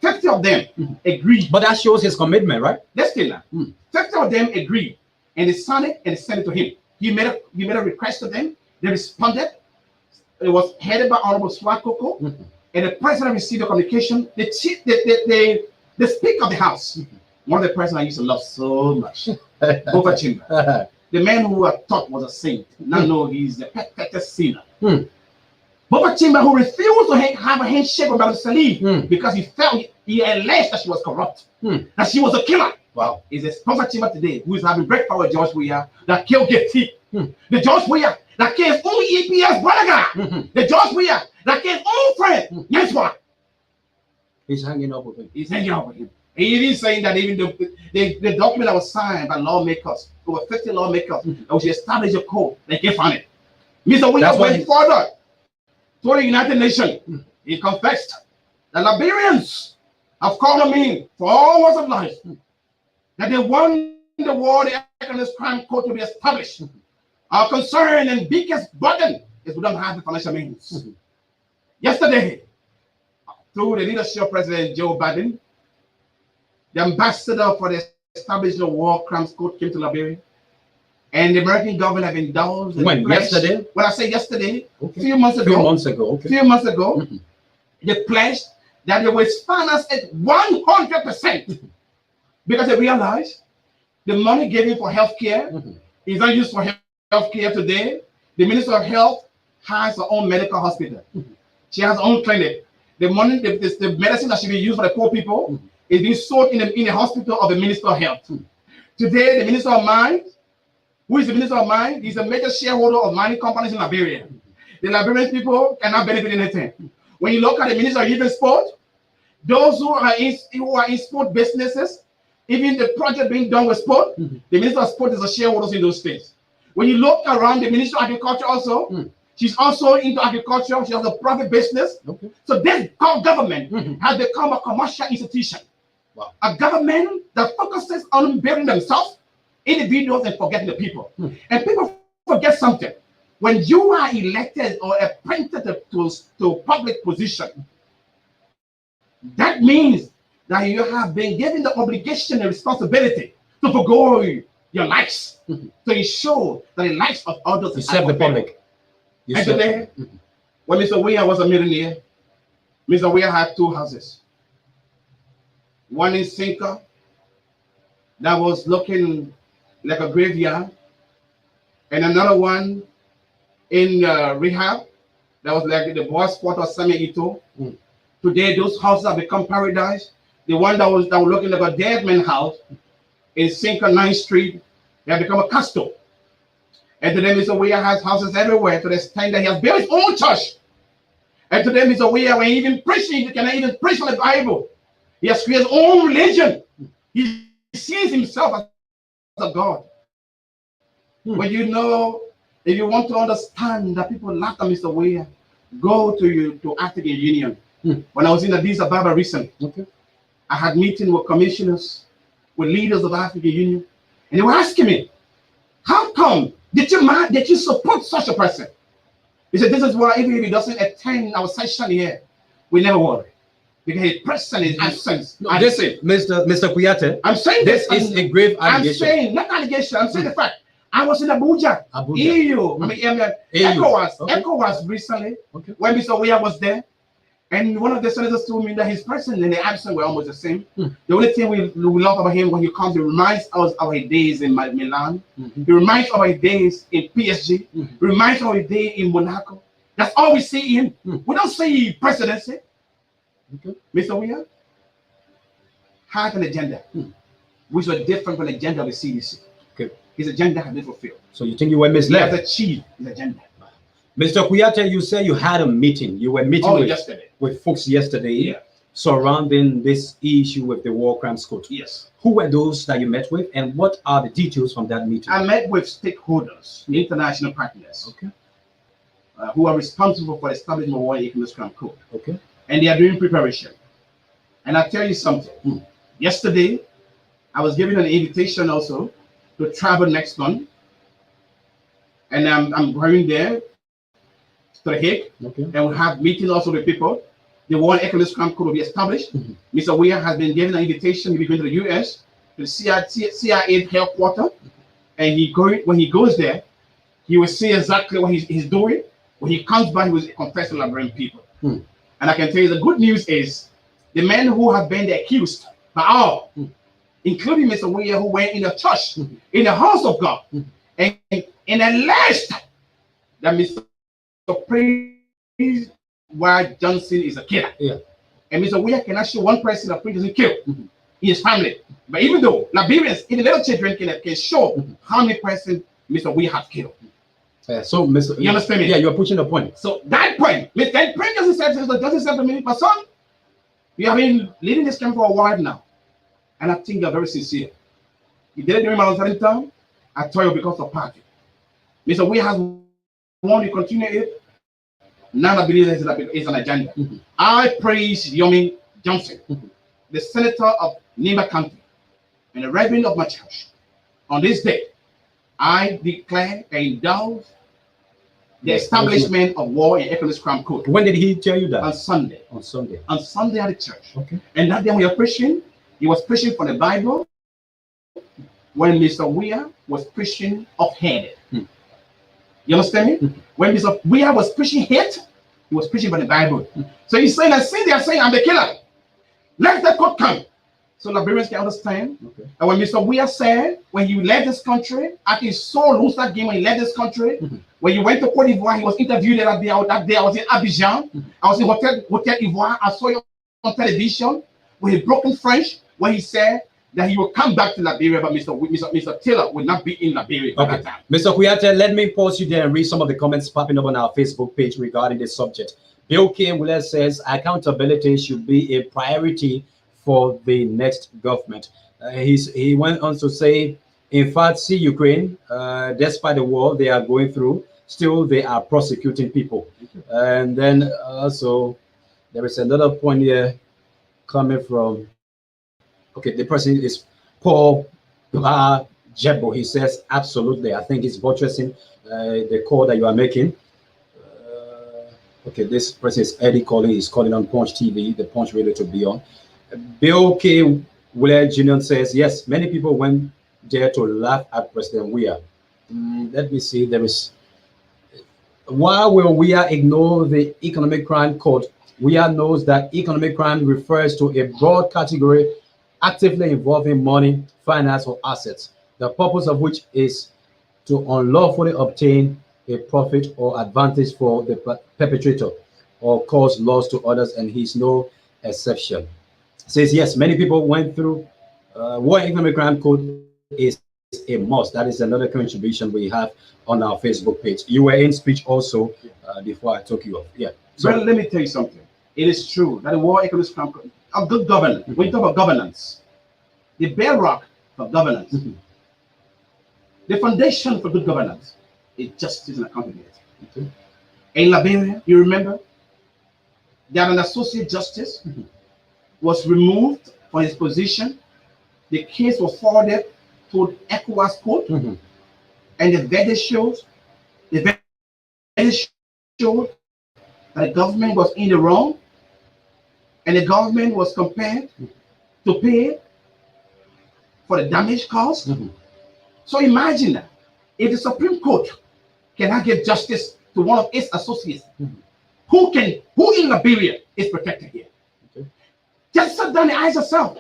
50 of them agreed. But that shows his commitment, right? That's still now. 50 of them agreed, and they signed it and they sent it to him. He made a request to them. They responded. It was headed by Honorable Swakoko, and the president received the communication. The Speaker of the House, one of the presidents I used to love so much, Bova Chimba, the man who I thought was a saint. Now know he's the pettiest sinner. Bova Chimba, who refused to have a handshake with Madam Salih because he alleged that she was corrupt, that she was a killer. Wow. Is a Bova Chimba today who is having breakfast with George Weah that killed Getty. The George Weah that killed his own EPS brother. The George Weah that killed his own friend. Guess what? He's hanging up with him. He's hanging up with him. And he is saying that even the document that was signed by lawmakers, over 50 lawmakers, that we should establish a code, they can't find it. Mr. Weah went further to the United Nations. He confessed that Liberians have called him in for all walks of life, that they want the war, the economic crime court to be established. Our concern and biggest burden is we don't have the financial means. Yesterday, through the leadership of President Joe Biden, the ambassador for the establishment of war crimes court came to Liberia, and the American government have indulged. When? Yesterday? When I say yesterday, a few months ago, they pledged that they will finance it 100% because they realized the money given for healthcare is not used for healthcare today. The Minister of Health has her own medical hospital. She has her own clinic. The money, the medicine that should be used for the poor people is being sold in the hospital of the Minister of Health. Today, the Minister of Mines, who is the Minister of Mines, is a major shareholder of mining companies in Liberia. The Liberian people cannot benefit anything. When you look at the Minister of Youth and Sport, those who are in sport businesses, even the project being done with sport, the Minister of Sport is a shareholder in those things. When you look around the Minister of Agriculture also, she's also into agriculture. She has a private business. So this government has become a commercial institution. Wow. A government that focuses on building themselves, individuals, and forgetting the people. And people forget something. When you are elected or appointed to public position, that means that you have been given the obligation and responsibility to forgo your lives, to ensure that the lives of others you serve the public. And today, when Mr. Weah was a millionaire, Mr. Weah had 2 houses. One in Sinker that was looking like a graveyard, and another one in Rehab that was like the boy spot of Sami Ito. Today, those houses have become paradise. The one that was looking like a dead man house in Sinker 9th Street, they have become a castle. And today, Mr. Weah has houses everywhere to the extent that he has built his own church. And today, Mr. Weah, when he even preaching, he cannot even preach from the Bible. He has created his own religion. He sees himself as a God. When you know, if you want to understand that people laugh at Mr. Weah, go to African Union. When I was in Addis Ababa recently, I had meetings with commissioners, with leaders of African Union, and they were asking me, how come did you support such a person? He said, this is why even if he doesn't attend our session here, we never worry. Because his presence, his absence. Mr. Kuyate, I'm saying this is a grave allegation. I'm saying, not allegation, I'm saying the fact. I was in Abuja. EU. ECOWAS recently, when Mr. Weah was there. And one of the senators told me that his presence and the absence were almost the same. The only thing we love about him when he comes, he reminds us of his days in Milan. He reminds us of his days in PSG. He reminds us of his days in Monaco. That's all we see in him. We don't see presidency. Mr. Weah had an agenda, which was different from the agenda of the CDC. His agenda has been fulfilled. So you think you were misled? He has achieved his agenda. Mr. Kuyate, you said you had a meeting. You were meeting with folks yesterday surrounding this issue with the War Crimes Court. Yes. Who were those that you met with, and what are the details from that meeting? I met with stakeholders, international partners, who are responsible for establishing the War Crimes Code. And they are doing preparation. And I tell you something. Yesterday, I was given an invitation also to travel next month, and I'm going there to the Hague, and we'll have meetings also with people. The World Economic Crime Code will be established. Mr. Weah has been given an invitation. He'll be going to the US, to the CIA headquarters, and when he goes there, he will see exactly what he's doing. When he comes back, he will confess to Liberian people. And I can tell you the good news is the men who have been accused by all, including Mr. Weah, who went in the church, in the house of God, and alleged that Mr. Prince Wyatt Johnson is a killer. And Mr. Weah cannot show one person that Prince doesn't kill in his family. But even though Liberians, even little children can show how many persons Mr. Weah has killed. So, Mr. You understand me? Yeah, you're pushing the point. So that point, Mr. Prince doesn't say to me, my son, you have been leading this camp for a while now. And I think you're very sincere. You did it during my certain time. I told you because of party. Mr. Weah has wanted to continue it. Now I believe it's an agenda. I praise Yomi Johnson, the senator of Nimba County, and the reverend of my church. On this day, I declare and indulge the establishment of War and Economic Crime Code. When did he tell you that? On Sunday. On Sunday. On Sunday at the church. And that day when you're preaching, he was preaching from the Bible. When Mr. Weah was preaching off-handed. You understand me? When Mr. Weah was preaching hate, he was preaching from the Bible. So he's saying that since they are saying I'm the killer, let the court come. So Liberians can understand. And when Mr. Weah said, when he left this country, after he saw lose that game when he left this country, when he went to Cote d'Ivoire, he was interviewed that day. I was in Abidjan. I was in Hotel Ivoire. I saw you on television. with his broken French, when he said that he will come back to Liberia, but Mr. Taylor will not be in Liberia at that time. Mr. Kuyate, let me pause you there and read some of the comments popping up on our Facebook page regarding this subject. Bill K. Willer says accountability should be a priority for the next government. He went on to say, in fact, see Ukraine, despite the war they are going through, still they are prosecuting people. And then also there is another point here coming from, okay, the person is Paul Jebo. He says, absolutely, I think it's buttressing the call that you are making. Okay, this person is Eddie calling. He's calling on Punch TV, the Punch Radio to be on. Bill K. Willer Jr. says, yes, many people went there to laugh at President Weah. Let me see. There is. Why will Weah ignore the economic crime code? Weah knows that economic crime refers to a broad category actively involving money, finance, or assets, the purpose of which is to unlawfully obtain a profit or advantage for the perpetrator or cause loss to others, and he's no exception. Says, yes, many people went through what economic crime code is a must. That is another contribution we have on our Facebook page. You were in speech also before I took you off. Yeah. So let me tell you something. It is true that the War Economic Crime Code, of good governance, when you talk about governance, the bedrock for governance, the foundation for good governance is justice and accountability. In Liberia, you remember that an associate justice was removed from his position. The case was forwarded to ECOWAS court, and the verdict shows that the government was in the wrong, and the government was compelled to pay for the damage caused. So imagine that if the Supreme Court cannot give justice to one of its associates, who in Liberia is protected here? Just sit down and ask yourself,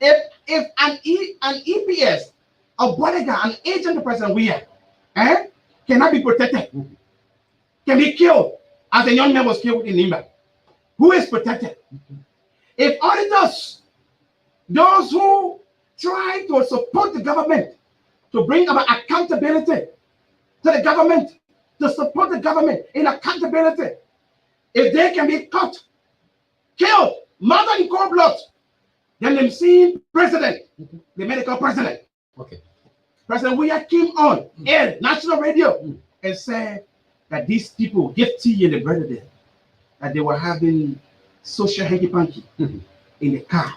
if an EPS, a bodyguard, an agent of President Weah, cannot be protected, can be killed, as a young man was killed in Nimba, who is protected? If auditors, those who try to support the government, to bring about accountability to the government, to support the government in accountability, if they can be caught, killed, murdered in cold blood, then them seeing president, the medical president, President Weah came on air, national radio, and said that these people give tea in the bread there, that they were having social hanky-panky in the car.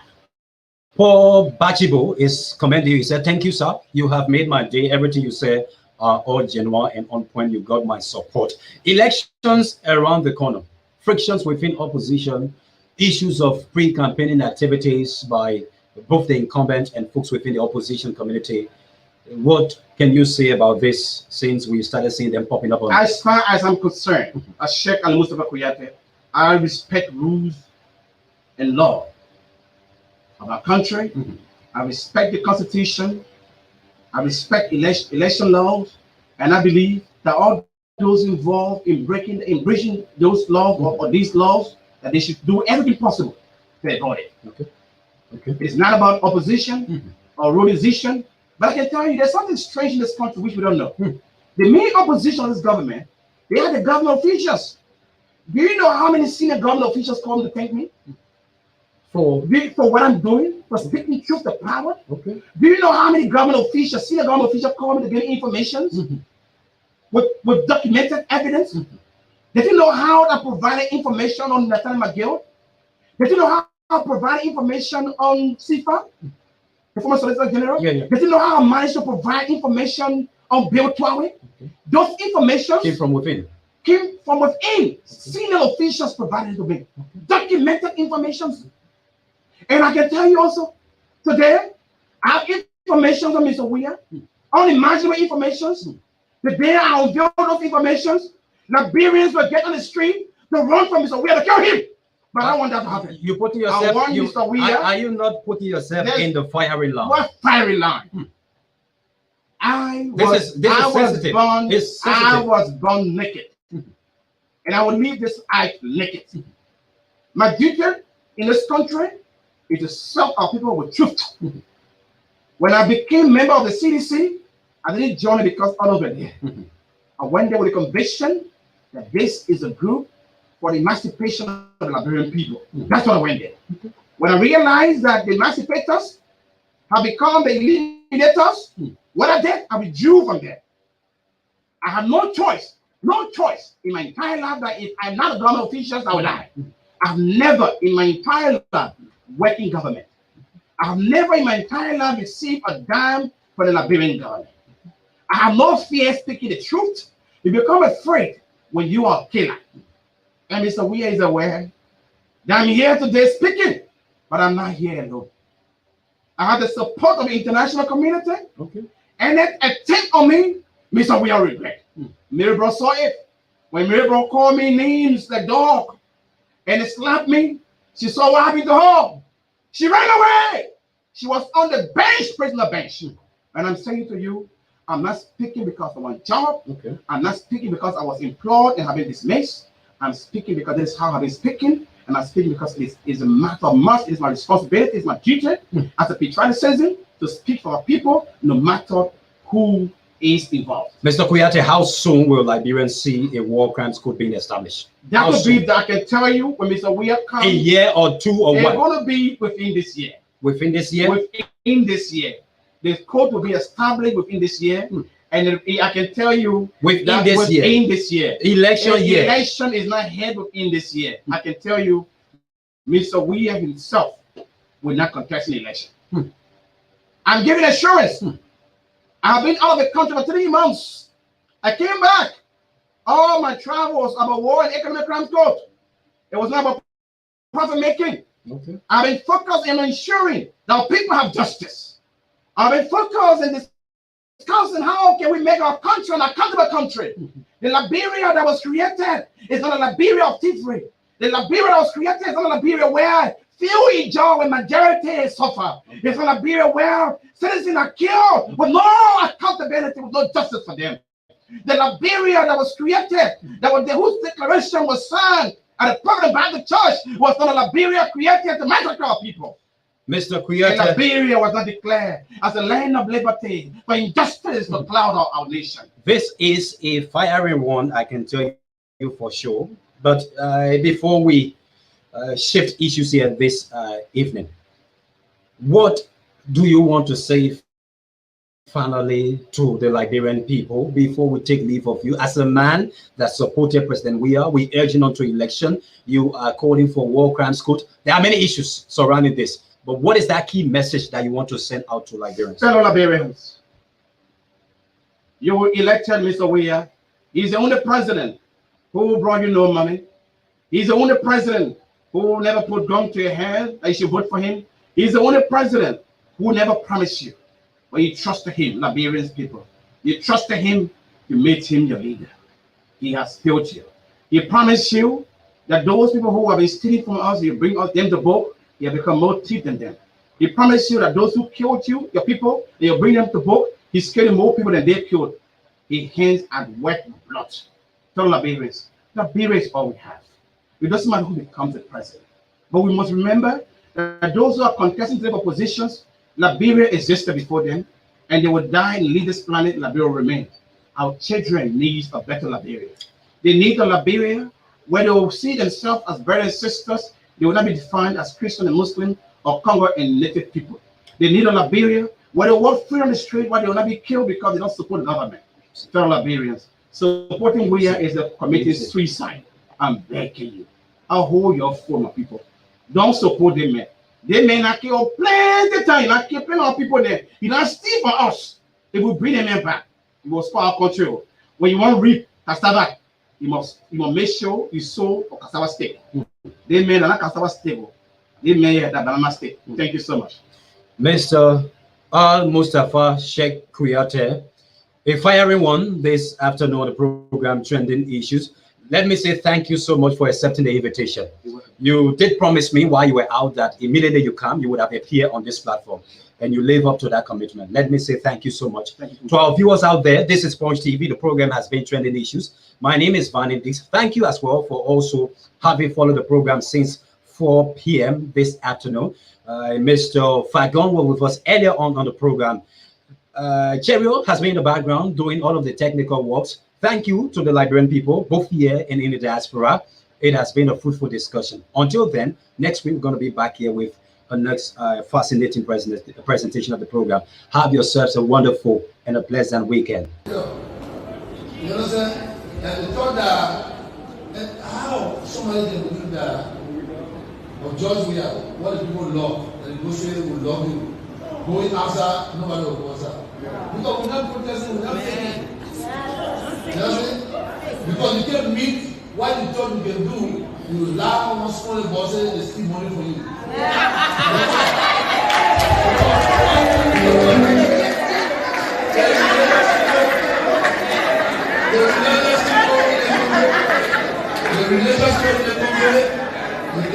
Paul Bachibo is commending you. He said, thank you, sir. You have made my day. Everything you said are all genuine and on point. You got my support. Elections around the corner, frictions within opposition, issues of pre-campaigning activities by both the incumbent and folks within the opposition community. What can you say about this since we started seeing them popping up on? As far as I'm concerned, as Sheikh Ali Mustafa Kuyate, I respect rules and law of our country. I respect the Constitution. I respect election laws, and I believe that all those involved in breaching those laws or these laws, that they should do everything possible to avoid it. It's not about opposition or ruralization, but I can tell you there's something strange in this country which we don't know. The main opposition of this government, they are the government officials. Do you know how many senior government officials come to thank me for what I'm doing, for speaking truth to power? Do you know how many government officials, senior government officials, call me to give me information with documented evidence? Did you know how I provided information on Nathaniel McGill? Did you know how I provided information on CFA, the former Solicitor General? Did you know how I managed to provide information on Bill Twawe? Those information came from within. Senior officials provided to me documented information. And I can tell you also, today, I have information on Mr. Weah, unimaginable information. Today, I unveiled those information. Liberians will get on the street to run from Mr. Weah to kill him. But I don't want that to happen. You putting yourself, I want Mr. Weah. Are you not putting yourself in the firing line? What firing line? I was born naked. And I will leave this earth naked. My duty in this country is to serve our people with truth. When I became member of the CDC, I didn't join it because all over there. I went there with a conviction that this is a group for the emancipation of the Liberian people. That's why I went there. When I realized that the emancipators have become the eliminators, what I did, I withdrew from there. I had no choice in my entire life that if I'm not a government official, I will die. I've never in my entire life worked in government. I've never in my entire life received a dime from the Liberian government. I have no fear speaking the truth. You become afraid when you are a killer. And Mr. Weah is aware that I'm here today speaking, but I'm not here alone. I have the support of the international community. Okay. And that attempt on me, Mr. Weah regret. Mirabel saw it. When Mirabel called me names like dog and it slapped me, she saw what happened to her. She ran away. She was on the bench, prisoner bench. And I'm saying to you, I'm not speaking because I want a job. Okay. I'm not speaking because I was employed and have been dismissed. I'm speaking because this is how I've been speaking. And I'm speaking because it is a matter of must. It is my responsibility. It's my duty as a patriotic citizen to speak for our people, no matter who is involved. Mr. Kouyaté, how soon will Liberians see a war crimes code being established? That would be that I can tell you when Mr. Weah comes. A year or two or what? what? It's going to be within this year. Within this year? Within this year. The code will be established within this year. And I can tell you within this year. Election year. Election is not held within this year. I can tell you, Mr. Weah himself will not contest an election. I'm giving assurance. I have been out of the country for 3 months. I came back. All my travel was about war and economic crimes code. It was not about profit making. Okay. I've been focused on ensuring that people have justice. I've been focused in discussing how can we make our country an accountable country. The Liberia that was created is not a Liberia of thievery. The Liberia that was created is not a Liberia where few enjoy when majority suffer. It's a Liberia where citizens are killed with no accountability, with no justice for them. The Liberia that was created, whose declaration was signed at the Providence Baptist Church, was not a Liberia created to massacre our people. Mr. Kouyaté, Liberia was not declared as a land of liberty for injustice to cloud our nation. This is a firing one, I can tell you for sure. But before we shift issues here this evening, what do you want to say finally to the Liberian people before we take leave of you? As a man that supported President Weah, we urging on to election. You are calling for war crimes code. There are many issues surrounding this. But what is that key message that you want to send out to Liberians? Fellow Liberians, you elected Mr. Weah. He's the only president who brought you no money. He's the only president who never put gun to your head that you should vote for him. He's the only president who never promised you, but you trusted him, Liberians people. You trusted him, you made him your leader. He has failed you. He promised you that those people who have been stealing from us, you bring us them to book. You have become more thief than them. He promised you that those who killed you, your people, you bring them to book. He's killing more people than they killed. He hands at wet blood. Tell Liberians, Liberia is all we have. It doesn't matter who becomes the president. But we must remember that those who are contesting labor positions, Liberia existed before them, and they will die and leave this planet, Liberia will remain. Our children need a better Liberia. They need a Liberia where they will see themselves as brothers and sisters. They will not be defined as Christian and Muslim or Congo and native people. They need a Liberia where they walk free on the street, where they will not be killed because they don't support the government. Fellow Liberians, supporting Weah is a committing suicide. I'm begging you. I'll hold your phone, my people. Don't support them, men. They may not kill plenty time. Not kill plenty of people there. You not steal for us. If we bring them back, we will spoil our country. When you want to reap cassava, you must make sure you sow a cassava stick. They may not cassava stable. They may have that banana stick. Thank you so much. Mr. Al-Mustafa Sheikh Kouyaté, a firing one this afternoon on the program Trending Issues. Let me say thank you so much for accepting the invitation. You did promise me while you were out that immediately you come, you would have appeared on this platform, and you live up to that commitment. Let me say thank you so much. To our viewers out there, this is Punch TV. The program has been Trending Issues. My name is Vanny Dix. Thank you as well for also having followed the program since 4 p.m. this afternoon. Mr. Fagon was with us earlier on the program. Cherio has been in the background doing all of the technical works. Thank you to the Liberian people, both here and in the diaspora. It has been a fruitful discussion. Until then, next week we're going to be back here with a next fascinating presentation of the program. Have yourselves a wonderful and a pleasant weekend. You understand? And the thought that how somebody can do that of George Weah, what the people love, and the negotiator will love you. Going outside, nobody will go outside. Because we're not protesting, we're not taking. You understand? Because you can't meet what you thought you can do, you laugh on small bosses and steal money for you. The religious people in the country, you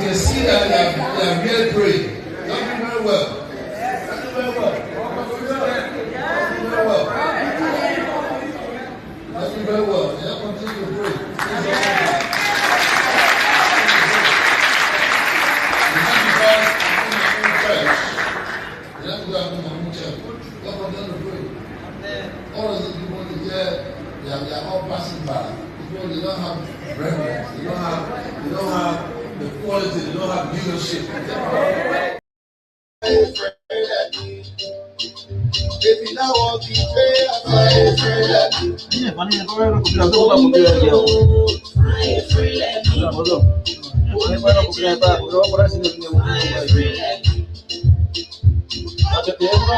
can see that they are really praying. Not very well. Not very well. Not very well. They are continue to pray. All of the people here, they are all passing by. People, they don't have reverence, they don't have the quality, they don't have leadership. If you now want to pray,